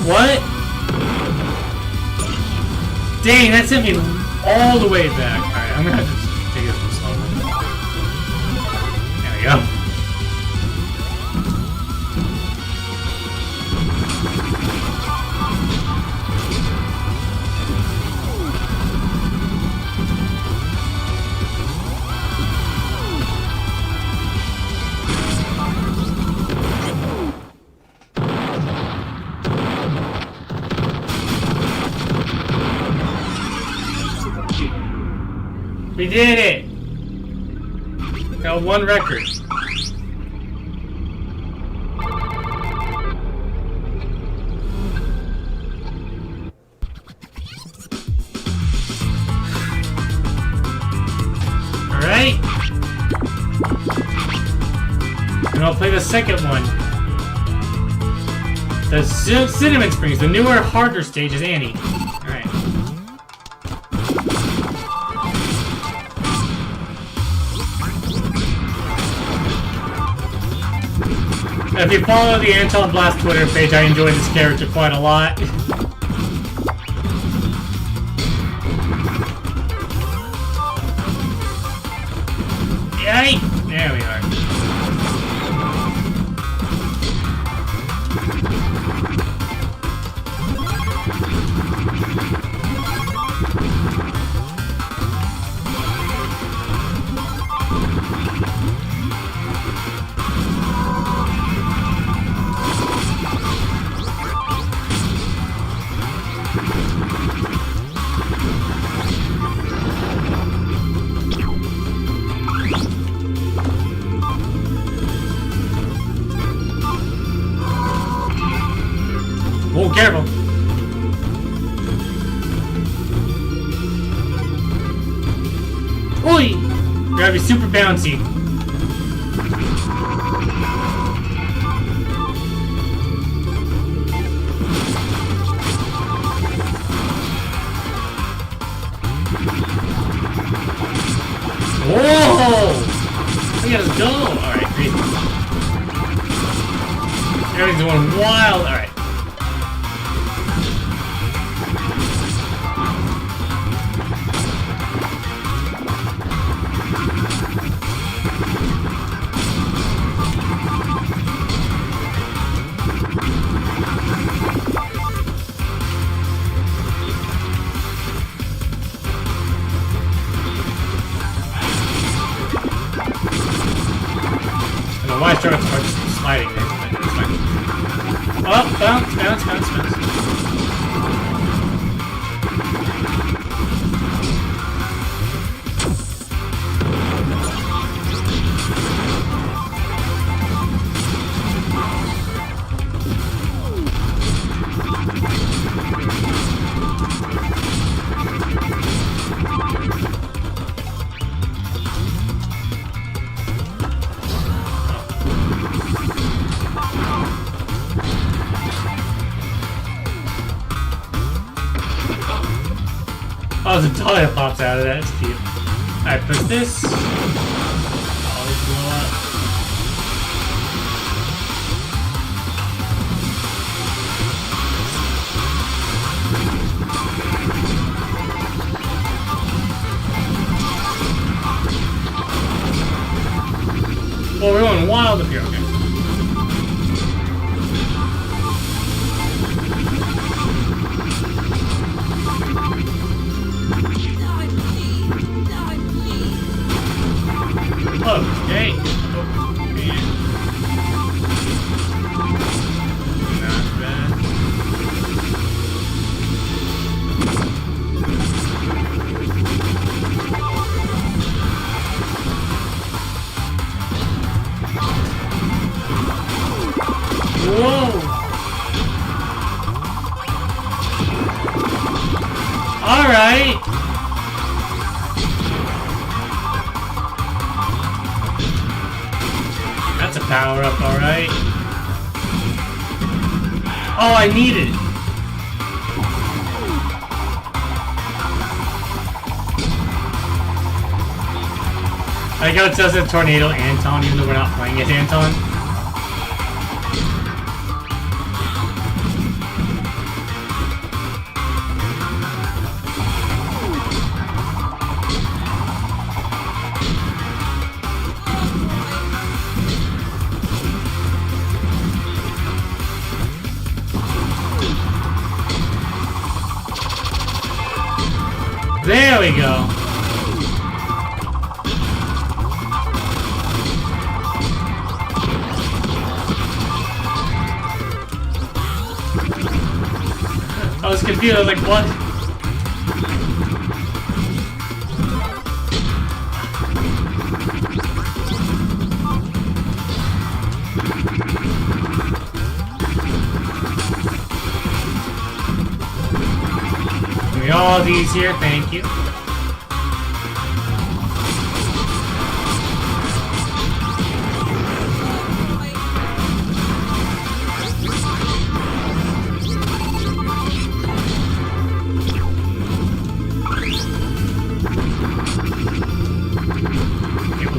[SPEAKER 1] What? Dang, that sent me all the way back. Alright, I'm gonna have to take it slowly. There we go. We did it! Got one record. Alright. And I'll play the second one. The Cinnamon Springs, the newer, harder stage is Annie. Alright. If you follow the Anton Blast Twitter page, I enjoy this character quite a lot. Yay! There we are. Oh, careful! Oi! You gotta be super bouncy. Whoa! Look at us go! Alright, crazy. Everything's going wild. Alright. Why I started just sliding there, but it's fine. Oh, bounce, bounce, bounce, bounce. Oh, there's a dolly that pops out of that. It's cute. Alright, push this. Always blow up. Oh, we're going wild up here. Okay. Okay. Not bad. Whoa! Alright! That's a power up, alright. Oh, I need it! I like how it says a tornado Anton, even though we're not playing as Anton. There we go. I was confused. I was like, what? Give me all these here, thank you.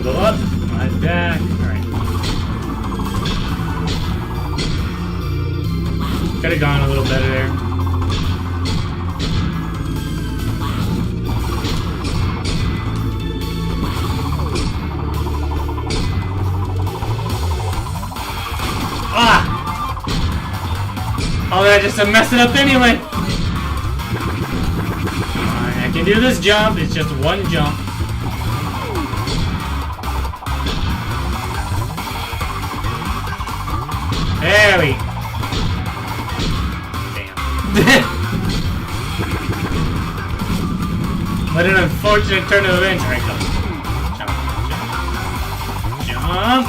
[SPEAKER 1] Go up, slide back. Alright. Could have gone a little better there. Ah! Oh, that just to mess it up anyway. Alright, I can do this jump. It's just one jump. There we go. Damn. What an unfortunate turn of events. Alright, go. Jump, jump. Jump.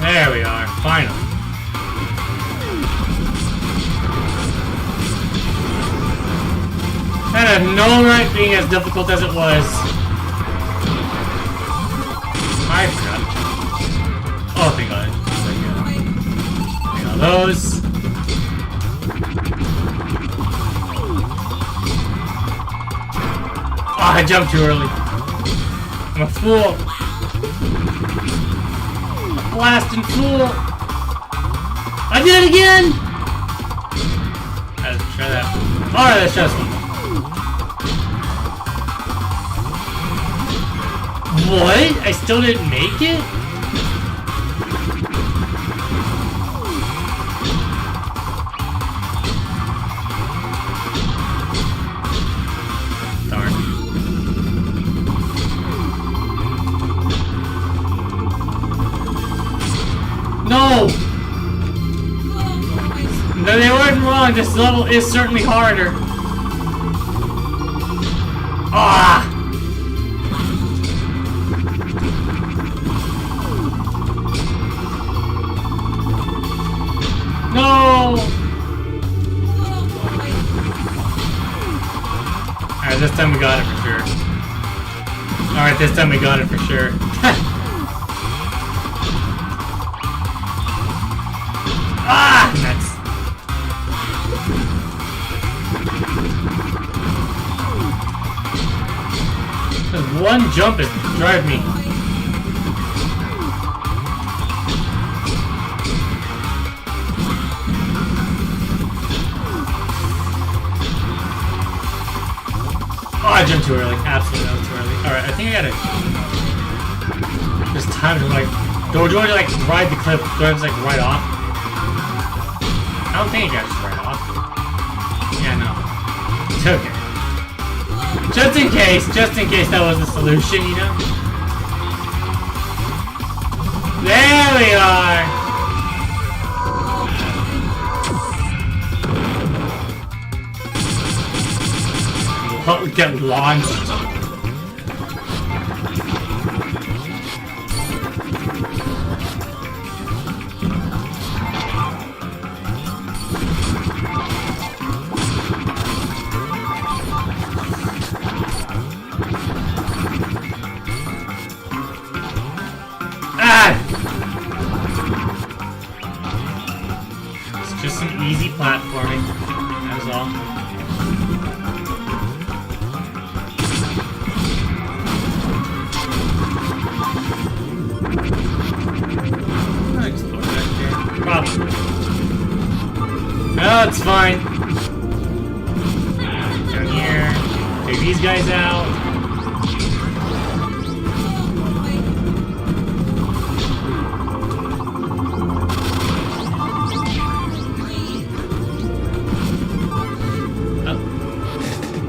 [SPEAKER 1] There we are, finally. That had no right being as difficult as it was. I forgot. Oh, thank God. Thank God. Those. Oh, I jumped too early. I'm a fool. A blasting fool. I did it again! Let's try that. Alright, let's try this one. What? I still didn't make it? Darn. No! No, they weren't wrong. This level is certainly harder. Ah! No! Alright, this time we got it for sure. Alright, this time we got it for sure. Ah! Nuts. This one jump is driving me. Oh, I jumped too early. Absolutely, that was too early. Alright, I think I gotta... There's time to, like, Would you want to like ride the cliff? Do I just like ride off? I don't think I got just ride off. Yeah, no. It's okay. Just in case that was the solution, you know? There we are! Oh, we get launched. Just some easy platforming, that was all. I'll explore back there. Probably. No, it's fine. Down here. Take these guys out.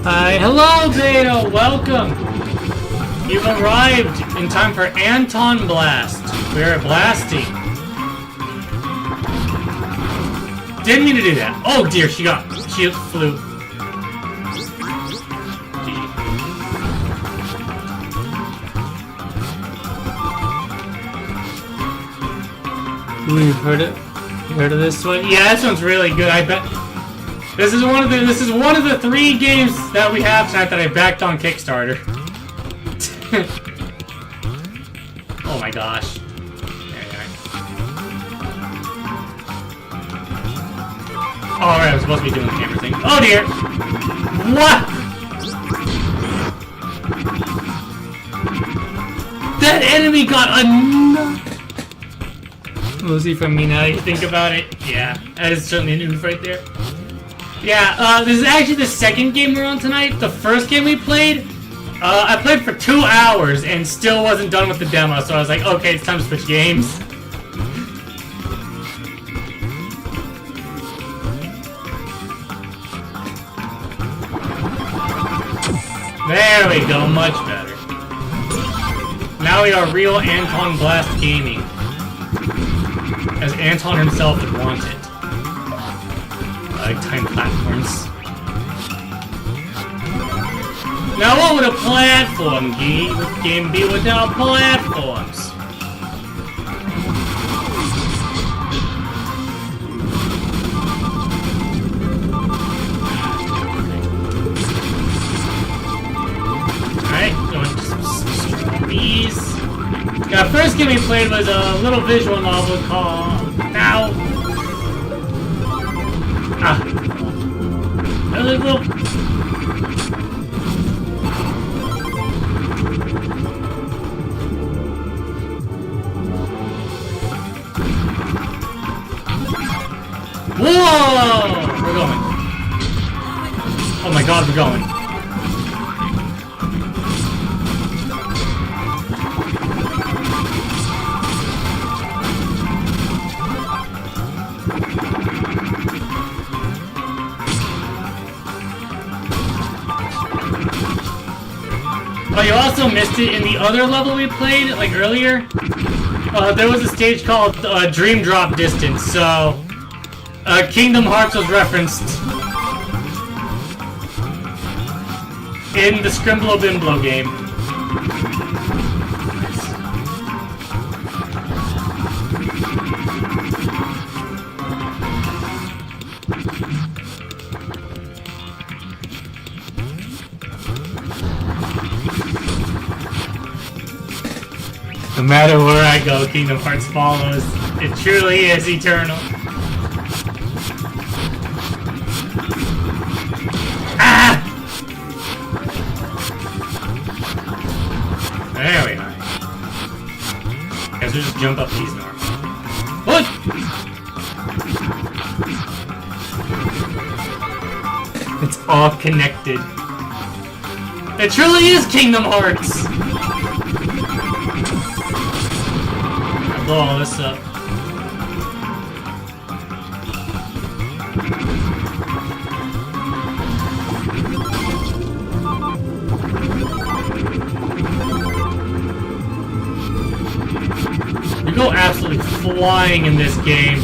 [SPEAKER 1] Hi, hello, Beta! Welcome! You've arrived in time for Anton Blast. We're blasting. Didn't mean to do that. Oh dear, she flew. Ooh, you've heard it? You heard of this one? Yeah, this one's really good. I bet. This is one of the 3 games that we have tonight that I backed on Kickstarter. Oh my gosh. Oh, right, I was supposed to be doing the camera thing. Oh dear! What? That enemy got a mostly from me now you think about it. Yeah, that is certainly an oof right there. Yeah, this is actually the second game we're on tonight. The first game we played, I played for 2 hours and still wasn't done with the demo, so I was like, okay, it's time to switch games. There we go, much better. Now we are real Anton Blast gaming. As Anton himself would want it. Time platforms. Now what would a platform game be without platforms? Alright, going to these. The first game we played was a little visual novel called... Ow! Ah. A little... Whoa! We're going. Oh my god, we're going. But you also missed it in the other level we played, like earlier. There was a stage called Dream Drop Distance, so Kingdom Hearts was referenced in the Scrimblow Bimblow game. No matter where I go, Kingdom Hearts follows. It truly is eternal. Ah! There we are. Guess we'll just jump up these normal. What? It's all connected. It truly is Kingdom Hearts! blow all this up. You go absolutely flying in this game.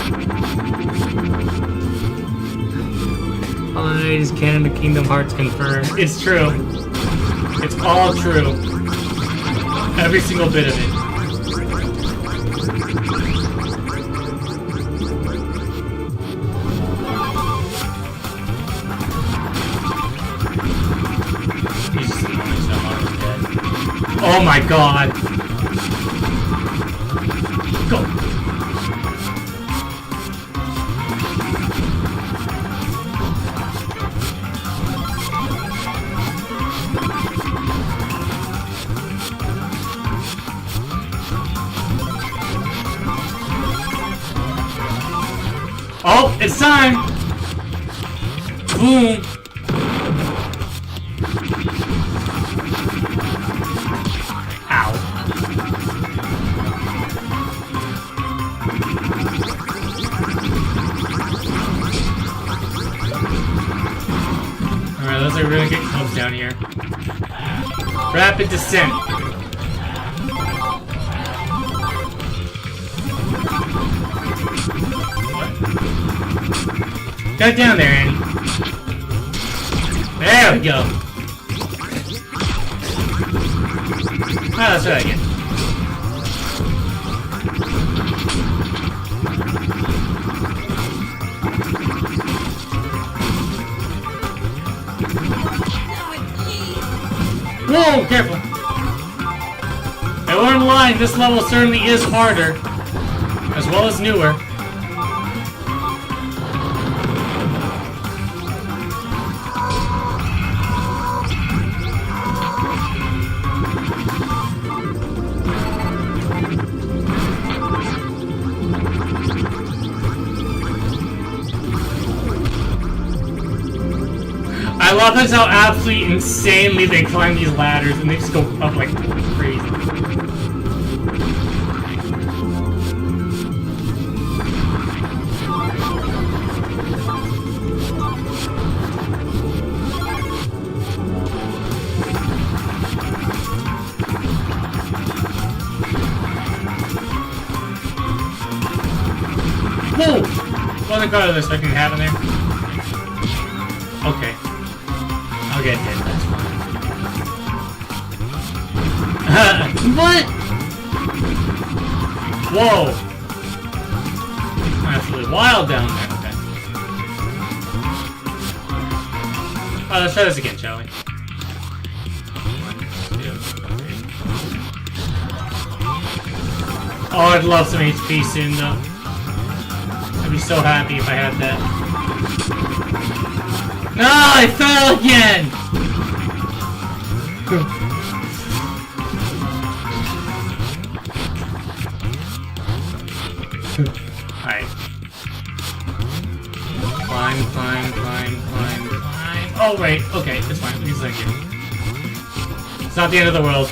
[SPEAKER 1] Holidays, Canada, Kingdom Hearts confirmed. It's true. It's all true. Every single bit of it. He's just annoying someone dead. Oh my god! Go! Oh, it's time! Boom! Ow. Alright, looks like we're gonna get close down here. Rapid descent. Got down there, Annie. There we go. Ah, let's try that again. Whoa, careful. I learned line, this level certainly is harder, as well as newer. I love how absolutely insanely they climb these ladders and they just go up like crazy. Whoa! Wasn't quite expecting to happen there. Okay. I'll get hit, that's fine. What? Whoa! Absolutely wild down there, okay. Oh, let's try this again, shall we? 1, 2, 3. Oh, I'd love some HP soon, though. I'd be so happy if I had that. No, I fell again! Alright. Climb, climb, climb, climb, climb. Oh, wait. Okay, it's fine. We can stay here. It's not the end of the world.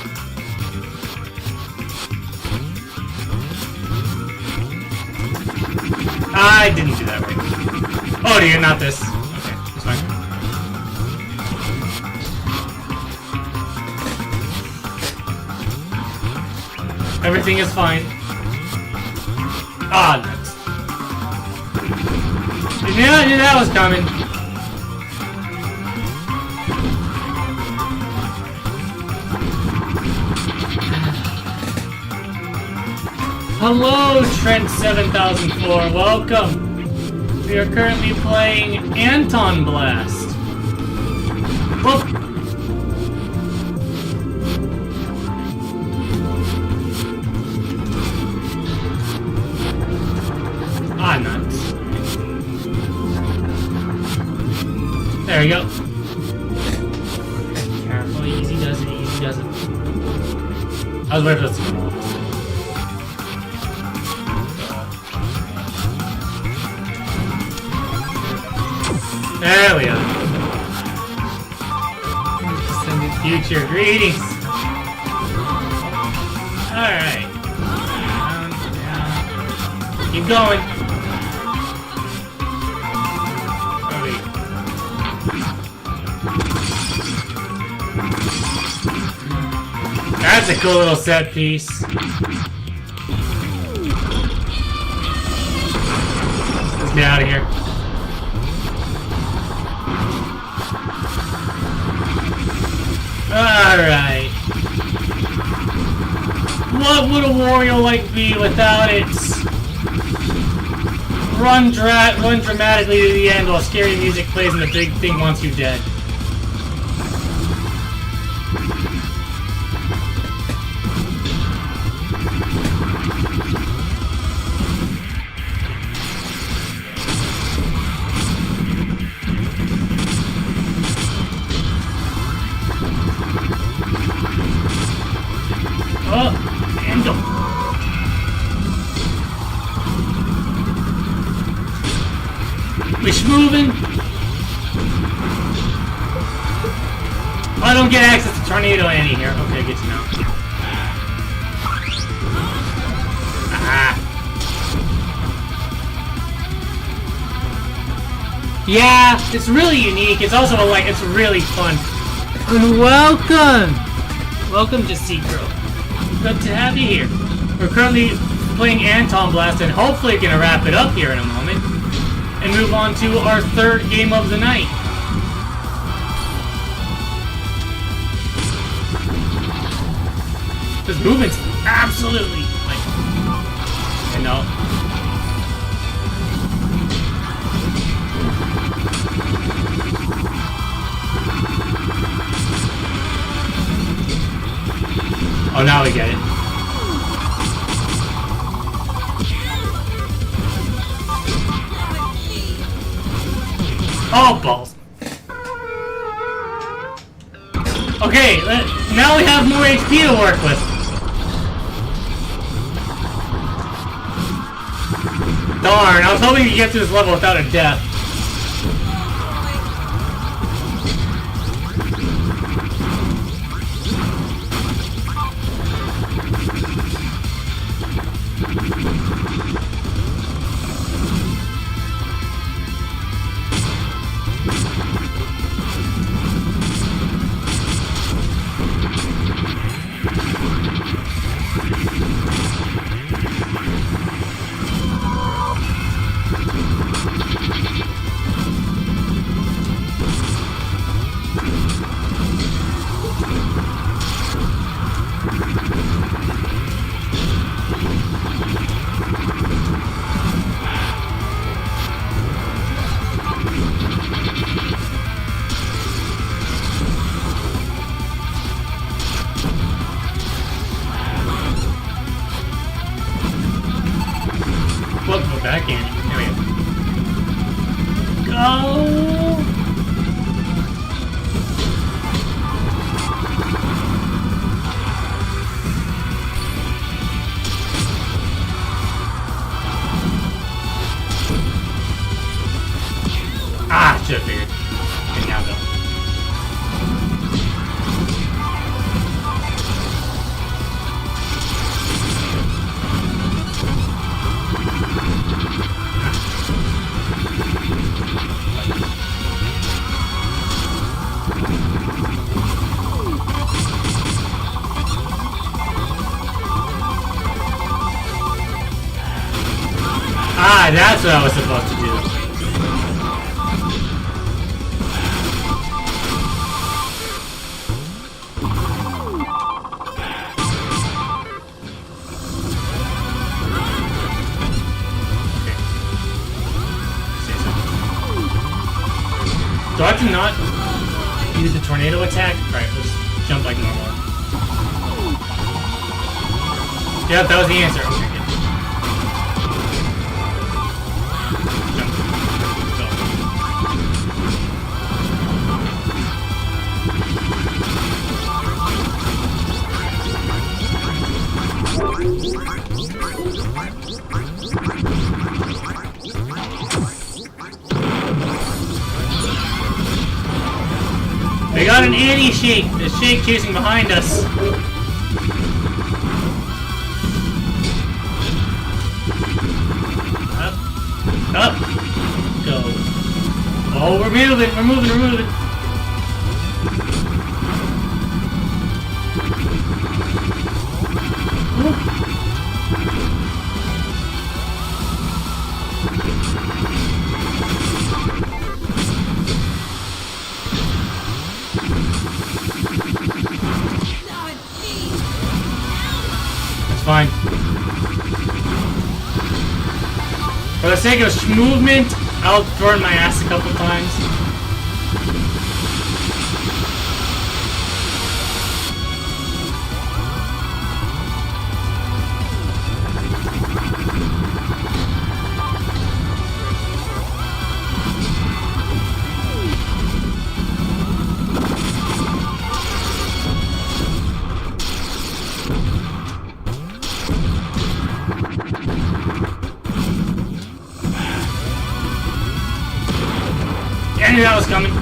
[SPEAKER 1] I didn't do that right. Oh dear, not this. Okay, it's fine. Everything is fine. Ah, nuts. I knew that was coming. Hello, Trent7004. Welcome. We are currently playing Anton Blast. Whoop. Ah, nuts. There we go. Careful, easy does it, easy does it. I was waiting for this to come off. There we go. Sending future greetings. Alright. Down, down, Keep going. That's a cool little set piece. Let's get out of here. Alright. What would a Wario like be without its run dramatically to the end while scary music plays and the big thing wants you dead? Oh, and go. We schmoving. I don't get access to Tornado Annie here. Okay, good to know. Ah. Yeah, it's really unique. It's also like it's really fun. And welcome, welcome to Sea Girl. Good to have you here. We're currently playing Anton Blast and hopefully gonna wrap it up here in a moment and move on to our third game of the night. This movement's absolutely like, you know. Oh, now we get it. Oh, balls. Okay, now we have more HP to work with. Darn, I was hoping to get to this level without a death. Welcome back, Annie. There we go. Go! Ah, should have figured. Okay, now go. Ah, that's what I was supposed to do. Do I have to not use the tornado attack? Alright, let's jump like normal. Yep, that was the answer. Okay, good. Jump. We got an anti-shake. The shake chasing behind us. Up. Go. Oh, we're moving. We're moving. We're moving. That's fine. For the sake of movement, I'll burn my ass a couple times. I knew that was coming.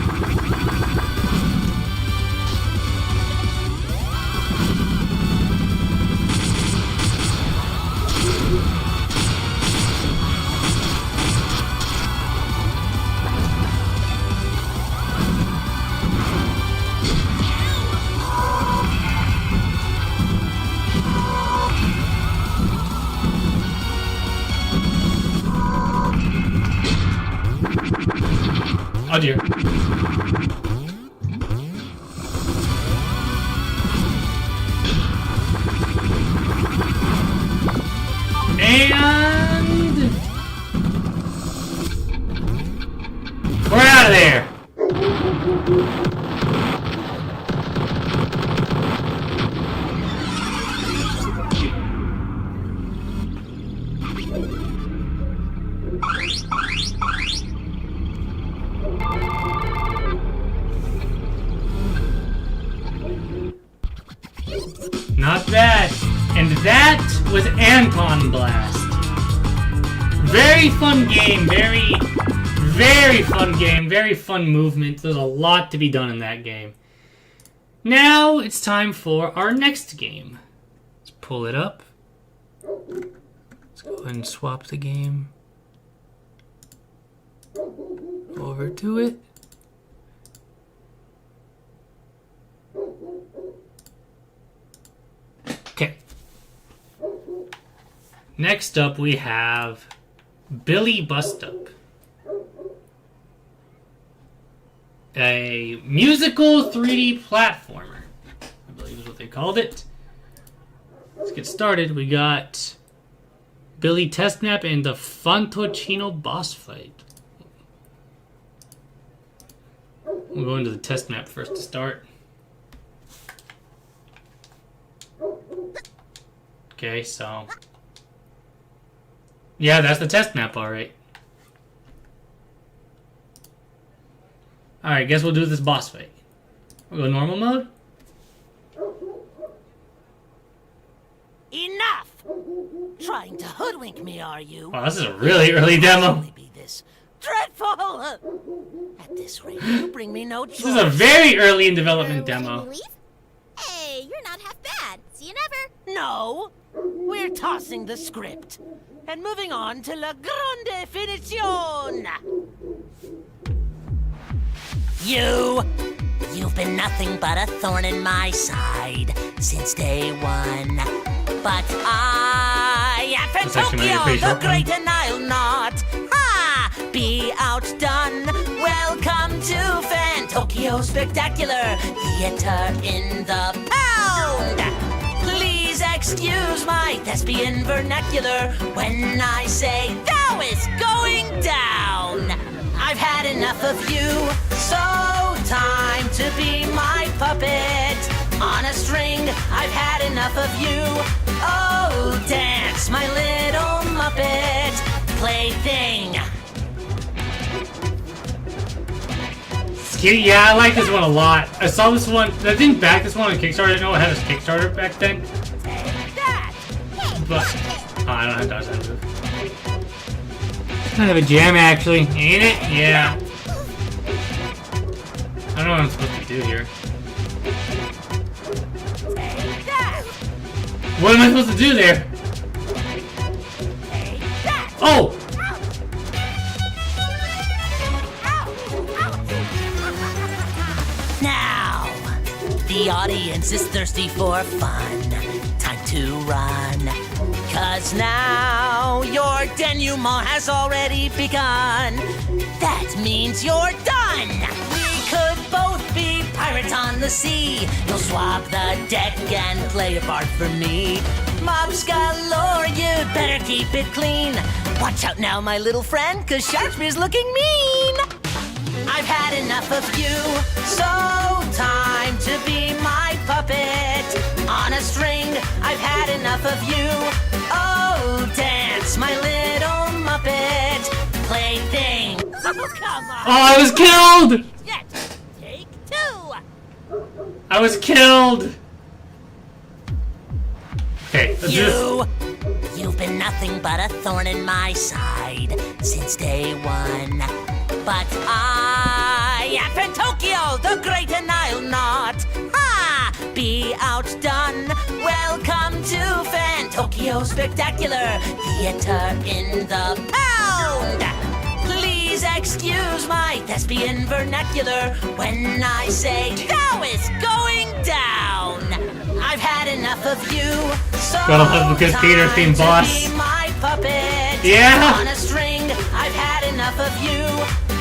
[SPEAKER 1] Oh dear. And we're out of there. Not bad. And that was Anton Blast. Very fun game. Very fun game. Very fun movement. There's a lot to be done in that game. Now it's time for our next game. Let's pull it up. Let's go ahead and swap the game over to it. Okay. Next up we have Billy Bust Up. A musical 3D platformer, I believe is what they called it. Let's get started. We got Billy Test Map and the Fantocino boss fight. We'll go into the test map first to start. Okay, so... yeah, that's the test map, alright. Alright, guess we'll do this boss fight. We'll go normal mode?
[SPEAKER 3] Enough! Trying to hoodwink me, are you?
[SPEAKER 1] Oh, this is a really early demo.
[SPEAKER 3] Only be this dreadful! At this rate, you bring me no choice.
[SPEAKER 1] This is a very early in development demo.
[SPEAKER 4] Leave? Hey, you're not half bad. See you never.
[SPEAKER 3] No! We're tossing the script and moving on to la grande finition! You've been nothing but a thorn in my side since day one. But I am Fantoccio the Great, and I'll not be outdone. Welcome to Fantoccio Spectacular Theater in the Pound. Please excuse my thespian vernacular when I say thou is going down. I've had enough of you, so time to be my puppet. On a string, I've had enough of you. Oh, dance, my little Muppet plaything.
[SPEAKER 1] It's cute. Yeah, I like this one a lot. I saw this one. I didn't back this one on Kickstarter. I didn't know it had a Kickstarter back then.
[SPEAKER 3] Take that.
[SPEAKER 1] But I don't have to move. Kind of a jam, actually, ain't it? Yeah. I don't know what I'm supposed to do here.
[SPEAKER 3] Take that.
[SPEAKER 1] What am I supposed to do there?
[SPEAKER 3] Take that.
[SPEAKER 1] Oh!
[SPEAKER 3] The audience is thirsty for fun. Time to run. 'Cause now your denouement has already begun. That means you're done. We could both be pirates on the sea. You'll swap the deck and play a part for me. Mobs galore, you'd better keep it clean. Watch out now, my little friend, 'cause Sharkspeare's looking mean. I've had enough of you, so time to be my puppet. On a string, I've had enough of you. Oh, dance, my little Muppet. Plaything. Oh, come on.
[SPEAKER 1] Oh, I was killed!
[SPEAKER 3] Yet, take two.
[SPEAKER 1] I was killed! Okay, let's do this.
[SPEAKER 3] You've been nothing but a thorn in my side since day one. But I am from Tokyo, the great, and I'll not be outdone. Welcome to Fan Tokyo Spectacular Theater in the Pound. Please excuse my thespian vernacular when I say now it's going down. I've had enough of you, so
[SPEAKER 1] Gotta love the good theater theme, boss.
[SPEAKER 3] be my puppet.
[SPEAKER 1] Yeah.
[SPEAKER 3] On a string, I've had enough of you.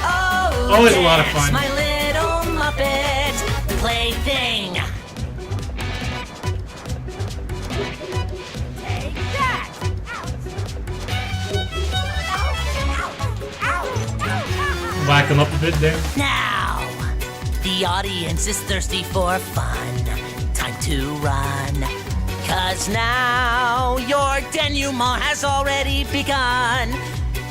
[SPEAKER 3] Oh,
[SPEAKER 1] always a lot of
[SPEAKER 3] dance,
[SPEAKER 1] fun.
[SPEAKER 3] my little Muppet plaything. Take that.
[SPEAKER 1] Whack him up a bit there.
[SPEAKER 3] Now, the audience is thirsty for fun. Time to run. 'Cause now your denouement has already begun.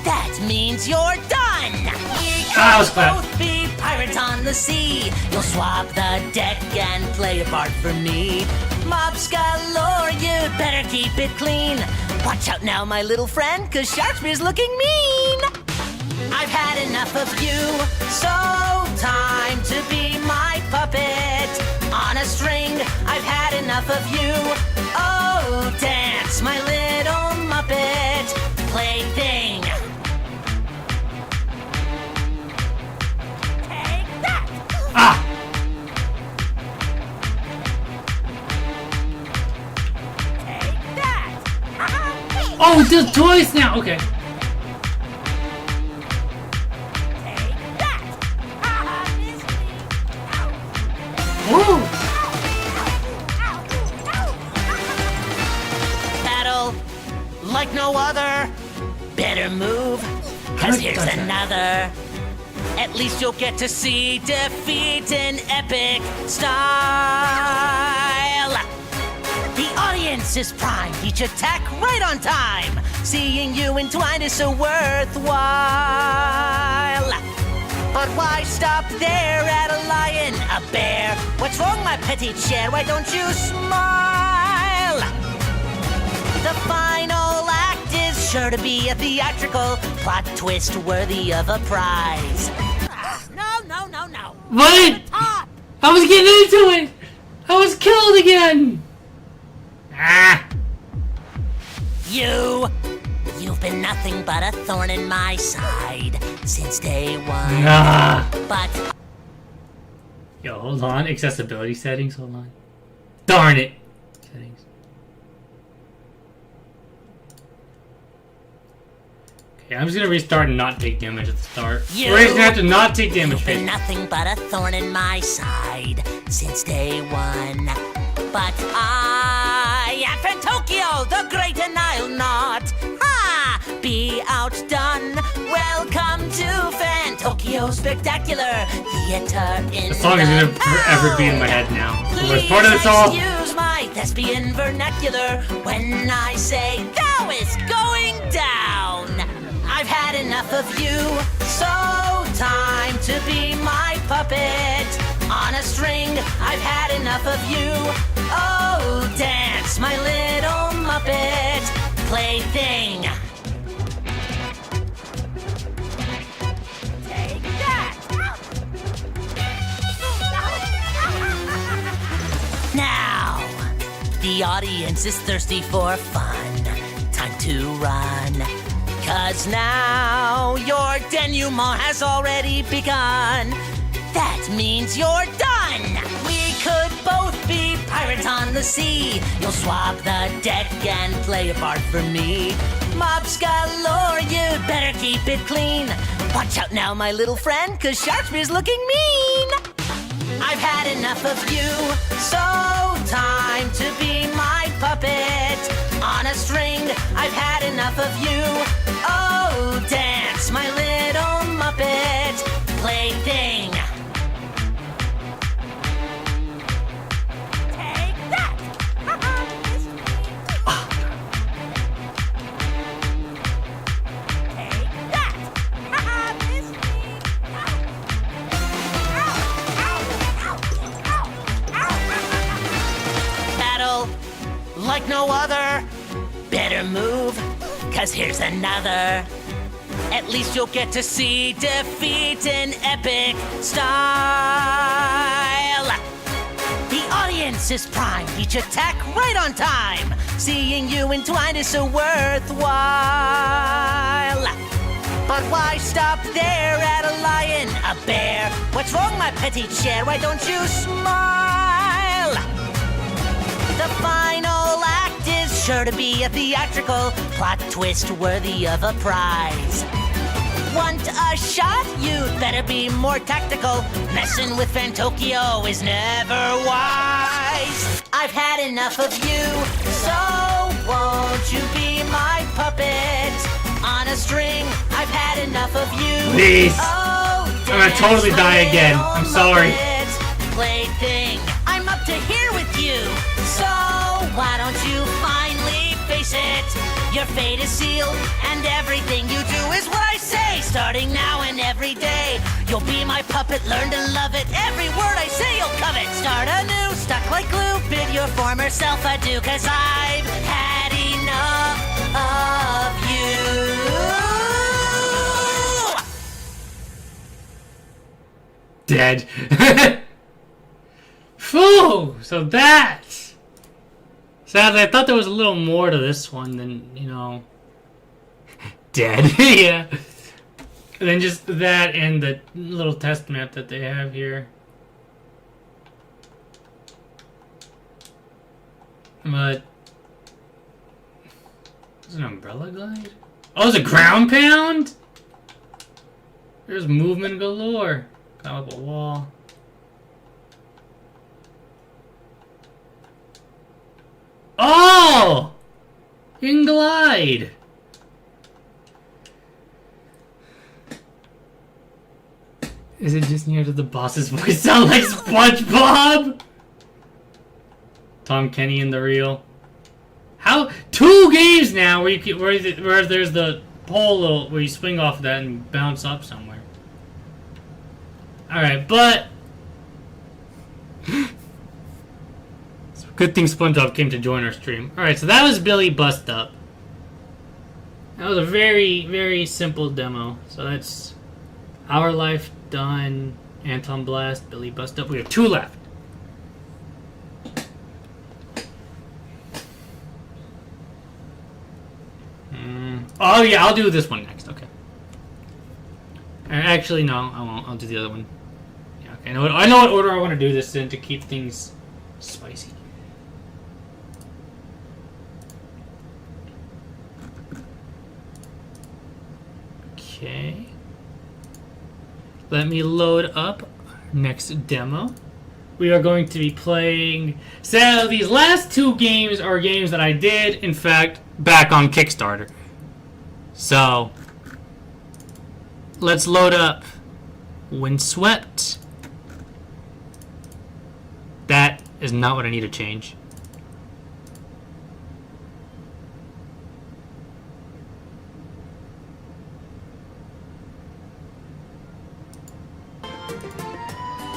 [SPEAKER 3] That means you're done. We
[SPEAKER 1] Ah, that was
[SPEAKER 3] could
[SPEAKER 1] bad.
[SPEAKER 3] both be pirates on the sea. You'll swap the deck and play a part for me. Mobs galore, you'd better keep it clean. Watch out now, my little friend, 'cause Sharkspeare's looking mean. I've had enough of you, so time to be my puppet. On a string, I've had enough of you. Oh, dance, my little Muppet plaything. Take that!
[SPEAKER 1] Ah!
[SPEAKER 3] Take that!
[SPEAKER 1] Oh, it does twice now! Okay.
[SPEAKER 3] Take that!
[SPEAKER 1] Woo!
[SPEAKER 3] Battle like no other. Better move, 'cause here's another. At least you'll get to see defeat in epic style. The audience is primed, each attack right on time. Seeing you entwined is so worthwhile. But why stop there at a lion, a bear? What's wrong, my petite cher? Why don't you smile? The final act is sure to be a theatrical plot twist worthy of a prize. No, no, no, no.
[SPEAKER 1] What?
[SPEAKER 3] Top!
[SPEAKER 1] I was getting into it! I was killed again! Ah!
[SPEAKER 3] You've been nothing but a thorn in my side since day one.
[SPEAKER 1] Nah.
[SPEAKER 3] But
[SPEAKER 1] Yo, hold on. Accessibility settings, hold on. Darn it! Settings. Okay, I'm just gonna restart and not take damage at the start. We're just gonna have to not take damage.
[SPEAKER 3] You've been nothing but a thorn in my side since day one. But I am from Tokyo, the great, and I'll not be outdone. Welcome to Fan Tokyo Spectacular Theater in
[SPEAKER 1] The song is gonna forever be in my head now. The worst part of the song.
[SPEAKER 3] Excuse my thespian vernacular when I say now it's going down. I've had enough of you, so time to be my puppet. On a string, I've had enough of you. Oh, dance, my little Muppet plaything. Take that! Now, the audience is thirsty for fun. Time to run. 'Cause now your denouement has already begun. That means you're done. We could both be pirates on the sea. You'll swap the deck and play a part for me. Mobs galore, you better keep it clean. Watch out now, my little friend, 'cause Sharkspeare's looking mean. I've had enough of you, so time to be my puppet. On a string, I've had enough of you. Oh, dance, my little Muppet plaything. Take that! Take that! Battle like no other. Better move, 'cause here's another. At least you'll get to see defeat in epic style. The audience is primed, each attack right on time. Seeing you entwined is so worthwhile. But why stop there at a lion, a bear? What's wrong, my petty chair? Why don't you smile? The final act is sure to be a theatrical plot twist worthy of a prize. Want a shot? You'd better be more tactical. Messing with Fantokio is never wise. I've had enough of you, so won't you be my puppet? On a string, I've had enough of you.
[SPEAKER 1] Please.
[SPEAKER 3] Oh,
[SPEAKER 1] I'm gonna totally die again. I'm sorry.
[SPEAKER 3] Plaything, I'm up to here with you. So why don't you finally face it? Your fate is sealed, and everything you do is what I say. Starting now and every day, you'll be my puppet, learn to love it. Every word I say you'll covet. Start anew, stuck like glue. Bid your former self adieu, 'cause I've had enough of you.
[SPEAKER 1] Dead. Phew! So that. Sadly, I thought there was a little more to this one than, you know. Dead. Yeah. And then just that and the little test map that they have here. But. Is it an umbrella glide? Oh, it's a ground pound? There's movement galore. Climb up a wall. Oh! You can glide. Is it just near to the boss's voice sound like SpongeBob? Tom Kenny in the reel. How 2 games now where you where there's the pole where you swing off of that and bounce up somewhere. All right, but good thing SpongeBob came to join our stream. All right, so that was Billy Bust Up. That was a very, very simple demo. So that's Our Life done, Anton Blast, Billy Bust Up. We have 2 left. Oh yeah, I'll do this one next. Okay. Actually, no, I won't. I'll do the other one. Yeah, okay. I know what order I want to do this in to keep things spicy. Okay. Let me load up our next demo. We are going to be playing. So these last 2 games are games that I did, in fact, back on Kickstarter. So let's load up Windswept. That is not what I need to change.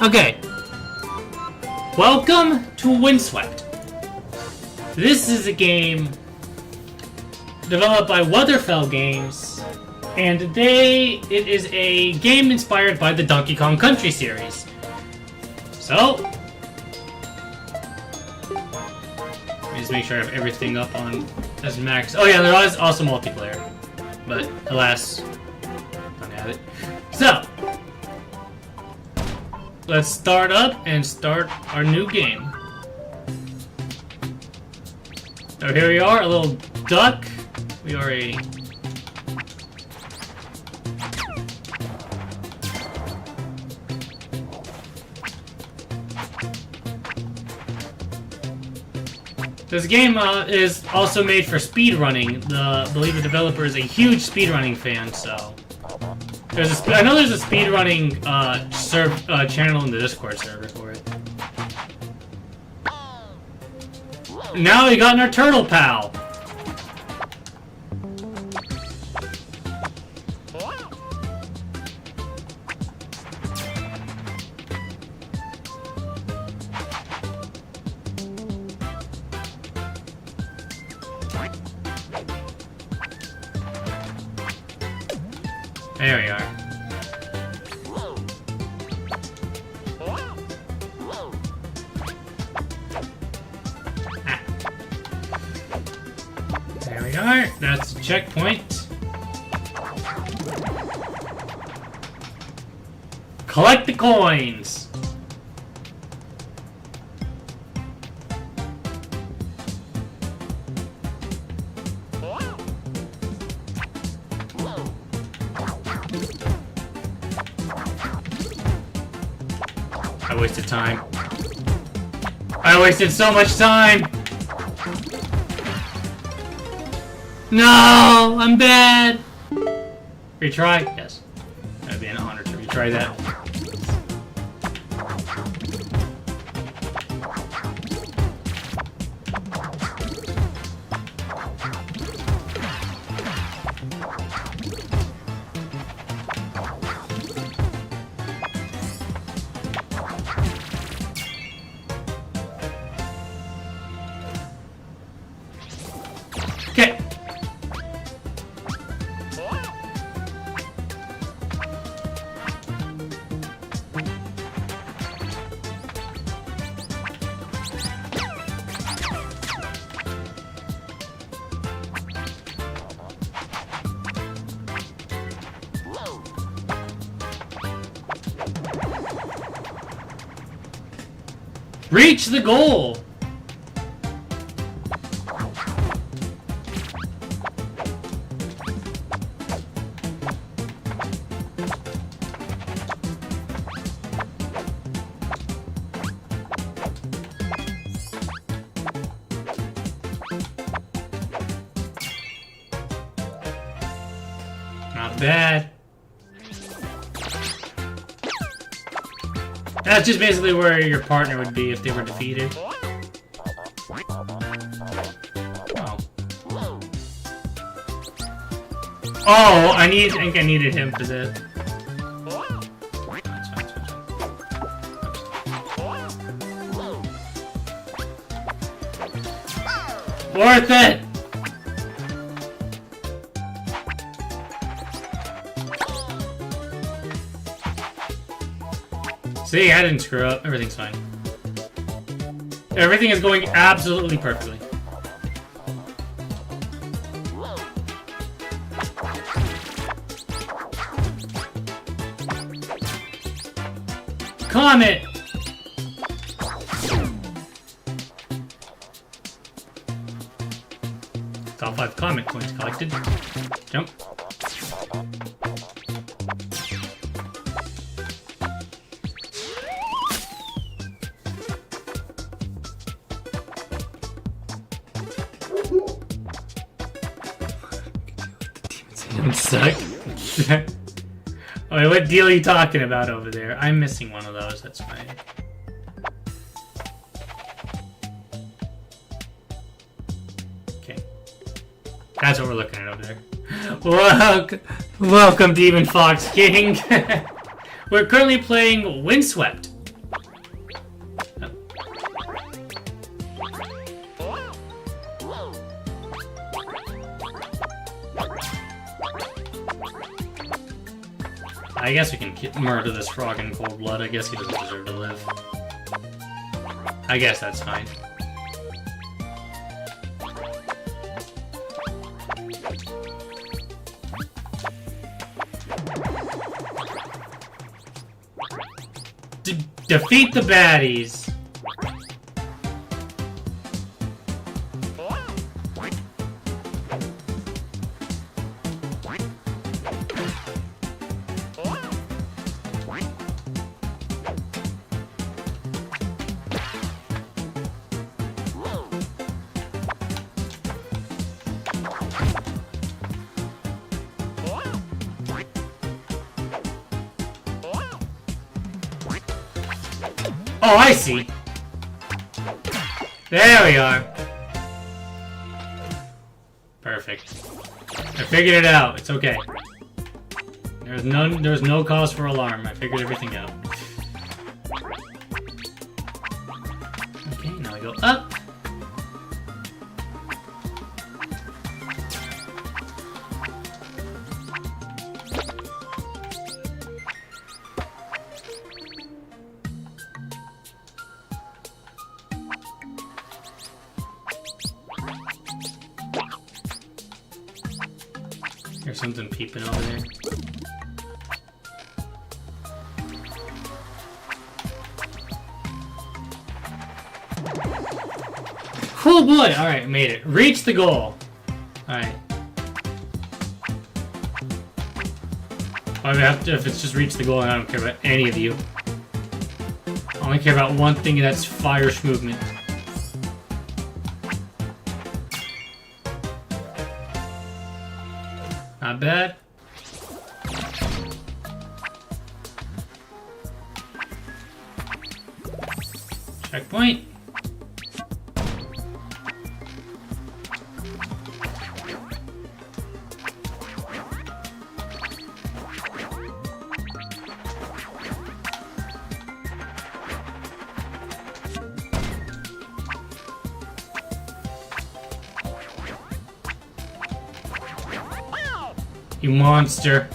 [SPEAKER 1] Okay. Welcome to Windswept. This is a game developed by Weatherfell Games, and it is a game inspired by the Donkey Kong Country series. So, let me just make sure I have everything up on as max. Oh yeah, there is also multiplayer, but alas, don't have it. So, let's start up and start our new game. So here we are, a little duck. We are a... This game is also made for speedrunning. I believe the developer is a huge speedrunning fan, so... I know there's a speedrunning channel in the Discord server for it. Now we got our turtle pal! There we are. Ah. There we are. That's a checkpoint. Collect the coins! I wasted time. I wasted so much time! No! I'm bad! Retry? Yes. That would be an honor to retry that. Okay. Reach the goal! Not bad. That's just basically where your partner would be if they were defeated. Oh, I think I needed him for this. Worth it! See, I didn't screw up. Everything's fine. Everything is going absolutely perfectly. Comet! Top 5 comet coins collected. Jump. Demon suck. Wait, what deal are you talking about over there? I'm missing one of those, that's fine. Okay. That's what we're looking at over there. Welcome, Demon Fox King! We're currently playing Windswept. I guess we can murder this frog in cold blood. I guess he doesn't deserve to live. I guess that's fine. Defeat the baddies! Oh, I see. There we are. Perfect. I figured it out. It's okay. There's no cause for alarm. I figured everything out. Okay, now we go up. There's something peeping over there. Oh boy! Alright, made it. Reach the goal! Alright. I have to, if it's just reach the goal, I don't care about any of you. I only care about one thing, and that's fire movement. Not bad. Checkpoint. You monster.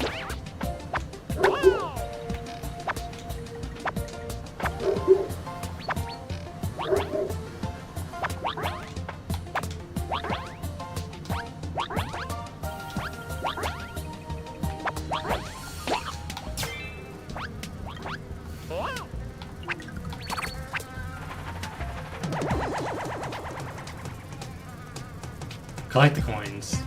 [SPEAKER 1] Collect the coins.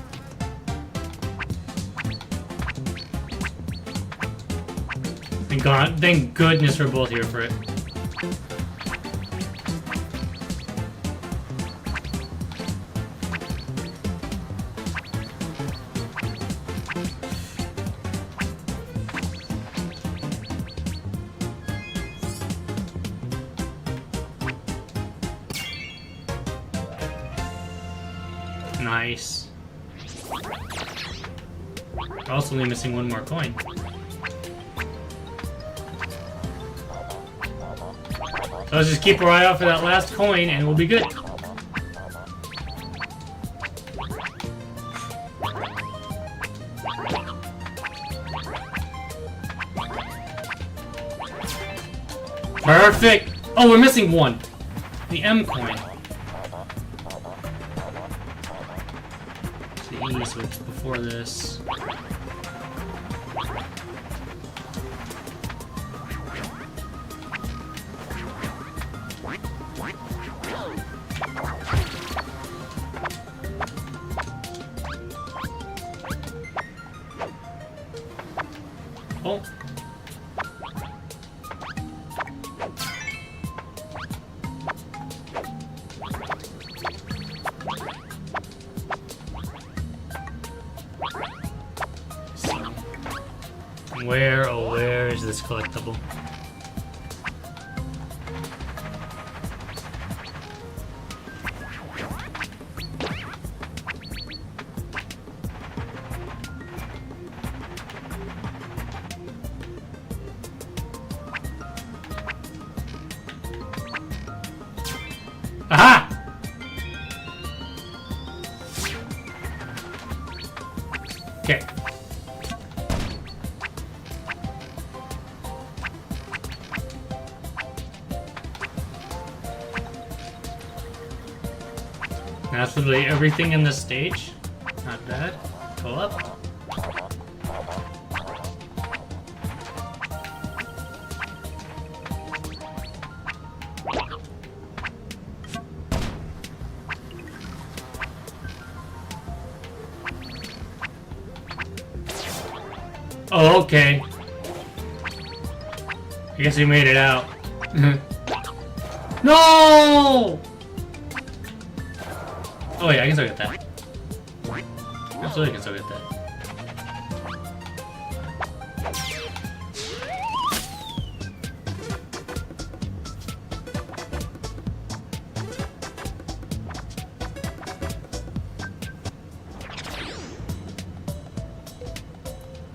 [SPEAKER 1] Thank God, thank goodness we're both here for it. Nice. We're also only missing one more coin. So let's just keep our eye out for that last coin and we'll be good. Perfect! Oh, we're missing one. The M coin. It's the E, so it's before this. Oh. Where is this collectible? Aha! Okay. That's literally everything in this stage. Not bad. Go up. Oh, okay. I guess we made it out. No! Oh yeah, I can still get that. Absolutely, I can still get that.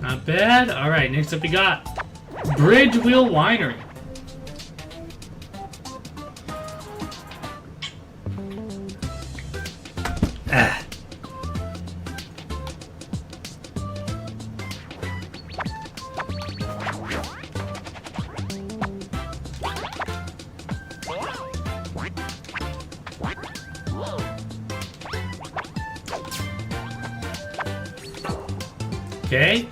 [SPEAKER 1] Not bad. Alright, next up we got Bridge Wheel Winery. Ah. Okay.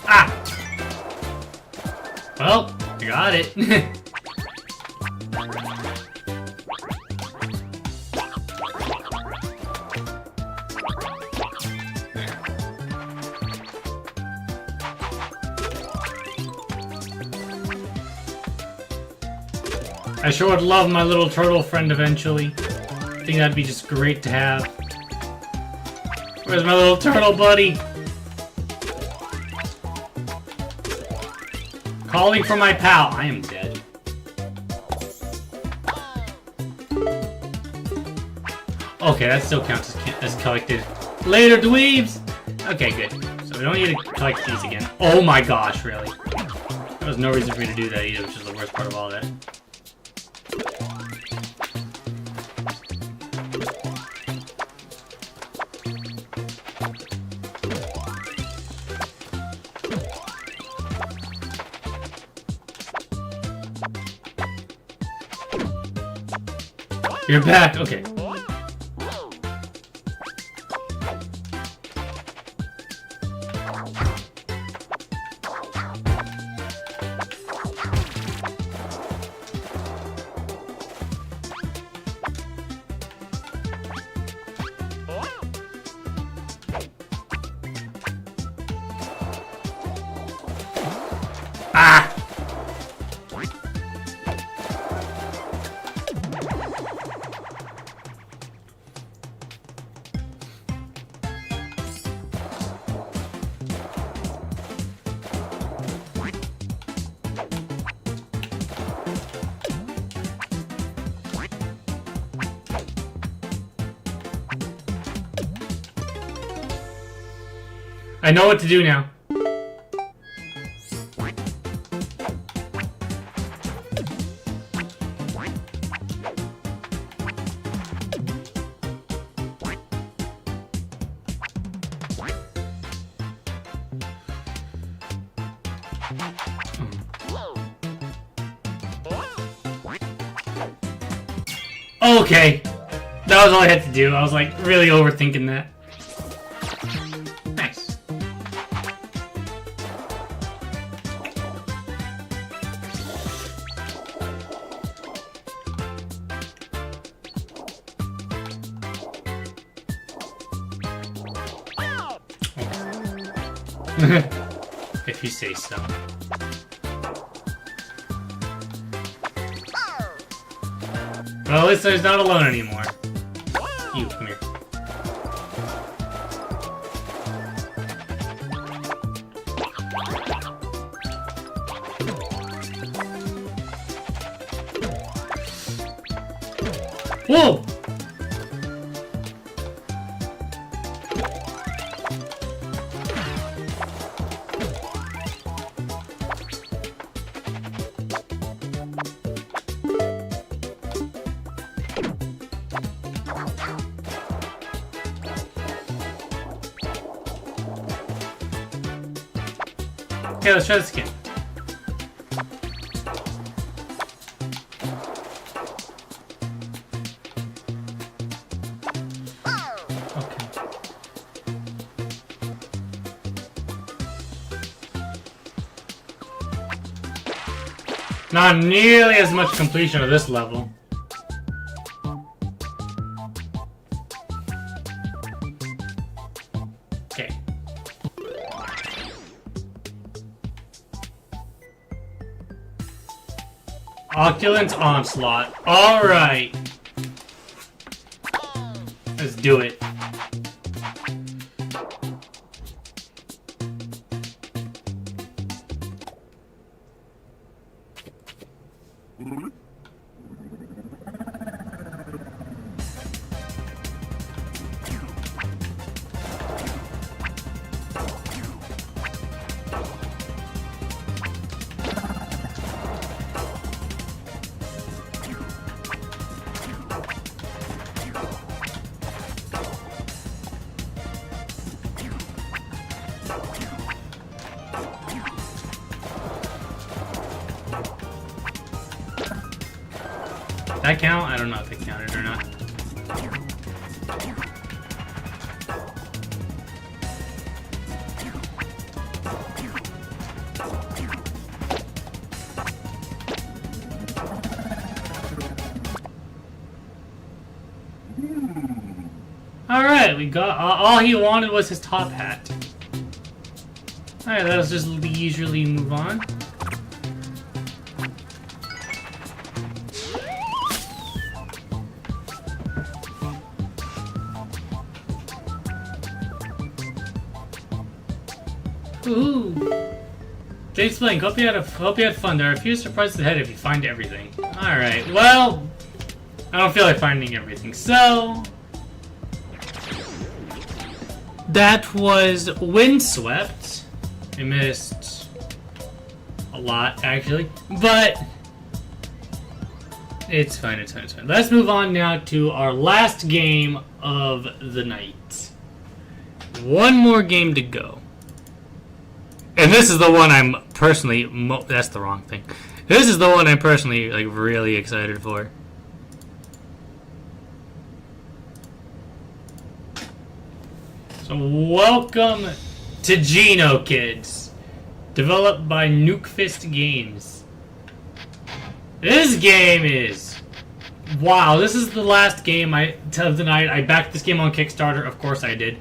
[SPEAKER 1] Ah! Well, I got it. I sure would love my little turtle friend eventually. I think that'd be just great to have. Where's my little turtle buddy? Calling for my pal. I am dead. Okay, that still counts as collected. Later, dweebs! Okay, good. So we don't need to collect these again. Oh my gosh, really? There was no reason for me to do that either, which is the worst part of all that. You're back. Okay. Ah! I know what to do now. Okay. That was all I had to do. I was like really overthinking that. Nice. If you say so. Well, at least he's not alone anymore. You, come here. Whoa! Okay, let's try this again. Okay. Not nearly as much completion of this level. Opulence Onslaught. Alright. Let's do it. That count? I don't know if it counted or not. Alright, we got... all he wanted was his top hat. Alright, let's just leisurely move on. Ooh. James Blank, hope you had fun. There are a few surprises ahead if you find everything. Alright, well, I don't feel like finding everything, so... That was Windswept. I missed a lot, actually, but it's fine, it's fine, it's fine. Let's move on now to our last game of the night. One more game to go. And this is the one I'm personally... that's the wrong thing. This is the one I'm personally, like, really excited for. So, welcome to Geno Kids. Developed by Nukefist Games. This game is... Wow, this is the last game of the night. I backed this game on Kickstarter. Of course I did.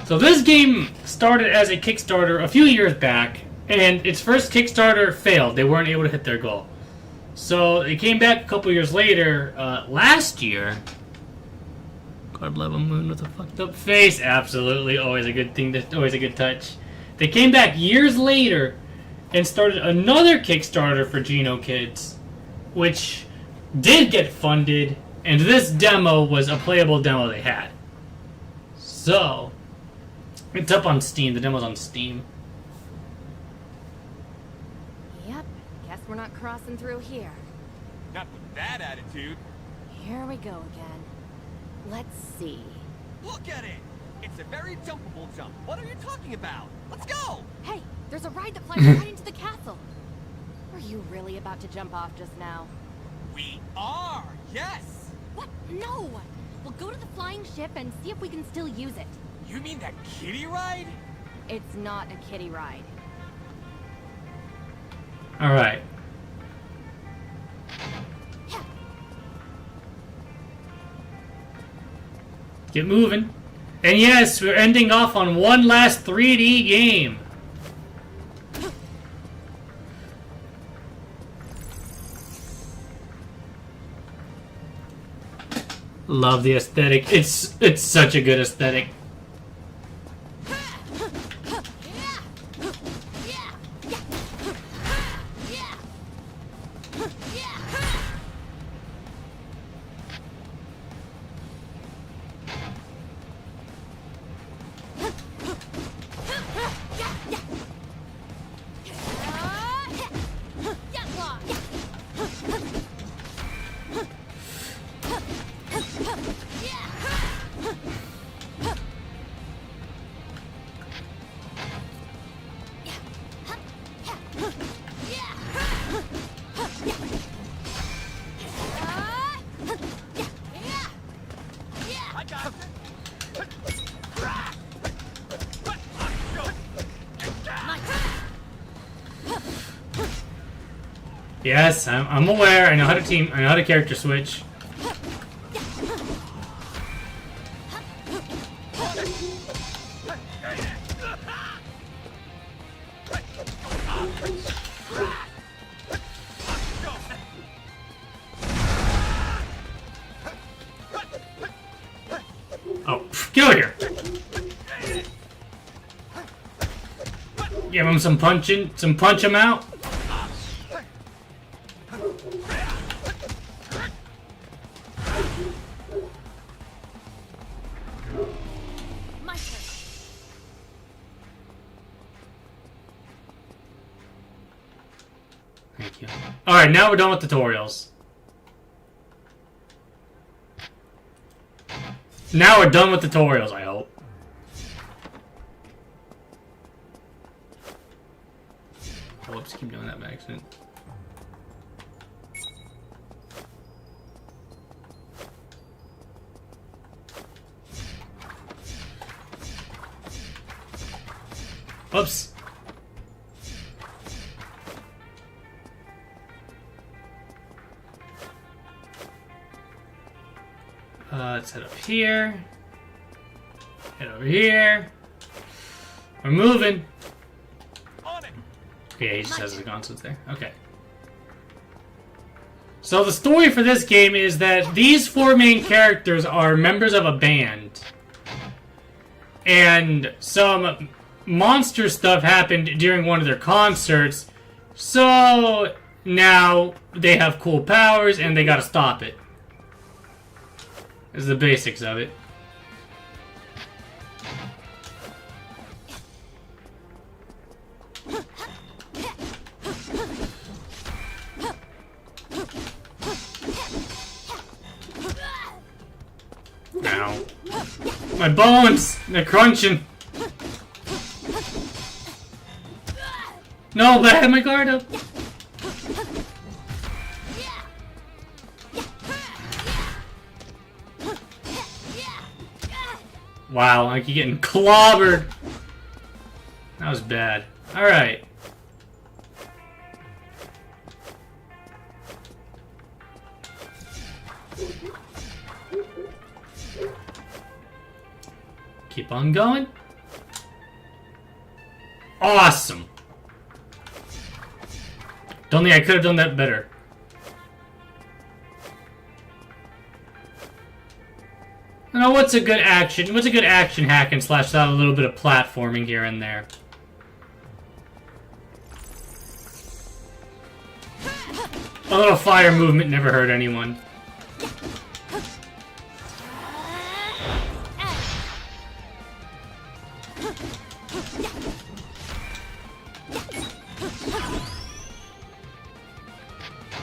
[SPEAKER 1] So this game started as a Kickstarter a few years back, and its first Kickstarter failed. They weren't able to hit their goal. So it came back a couple years later, last year. God love a moon with a fucked up face. Absolutely, always a good thing. Always a good touch. They came back years later and started another Kickstarter for Geno Kids, which did get funded, and this demo was a playable demo they had. So... it's up on Steam. The demo's on Steam.
[SPEAKER 5] Yep. Guess we're not crossing through here.
[SPEAKER 6] Not with that attitude.
[SPEAKER 5] Here we go again. Let's see.
[SPEAKER 6] Look at it! It's a very jumpable jump. What are you talking about? Let's go!
[SPEAKER 5] Hey, there's a ride that flies right into the castle. Were you really about to jump off just now?
[SPEAKER 6] We are! Yes!
[SPEAKER 5] What? No! We'll go to the flying ship and see if we can still use it.
[SPEAKER 6] You mean that kiddie ride?
[SPEAKER 5] It's not a kiddie ride.
[SPEAKER 1] Alright. Get moving. And yes, we're ending off on one last 3D game. Love the aesthetic. It's such a good aesthetic. Yes, I'm aware. I know how to team. I know how to character switch. Oh, get over here! Give him some punch him out.
[SPEAKER 5] My turn.
[SPEAKER 1] Thank you. Alright, now we're done with tutorials. Now we're done with tutorials, I hope. Whoops, keep doing that by accident. Whoops. Let's head up here. Head over here. We're moving.
[SPEAKER 6] On it.
[SPEAKER 1] Okay, he just has the gauntlets there. Okay. So the story for this game is that these four main characters are members of a band. And some monster stuff happened during one of their concerts. So now they have cool powers and they gotta stop it. This is the basics of it. Ow. My bones! They're crunching! No, but I had my guard up! Wow, I keep getting clobbered! That was bad. Alright. Keep on going. Awesome! Don't think I could have done that better. Now, what's a good action? What's a good action hack and slash without a little bit of platforming here and there? A little fire movement never hurt anyone.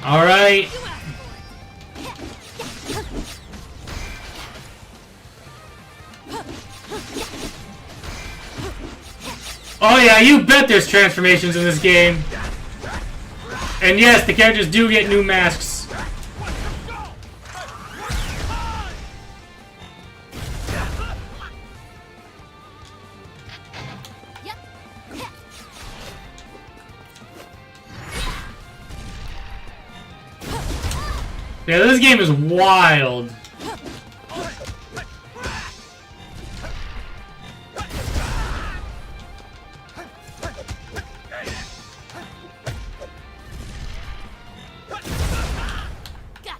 [SPEAKER 1] All right. Oh yeah, you bet there's transformations in this game. And yes, the characters do get new masks. Yeah, this game is wild.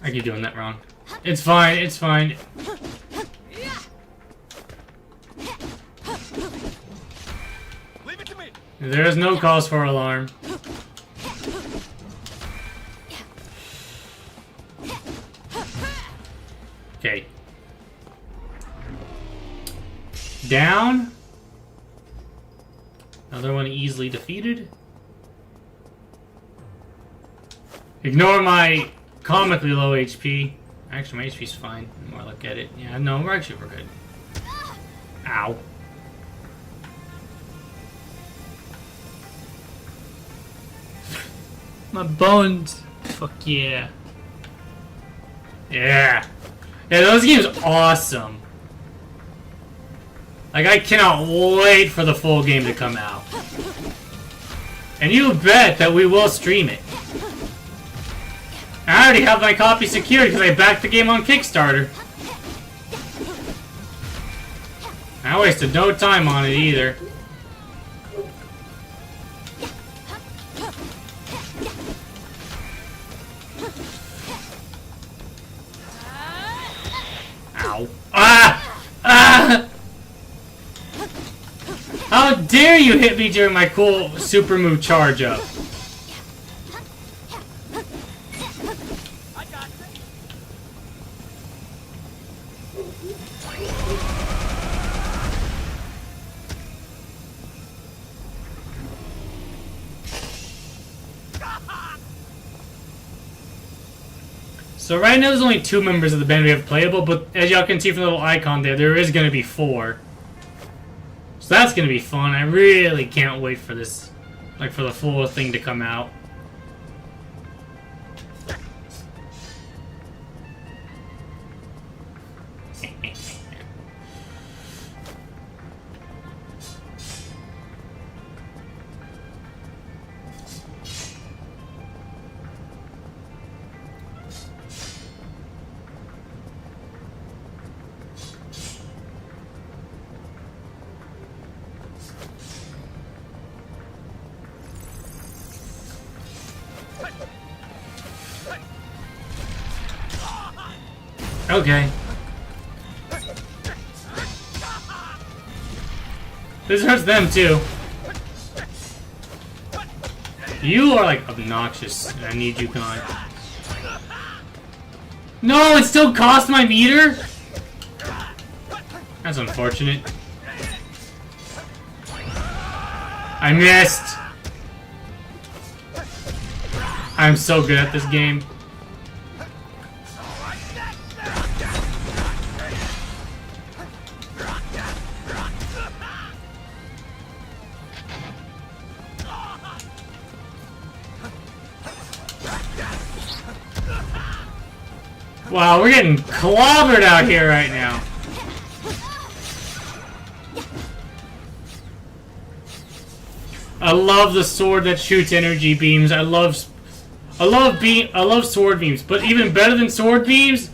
[SPEAKER 1] I keep doing that wrong. It's fine, it's fine.
[SPEAKER 6] Leave it to me.
[SPEAKER 1] There is no cause for alarm. Okay. Down. Another one easily defeated. Ignore my comically low HP. Actually, my HP's fine. The more I look at it. Yeah, no, we're good. Ow. My bones. Fuck yeah. Yeah. Yeah, those games are awesome. Like, I cannot wait for the full game to come out. And you bet that we will stream it. I already have my copy secured because I backed the game on Kickstarter. I wasted no time on it either. Ow. Ah! Ah! dare you hit me during my cool super move charge up?
[SPEAKER 6] I got you.
[SPEAKER 1] So right now there's only 2 members of the band we have playable, but as y'all can see from the little icon there is going to be 4. So that's going to be fun. I really can't wait for this, like for the full thing to come out. Okay. This hurts them too. You are like obnoxious. I need you gone. No, it still cost my meter? That's unfortunate. I missed. I'm so good at this game. Wow, we're getting clobbered out here right now. I love the sword that shoots energy beams. I love sword beams, but even better than sword beams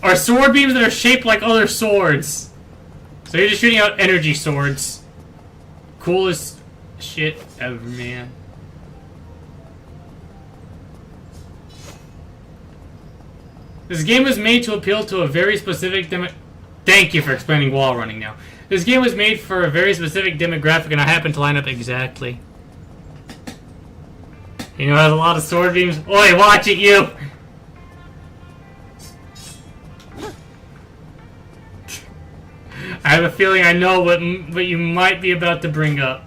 [SPEAKER 1] are sword beams that are shaped like other swords. So you're just shooting out energy swords. Coolest shit ever, man. This game was made to appeal to a very specific Thank you for explaining wall running now. This game was made for a very specific demographic, and I happen to line up exactly. You know, it has a lot of sword beams. Oi, watch it, you! I have a feeling I know what you might be about to bring up.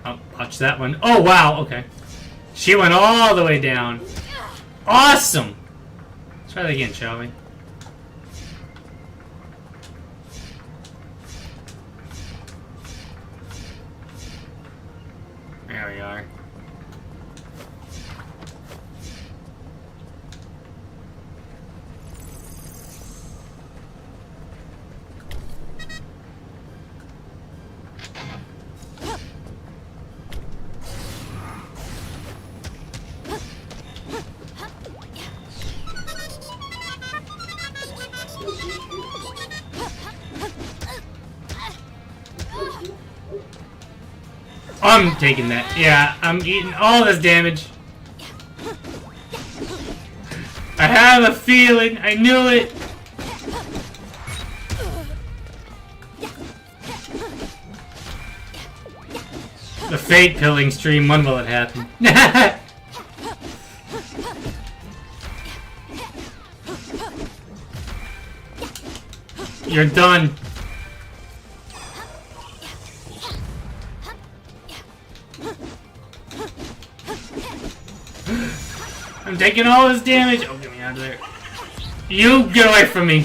[SPEAKER 1] Oh, watch that one. Oh, wow, okay. She went all the way down. Awesome! Let's try that again, shall we? There we are. I'm taking that. Yeah, I'm eating all this damage. I have a feeling. I knew it. The fate pilling stream. When will it happen? You're done. I'm taking all this damage. Oh, get me out of there. You get away from me.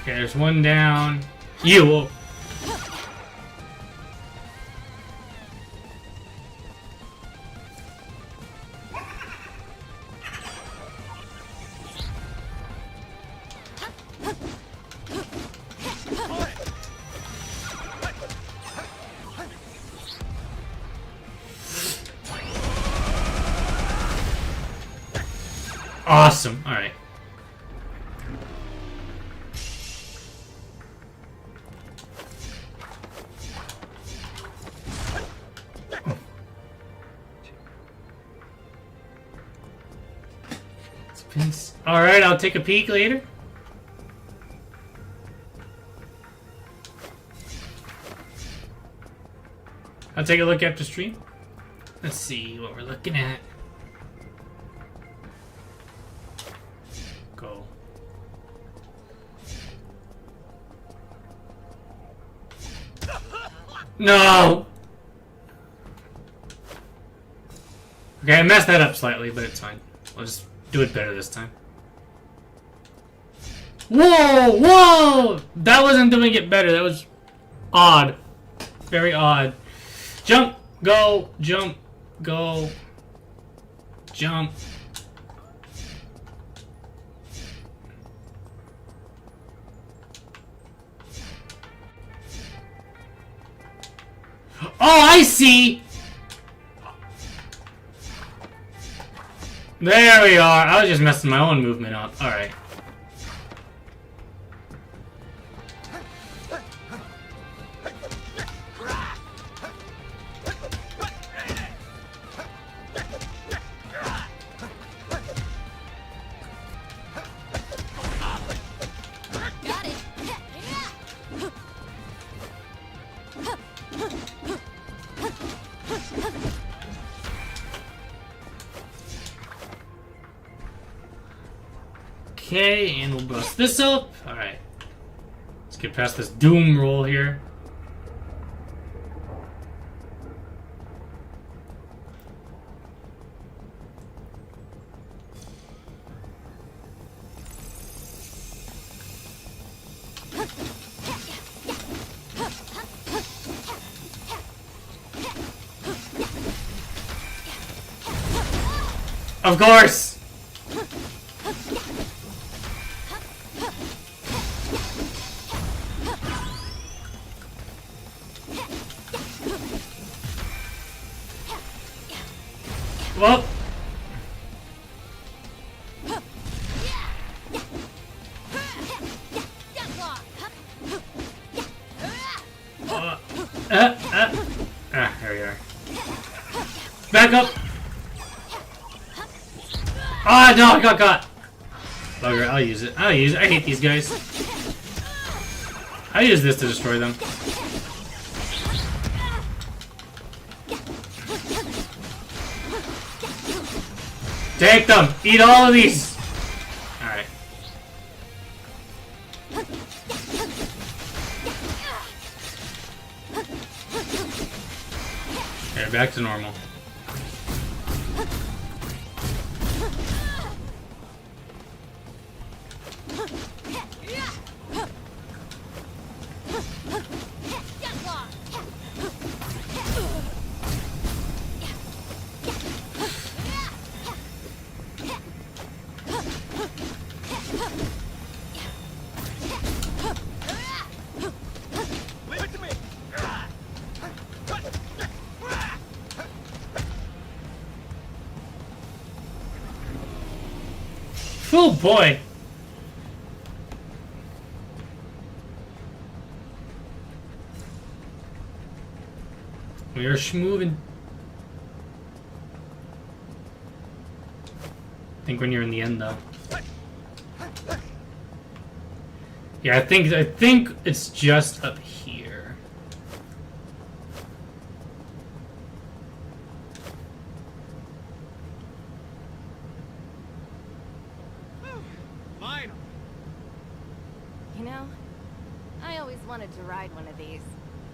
[SPEAKER 1] Okay, there's one down. You. Awesome. All right. Alright, I'll take a peek later. I'll take a look after stream. Let's see what we're looking at. Go. No! Okay, I messed that up slightly, but it's fine. I'll just do it better this time. Whoa! Whoa! That wasn't doing it better. That was odd. Very odd. Jump! Go! Jump! Go! Jump! Oh, I see! There we are. I was just messing my own movement up. Alright.
[SPEAKER 4] Got it.
[SPEAKER 1] Okay, and we'll bust this up. Alright. Let's get past this doom roll here. Of course! Well. There we are. Back up! Ah, no, I got caught! Bugger, I'll use it. I'll use it. I hate these guys. I use this to destroy them. Take them! Eat all of these! Alright. Okay, back to normal. Oh boy! We are schmoving. I think when you're in the end, though. Yeah, I think it's just up here.
[SPEAKER 6] Fine.
[SPEAKER 5] You know, I always wanted to ride one of these.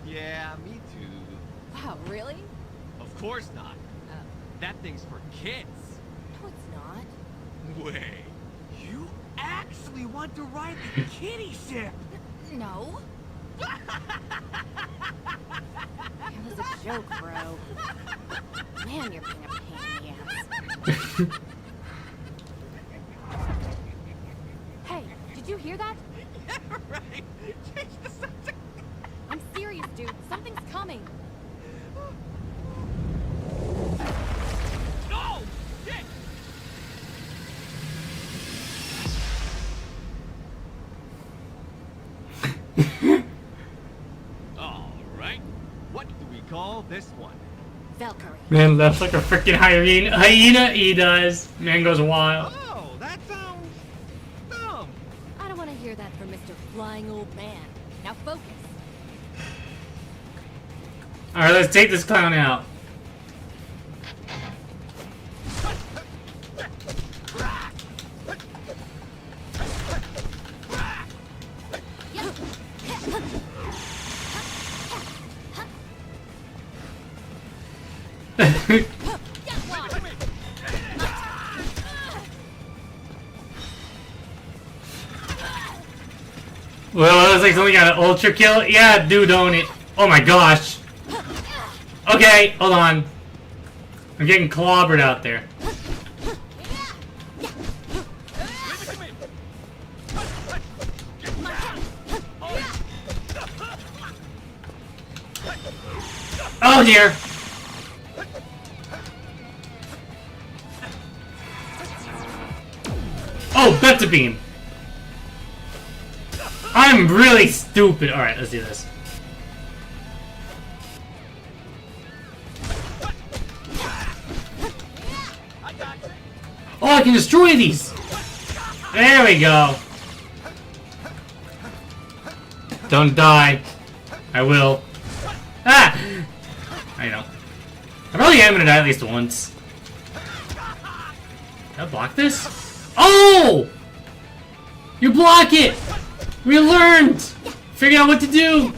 [SPEAKER 6] Yeah, me too.
[SPEAKER 5] Wow, really?
[SPEAKER 6] Of course not. That thing's for kids.
[SPEAKER 5] No, it's not.
[SPEAKER 6] Way. You actually want to ride the kitty ship?
[SPEAKER 5] No. It was a joke, bro. Man, you're being a pain in the ass. Hey, did you hear that?
[SPEAKER 6] Yeah, right. Change the subject.
[SPEAKER 5] I'm serious, dude. Something's coming.
[SPEAKER 6] No! Shit! All right. What do we call this one?
[SPEAKER 5] Valkyrie.
[SPEAKER 1] Man laughs like a freaking hyena. He does. Man goes wild.
[SPEAKER 6] Oh, that's
[SPEAKER 5] I don't want to hear that from Mr. Flying Old Man. Now focus.
[SPEAKER 1] Alright, let's take this clown out. Well, it looks like something got an ultra kill. Yeah, dude, don't it? Oh my gosh. Okay, hold on. I'm getting clobbered out there. Oh dear. Oh, that's a beam. I'm really stupid. Alright, let's do this. Oh, I can destroy these! There we go. Don't die. I will. Ah! I know. I probably am gonna die at least once. Can I block this? Oh! You block it! We learned! Figure out what to do!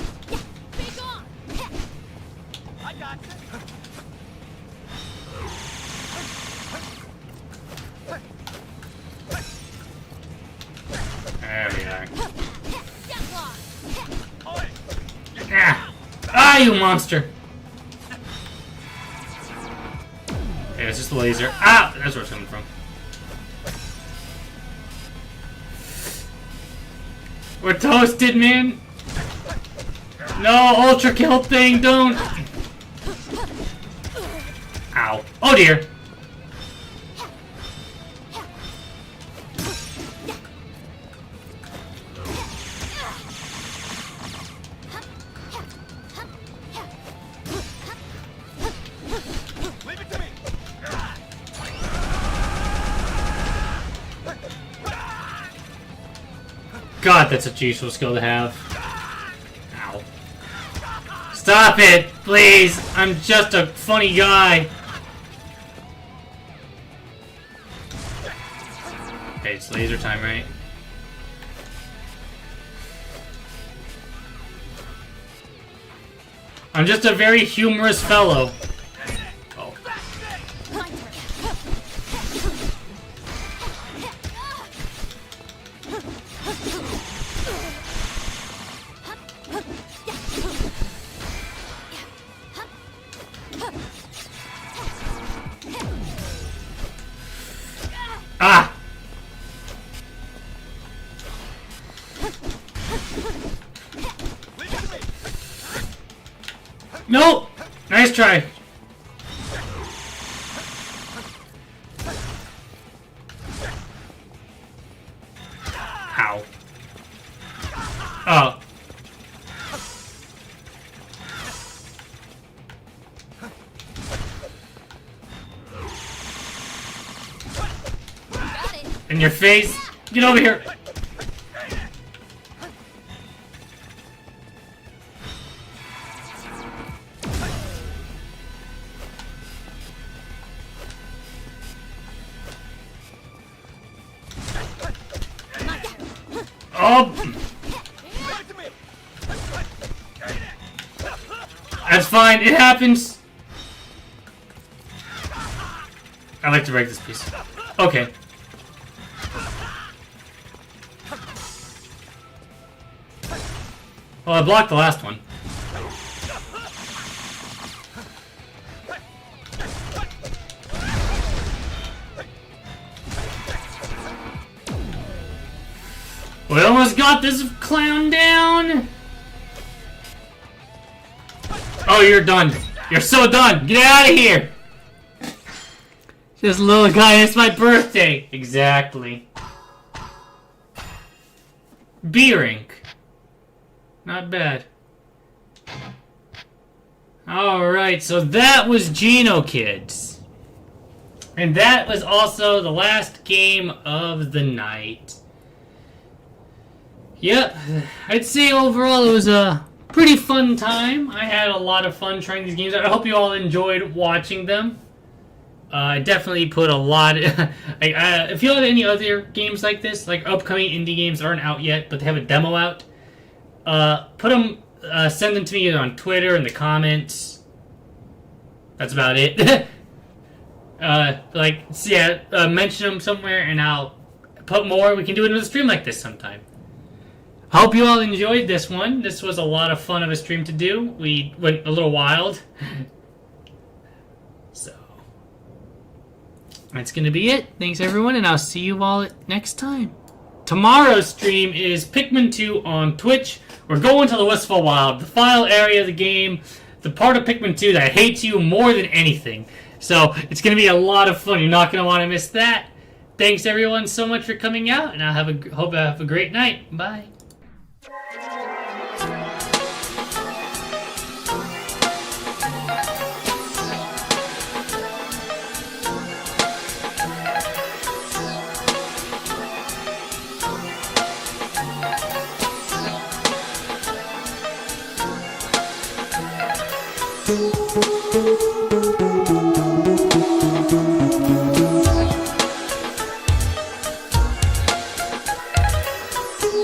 [SPEAKER 1] There we are. Ah! Ah, you monster! Okay, it's just a laser. Ah! That's where it's coming from. We're toasted, man! No, ultra kill thing, don't! Ow. Oh dear! God, that's a useful skill to have. Ow. Stop it, please! I'm just a funny guy! Okay, it's laser time, right? I'm just a very humorous fellow. Oh. Ah! Nope! Nice try. Ow. Oh. In your face! Get over here! Oh! That's fine, it happens! I like to break this piece. Okay. Well, I blocked the last one. We almost got this clown down! Oh, you're done. You're so done! Get out of here! This little guy, it's my birthday! Exactly. B-Rink. Not bad. Alright, so that was Geno Kids. And that was also the last game of the night. Yep, I'd say overall it was a pretty fun time. I had a lot of fun trying these games out. I hope you all enjoyed watching them. I definitely put a lot. If you have any other games like this, like upcoming indie games that aren't out yet, but they have a demo out, put them, send them to me either on Twitter in the comments. That's about it. Mention them somewhere, and I'll put more. We can do another stream like this sometime. Hope you all enjoyed this one. This was a lot of fun of a stream to do. We went a little wild. So. That's going to be it. Thanks, everyone, and I'll see you all next time. Tomorrow's stream is Pikmin 2 on Twitch. We're going to the Wistful Wild, the final area of the game, the part of Pikmin 2 that hates you more than anything. So it's going to be a lot of fun. You're not going to want to miss that. Thanks, everyone, so much for coming out, and I hope you have a great night. Bye.
[SPEAKER 2] Thank you.